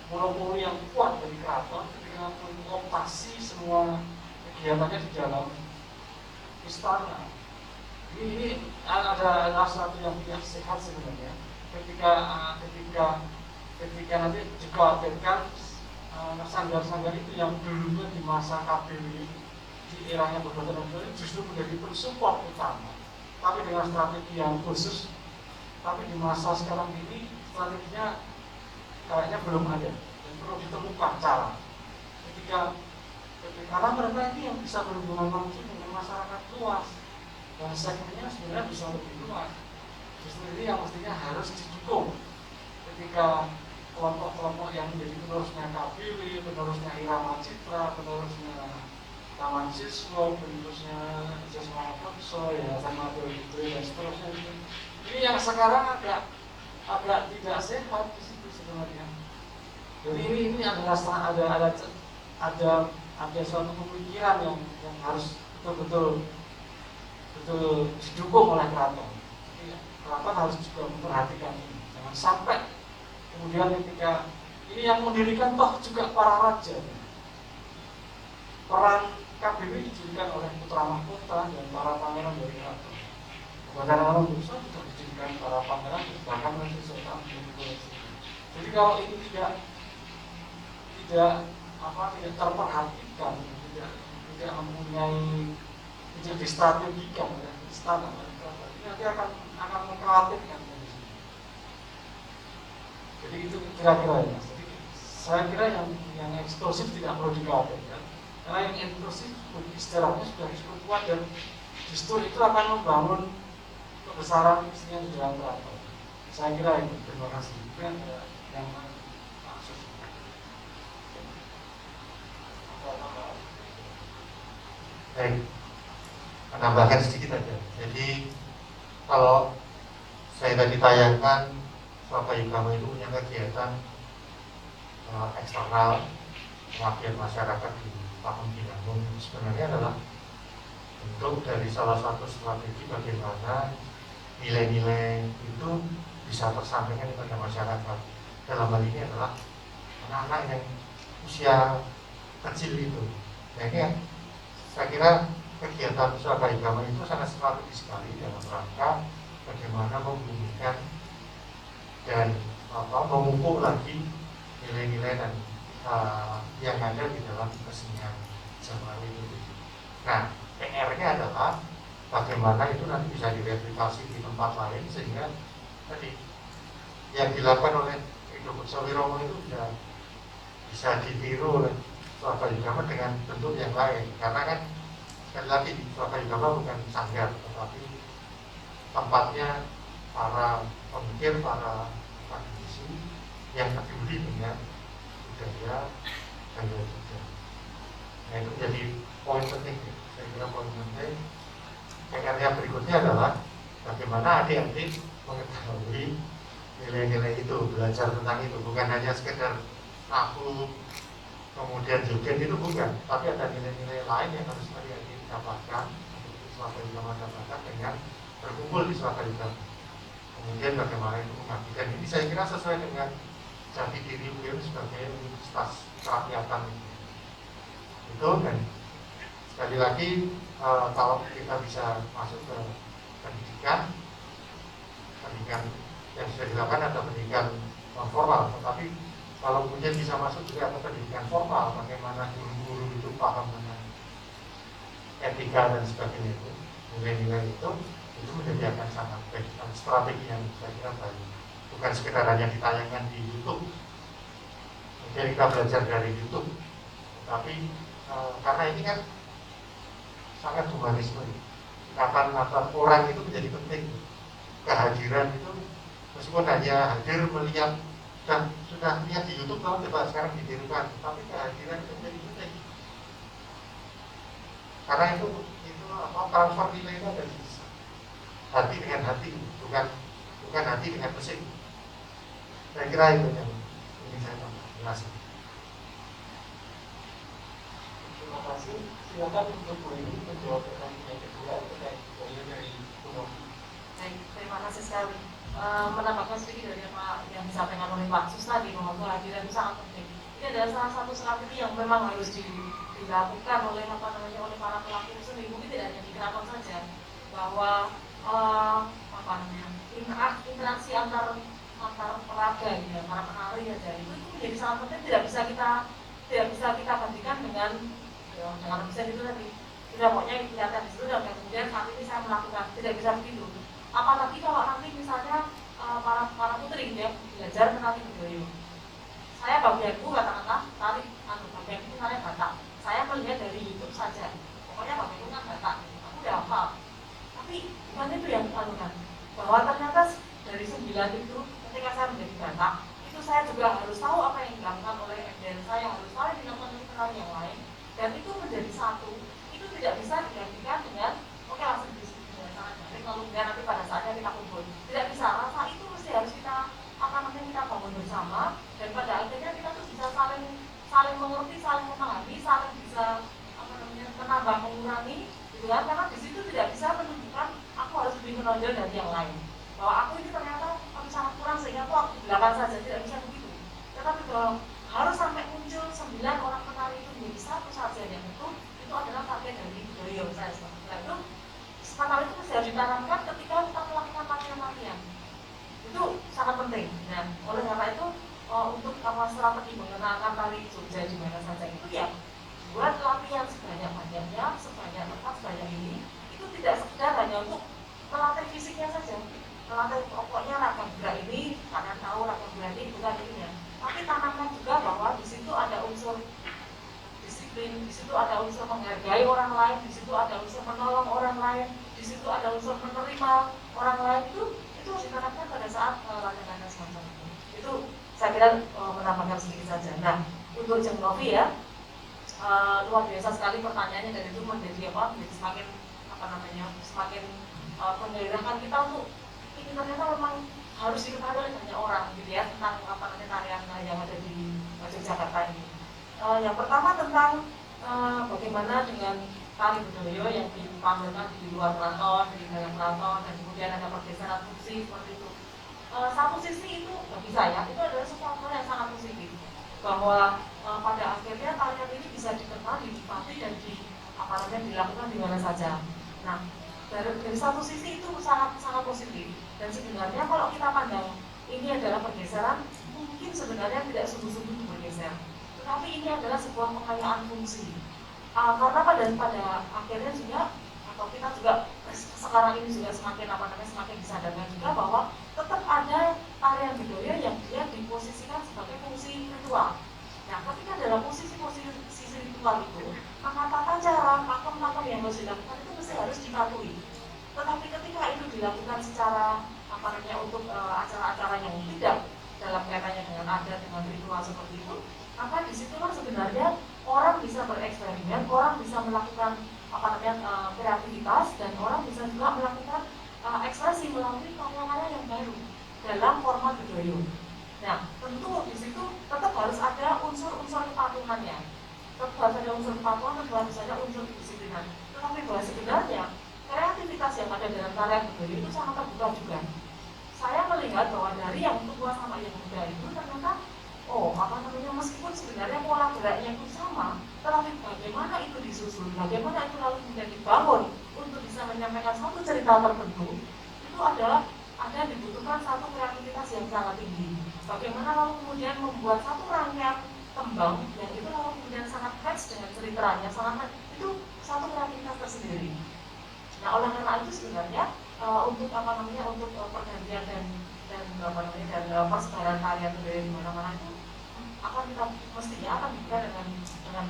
monopoli yang kuat dari keraton ketika mengoperasi semua kegiatannya di dalam istana. Ini adalah satu yang tidak sehat sebenarnya ketika nanti dikhawatirkan sanggar-sanggar itu yang dulunya di masa KBRI di eranya Badan Hamengkubuwono justru menjadi pensupport utama, tapi dengan strategi yang khusus. Tapi di masa sekarang ini strateginya kayaknya belum ada dan perlu ditemukan cara. Karena mereka ini yang bisa berhubungan langsung dengan masyarakat luas dan segmennya sebenarnya bisa lebih luas. Justru ini yang mestinya harus didukung ketika kelompok-kelompok yang menjadi penerusnya KBRI, penerusnya Irama Citra, penerusnya Taman Siswa, penerusnya Jasmine Bekso, Yayasan Madura dan seterusnya. Ini yang sekarang agak tidak sehat di situ sebenarnya. Jadi ini adalah ada suatu pemikiran yang harus betul-betul didukung oleh keraton. Jadi keraton harus juga memperhatikan ini. Jangan sampai kemudian ketika ini yang mendirikan toh juga para raja. Peran KBRI didirikan oleh putra mahkota dan para pangeran dari keraton. Badan Hamengkubuwono juga didirikan para pangeran bahkan oleh Sultan Hamengkubuwono. Jadi kalau ini tidak terperhatikan, tidak mempunyai, tidak distrategikan oleh istana, ini nanti akan mengkhawatirkan. Jadi itu kira-kira ya. Jadi saya kira yang eksklusif tidak perlu dikhawatirkan, karena yang inklusif istilahnya sudah cukup kuat dan justru itu akan membangun kebesaran yang di dalam keraton. Saya kira itu. Terima kasih. Itu yang maksud. Baik, menambahkan sedikit aja. Jadi kalau saya tadi tayangkan Bapak Kami itu punya kegiatan eksternal pengabdian masyarakat di Pakem Binangun, sebenarnya adalah bentuk dari salah satu strategi bagaimana nilai-nilai itu bisa tersampaikan kepada masyarakat. Dalam hal ini adalah anak-anak yang usia kecil itu. Nah ini saya kira kegiatan Swadaya itu sangat strategis sekali dalam rangka bagaimana membumikan dan memupuk lagi nilai-nilai dan yang ada di dalam kesenian Jawa itu. Nah, PR-nya adalah bagaimana itu nanti bisa direplikasi di tempat lain sehingga tadi yang dilakukan oleh Dr. Soliromo itu bisa ditiru oleh Swadaya dengan bentuk yang lain, karena kan sekali lagi Swadaya bukan sanggar, tetapi tempatnya para pemikir, para akademisi yang peduli dengan budaya dan Jogja. Nah itu jadi poin penting, saya kira poin penting. PR-nya berikutnya adalah bagaimana adik-adik mengetahui nilai-nilai itu, belajar tentang itu, bukan hanya sekedar aku kemudian joget itu bukan, tapi ada nilai-nilai lain yang harus adik-adik dapatkan, Swadaya dapatkan dengan berkumpul di Swadaya. Kemudian bagaimana itu mengabdikan, ini saya kira sesuai dengan jati diri beliau sebagai universitas kerakyatan itu. Dan sekali lagi kalau kita bisa masuk ke pendidikan yang sudah dilakukan ada pendidikan non formal, tetapi kalau kemudian bisa masuk juga ke pendidikan formal, bagaimana guru-guru itu paham dengan etika dan sebagainya itu, nilai-nilai itu menjadi akan sangat baik, dan strategi yang saya kira baik, bukan sekedar hanya ditayangkan di YouTube, kemudian kita belajar dari YouTube, tapi karena ini kan sangat humanisme, ikatan antar orang itu menjadi penting, kehadiran itu meskipun hanya hadir melihat dan sudah lihat di YouTube, kalau coba sekarang ditirukan, tapi kehadiran itu menjadi penting, karena itu transfer nilai itu ada di hati dengan hati, bukan hati dengan mesin. Saya kira itu yang ingin saya jelaskan. Terima kasih. Silakan untuk Bu ini menjawab pertanyaan yang kedua terkait dari Bu Novi. Baik, terima kasih sekali. Menambahkan sedikit dari apa yang disampaikan oleh Pak Sus tadi, bahwa kehadiran itu sangat penting. Ini adalah salah satu strategi yang memang harus dilakukan oleh oleh para pelaku seni. Mungkin tidak hanya di keraton saja, bahwa interaksi antar peraga ya, para penari aja itu menjadi sangat penting. Tidak bisa kita bandingkan dengan bisa itu tadi, tidak pokoknya kelihatan di situ dan kemudian saat ini saya melakukan, tidak bisa begitu. Apalagi kalau nanti misalnya para putri ya belajar menari budaya, saya bagianku katakanlah tari bagian itu tari Batak, saya melihat dari YouTube saja, pokoknya bagianku kan Batak, aku udah hafal. Tapi bukan itu yang dilakukan, bahwa ternyata dari 9 itu ketika saya menjadi Batak itu saya juga harus tahu apa yang dilakukan oleh MDN, saya harus tahu yang dilakukan oleh penari yang lain, dan itu menjadi satu. Itu tidak bisa digantikan dengan oke langsung diskusi sangat baik lalu kemudian nanti pada saatnya kita kumpul, tidak bisa. Rasa itu mesti harus kita kita bangun bersama, dan pada akhirnya kita tuh bisa saling mengerti, saling memahami, saling bisa menambah mengurangi gitu kan, karena di situ tidak bisa menunjukkan aku harus lebih menonjol dari yang lain, bahwa aku ini ternyata aku sangat kurang sehingga aku di belakang saja, tidak bisa begitu. Tetapi kalau harus sampai muncul 9 orang penari itu menjadi satu saja, yang itu adalah bagian dari budaya saya. Nah itu penari itu harus ditanamkan ketika kita melakukan latihan-latihan, itu sangat penting. Dan oleh karena itu untuk strategi mengenalkan tari Jogja di mana saja itu ya buat latihan sebanyak-banyaknya, sebanyak tempat, sebanyak ini. Itu tidak sekedar hanya untuk melatih fisiknya saja, melatih pokoknya ragam gerak ini, kalian tahu ragam gerak ini bukan ininya, tapi tanamkan juga bahwa di situ ada unsur disiplin, di situ ada unsur menghargai orang lain, di situ ada unsur menolong orang lain, di situ ada unsur menerima orang lain. Itu harus ditanamkan pada saat latihan semacam itu. Itu saya kira menambahkan sedikit saja. Nah untuk Jeng Novi ya, luar biasa sekali pertanyaannya, dan itu menjadi semakin semakin menggairahkan kita untuk ini ternyata memang harus diketahui oleh banyak orang gitu ya, tentang tarian yang ada di Yogyakarta ini. Yang pertama tentang bagaimana dengan tari bedoyo yang dipamerkan di luar keraton, di dalam keraton, dan kemudian ada pergeseran fungsi seperti itu. Satu sisi itu bagi saya itu adalah sesuatu hal yang sangat positif, bahwa pada akhirnya tarian ini bisa dikenal, dinikmati, dan dilakukan di mana saja. Nah, dari satu sisi itu sangat positif, dan sebenarnya kalau kita pandang ini adalah pergeseran, mungkin sebenarnya tidak sungguh-sungguh bergeser, tetapi ini adalah sebuah pengayaan fungsi. Karena pada akhirnya juga, atau kita juga sekarang ini juga semakin disadarkan juga bahwa tetap ada tarian bedoyo yang dia diposisikan sebagai fungsi ritual. Nah, ketika dalam posisi ritual itu, maka tata cara, pakem yang harus dilakukan itu mesti harus dipatuhi. Tetapi ketika itu dilakukan secara untuk acara-acara yang tidak dalam kaitannya dengan adat, dengan ritual seperti itu, maka disitulah sebenarnya orang bisa bereksperimen, orang bisa melakukan kreativitas, dan orang bisa juga melakukan ekspresi melalui karya-karya yang baru dalam format bedoyo. Nah, tentu di situ tetap harus ada unsur-unsur kepatuhannya, tetap harus ada unsur kepatuhan, tetap harus ada unsur kedisiplinan. Tetapi bahwa sebenarnya kreativitas yang ada dalam karya bedoyo itu sangat terbuka juga. Saya melihat bahwa dari yang tua sama yang muda itu ternyata meskipun sebenarnya pola geraknya itu sama, tetapi bagaimana itu disusun, bagaimana itu lalu kemudian dibangun untuk bisa menyampaikan satu cerita tertentu, itu ada dibutuhkan satu kreativitas yang sangat tinggi. Bagaimana lalu kemudian membuat satu rangkaian tembang yang itu lalu kemudian sangat match dengan ceritanya, itu satu kreativitas tersendiri. Nah, oleh karena itu sebenarnya untuk pergantian dan persebaran tarian budaya di mana-mana itu mestinya akan dibuka dengan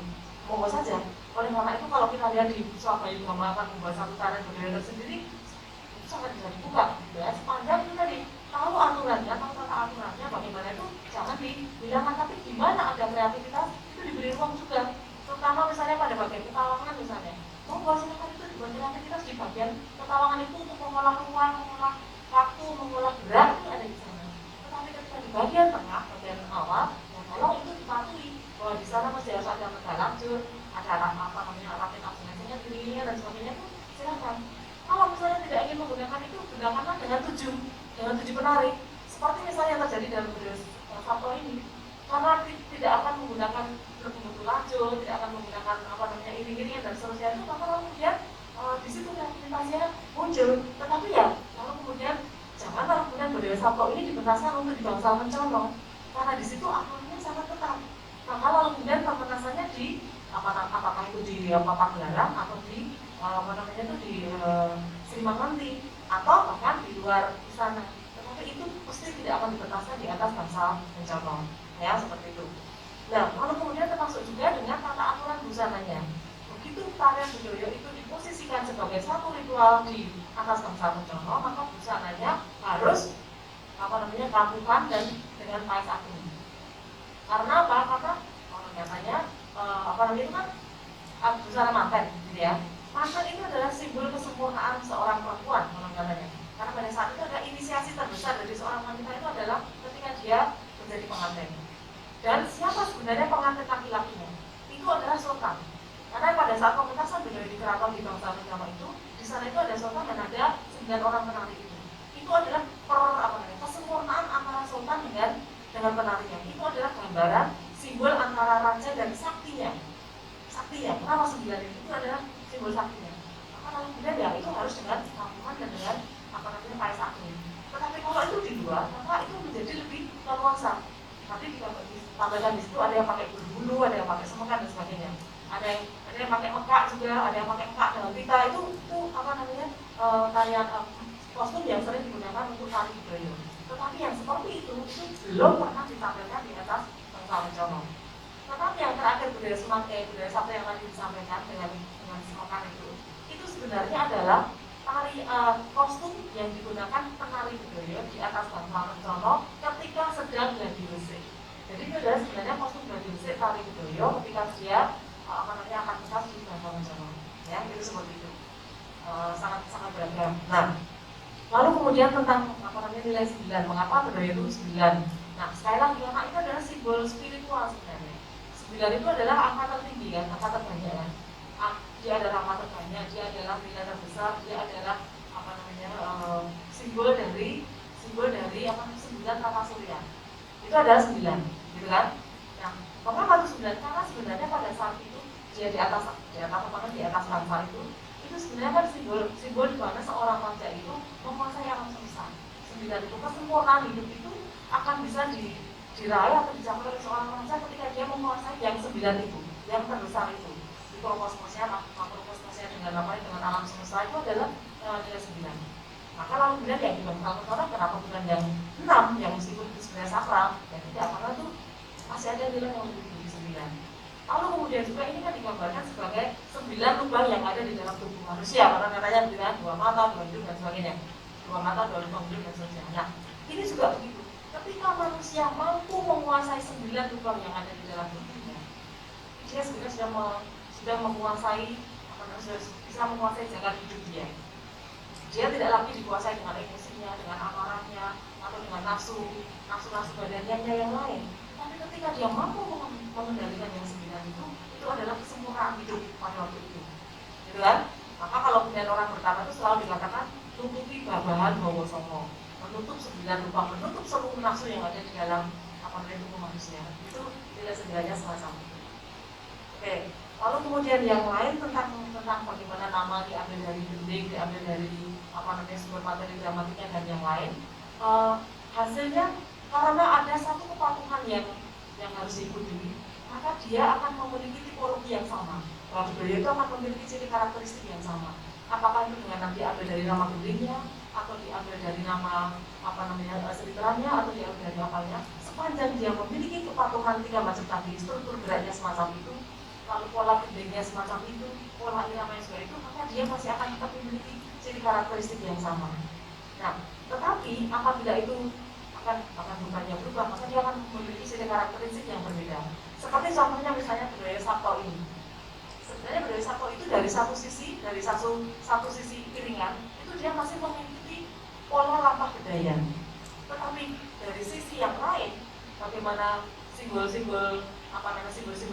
monggo saja. Oleh karena itu kalau kita lihat di Surabaya juga akan membuat satu tarian budaya tersendiri, itu sangat bisa dibuka, ya, sepanjang itu tadi tahu aturannya, tahu tata aturannya, bagaimana itu jangan dihilangkan, tapi di mana ada kreativitas itu diberi ruang juga, terutama misalnya pada bagian petawangan misalnya. Monggo silakan itu dibuat kreativitas di bagian petawangan itu untuk mengolah ruang, mengolah waktu, mengolah gerak itu ada di sana. Tetapi ketika di bagian tengah, bagian awal, kalau itu dipatuhi bahwa di sana masih harus ada lanjut, ada ratin abstinensinya, dirinya dan sebagainya, itu silakan. Kalau misalnya tidak ingin menggunakan itu, gunakanlah dengan tujuh penari. Seperti misalnya yang terjadi dalam budaya Sabto ini, karena tidak akan menggunakan betul lanjut, tidak akan menggunakan iring-iringan dan seterusnya itu, maka kemudian di situ kreativitasnya muncul. Tetapi ya, lalu kemudian jangan budaya Sabto ini dipentaskan untuk di bangsa mencolok, karena di situ aturannya sangat ketat. Maka lalu kemudian pementasannya di apakah itu di Pagelaran atau di di Srimanganti atau bahkan di luar istana. Tetapi itu pasti tidak akan dipentaskan di atas bangsa mencolok, ya, seperti itu. Nah, lalu kemudian termasuk juga dengan tata aturan busananya. Begitu tarian bedoyo itu diposisikan sebagai satu ritual di atas bangsa mencolok, maka busananya harus kampukan dan dengan paes agung. Karena apa? Karena katanya itu kan busana manten, gitu ya. Manten itu adalah simbol kesempurnaan seorang perempuan, katanya. Karena pada saat itu ada inisiasi terbesar dari seorang wanita itu adalah ketika dia menjadi pengantin. Dan siapa sebenarnya pengantin laki-lakinya? Itu adalah sultan. Karena pada saat pementasan bedoyo di keraton di bangsa Mencolok itu, di sana itu ada sultan dan ada 9 orang penari itu. Itu adalah kesempurnaan antara sultan dengan penarinya. Itu adalah gambaran simbol antara raja dan saktinya. Kenapa 9 itu adalah simbol saktinya? Maka kalau kemudian ya itu harus dengan kampungan dan dengan paes agung. Tetapi kalau itu di luar, maka itu menjadi lebih leluasa. Nanti ditambahkan di situ ada yang pakai bulu, ada yang pakai semekan dan sebagainya. Ada yang pakai mekak juga, ada yang pakai mekak dengan pita, itu tarian kostum yang sering digunakan untuk tari bedoyo. Tetapi yang seperti itu belum pernah ditampilkan di atas bangsa mencolok. Tetapi yang terakhir budaya Sabto yang tadi disampaikan dengan semekan itu sebenarnya adalah tari kostum yang digunakan penari bedoyo di atas bangsa mencolok ketika sedang gladi resik. Jadi itu adalah sebenarnya kostum gladi resik tari bedoyo ketika dia akan khas di bangsa mencolok. Ya, itu seperti itu. Sangat beragam. Nah, lalu kemudian tentang nilai 9, mengapa bedoyo itu 9? Nah, sekali lagi karena itu adalah simbol spiritual sebenarnya. 9 itu adalah angka tertinggi kan, angka terbanyak kan. Di dia adalah mata terbanyak, dia adalah nilai terbesar, dia adalah apa namanya simbol dari 9 tata surya. Itu adalah 9, gitu kan? Nah, mengapa itu 9? Karena sebenarnya pada saat itu dia di atas bangsa itu sebenarnya kan simbol di mana seorang raja itu menguasai alam semesta. 9 itu kesempurnaan hidup itu akan bisa diraih atau dicapai oleh seorang raja ketika dia menguasai yang 9 itu, yang terbesar itu. Mikrokosmosnya, makrokosmosnya dengan alam semesta itu adalah nilai 9. Maka lalu kemudian yang dibangun orang kenapa bukan yang 6 yang meskipun itu sebenarnya sakral, ya tidak, karena itu masih ada nilai yang lebih tinggi 9. Lalu kemudian juga ini kan digambarkan sebagai 9 lubang yang ada di dalam tubuh manusia, karena katanya dengan 2 mata, 2 hidung dan sebagainya, 2 mata, 2 lubang hidung dan sebagainya. Nah, ini juga begitu. Ketika manusia mampu menguasai 9 lubang yang ada di dalam tubuhnya, dia sebenarnya sudah menguasai sudah bisa menguasai jalan hidup dia. Dia tidak lagi dikuasai dengan emosinya, dengan amarahnya, atau dengan nafsu badannya yang lain. Tapi ketika dia mampu mengendalikan yang 9 itu adalah kesempurnaan hidup pada waktu itu, gitu kan? Maka kalau kemudian orang bertanya itu selalu dikatakan tutupi babahan bawa songo, menutup 9 lubang, menutup seluruh nafsu yang ada di dalam tubuh manusia. Itu nilai 9-nya semacam itu. Oke. Lalu kemudian yang lain tentang bagaimana nama diambil dari gending, diambil dari sumber materi gramatiknya dan yang lain. Hasilnya karena ada satu kepatuhan yang harus diikuti, maka dia akan memiliki tipologi yang sama. Kalau budaya itu akan memiliki ciri karakteristik yang sama. Apakah itu dengan nanti diambil dari nama gendingnya, atau diambil dari nama seliterannya, atau diambil dari apanya, sepanjang dia memiliki kepatuhan 3 macam tadi, struktur geraknya semacam itu, lalu pola gendengnya semacam itu, pola iramanya seperti itu, maka dia masih akan tetap memiliki ciri karakteristik yang sama. Nah, tetapi apabila itu akan bukannya berubah, maka dia akan memiliki ciri karakteristik yang berbeda. Seperti contohnya misalnya budaya Sabto ini. Sebenarnya budaya Sabto itu dari satu sisi piringan, itu dia masih mengikuti pola lampah budaya. Tetapi dari sisi yang lain, bagaimana simbol-simbol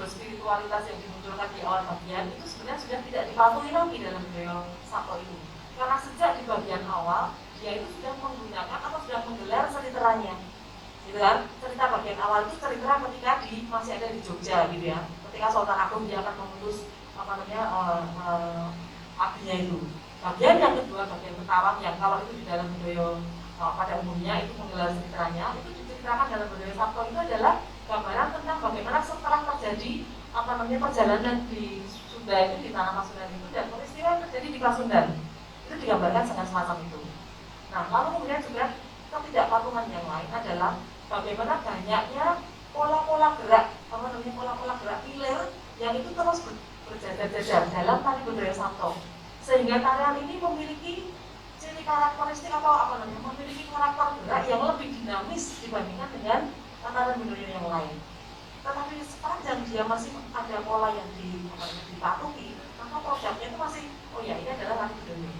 spiritualitas yang dimunculkan di awal bagian itu sebenarnya sudah tidak dipatuhi lagi dalam budaya Sabto itu. Karena sejak di bagian awal dia itu sudah menggunakan atau sudah menggelar seliterannya, gitu kan? Cerita bagian awal itu cerita ketika masih ada di Jogja, gitu ya. Ketika Sultan Agung dia akan memutus apinya itu. Bagian yang kedua, bagian Ketawang yang kalau itu di dalam budaya pada umumnya itu menggelar seliterannya, itu diceritakan dalam budaya Sabto itu adalah gambaran tentang bagaimana setelah terjadi perjalanan di Sunda itu, di tanah Pasundan itu, dan peristiwa yang terjadi di Pasundan itu digambarkan dengan semacam itu. Nah, lalu kemudian juga ketidakpatuhan yang lain adalah bagaimana banyaknya pola-pola gerak, pola-pola gerak pilar yang itu terus berjajar-jajar dalam tari budaya Sabto, sehingga tarian ini memiliki ciri karakteristik atau memiliki karakter gerak yang lebih dinamis dibandingkan dengan tarian budaya yang lain. Tetapi sepanjang dia masih ada pola yang dipatuhi, maka produknya itu masih, oh ya, ini adalah tari budaya.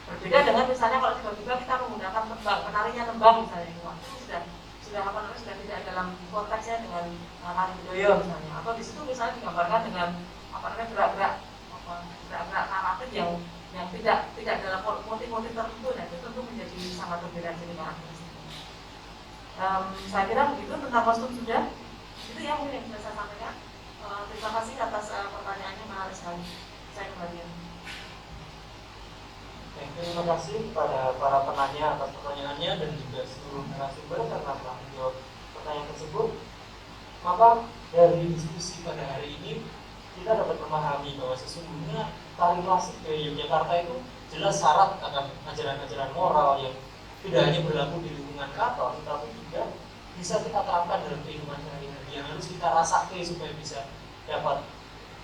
Berbeda dengan misalnya kalau tiba-tiba kita menggunakan tembang, penarinya tembang misalnya, itu sudah tidak dalam konteksnya dengan tari budaya misalnya, atau di situ misalnya digambarkan dengan gerak-gerak naratif yang tidak dalam motif-motif tertentu, nah itu tentu menjadi sangat berbeda jadi karakteristik. Saya kira begitu tentang kostum sudah. Itu yang mungkin yang bisa saya sampaikan. Terima kasih atas pertanyaannya, menarik sekali. Saya kembalikan. Terima kasih kepada para penanya atas pertanyaannya dan juga seluruh narasumber karena telah menjawab pertanyaan tersebut. Maka dari diskusi pada hari ini kita dapat memahami bahwa sesungguhnya tari klasik dari Yogyakarta itu jelas syarat akan ajaran-ajaran moral yang tidak hanya berlaku di lingkungan keraton, tetapi juga bisa kita terapkan dalam kehidupan sehari-hari yang harus kita rasakan supaya bisa dapat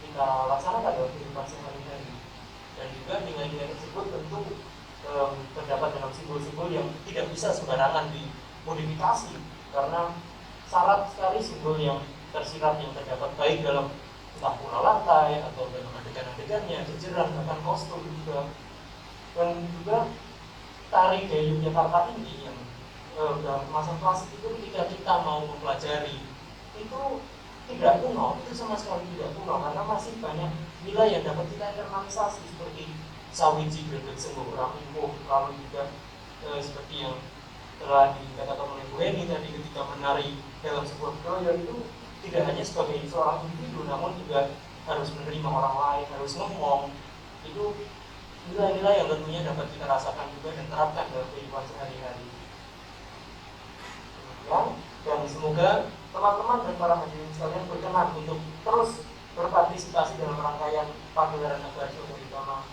kita laksanakan dalam kehidupan sehari-hari. Dan juga nilai-nilai tersebut tentu terdapat dalam simbol-simbol yang tidak bisa sembarangan dimodifikasi, karena syarat sekali simbol yang tersirat yang terdapat baik dalam entah pola lantai atau dalam adegan-adegannya, jejeran, bahkan kostum juga. Dan juga tari gaya Yogyakarta ini yang dalam kemasan klasik itu ketika kita mau mempelajari itu tidak kuno, itu sama sekali tidak kuno karena masih banyak nilai yang dapat kita internalisasi seperti sawiji grebek sembuh orang umum, lalu juga seperti yang telah dikatakan oleh Bu Eni tadi ketika menari dalam sebuah budaya itu tidak hanya sebagai seorang individu namun juga harus menerima orang lain, harus ngomong. Itu nilai-nilai yang tentunya dapat kita rasakan juga dan terapkan dalam kehidupan sehari-hari. Dan semoga teman-teman dan para hadirin sekalian berkenan untuk terus berpartisipasi dalam rangkaian pagelaran Akbar Agama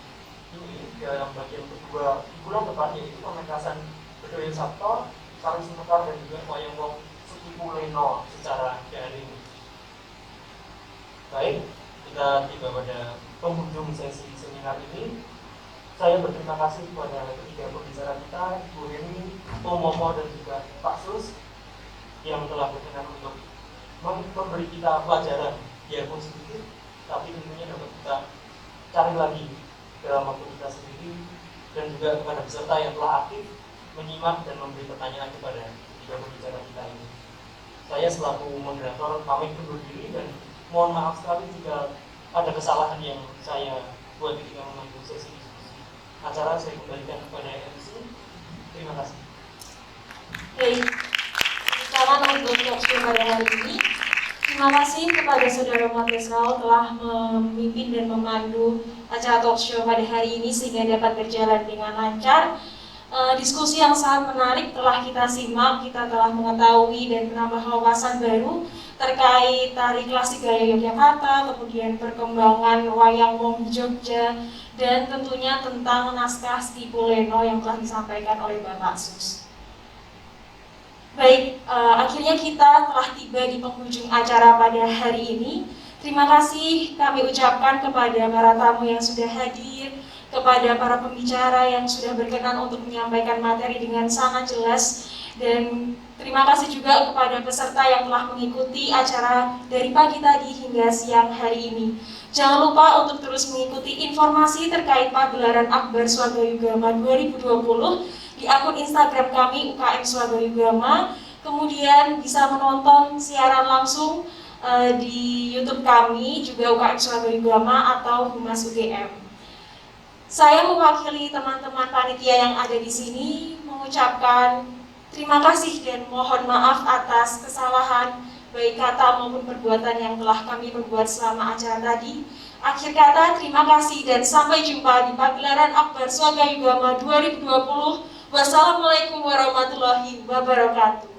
ini dalam bagian kedua di bulan depan, yaitu pementasan Bedoyo Sabto, Saling Sumekar dan juga Wayang Wong Sukipu Leno secara daring. Baik, kita tiba pada penghujung sesi seminar ini. Saya berterima kasih kepada ketiga pembicara kita, Ibu Reni, Tomomo dan juga Pak Sus yang telah berkenan untuk memberi kita pelajaran, biarpun sedikit, tapi tentunya dapat kita cari lagi dalam waktu kita sendiri, dan juga kepada peserta yang telah aktif menyimak dan memberi pertanyaan kepada ketiga pembicara kita ini. Saya selaku moderator pamit undur diri dan mohon maaf sekali jika ada kesalahan yang saya buat ketika memandu sesi diskusi acara. Saya kembalikan kepada MC. Terima kasih. Baik, sekarang untuk talkshow pada hari ini, terima kasih kepada Saudara Matesral telah memimpin dan memandu acara talkshow pada hari ini sehingga dapat berjalan dengan lancar. Diskusi yang sangat menarik telah kita simak, kita telah mengetahui dan menambah wawasan baru terkait tari klasik gaya Yogyakarta, kemudian perkembangan wayang wong di Jogja, dan tentunya tentang naskah Sukipu Leno yang telah disampaikan oleh Bapak Sus. Baik, akhirnya kita telah tiba di penghujung acara pada hari ini. Terima kasih kami ucapkan kepada para tamu yang sudah hadir, kepada para pembicara yang sudah berkenan untuk menyampaikan materi dengan sangat jelas, dan terima kasih juga kepada peserta yang telah mengikuti acara dari pagi tadi hingga siang hari ini. Jangan lupa untuk terus mengikuti informasi terkait pagelaran Akbar Swagayugama 2020 di akun Instagram kami UKM Swagayugama. Kemudian bisa menonton siaran langsung di YouTube kami juga UKM Swagayugama atau Humas UGM. Saya mewakili teman-teman panitia yang ada di sini mengucapkan terima kasih dan mohon maaf atas kesalahan baik kata maupun perbuatan yang telah kami perbuat selama acara tadi. Akhir kata, terima kasih dan sampai jumpa di pagelaran Akbar Swagayugama 2020. Wassalamualaikum warahmatullahi wabarakatuh.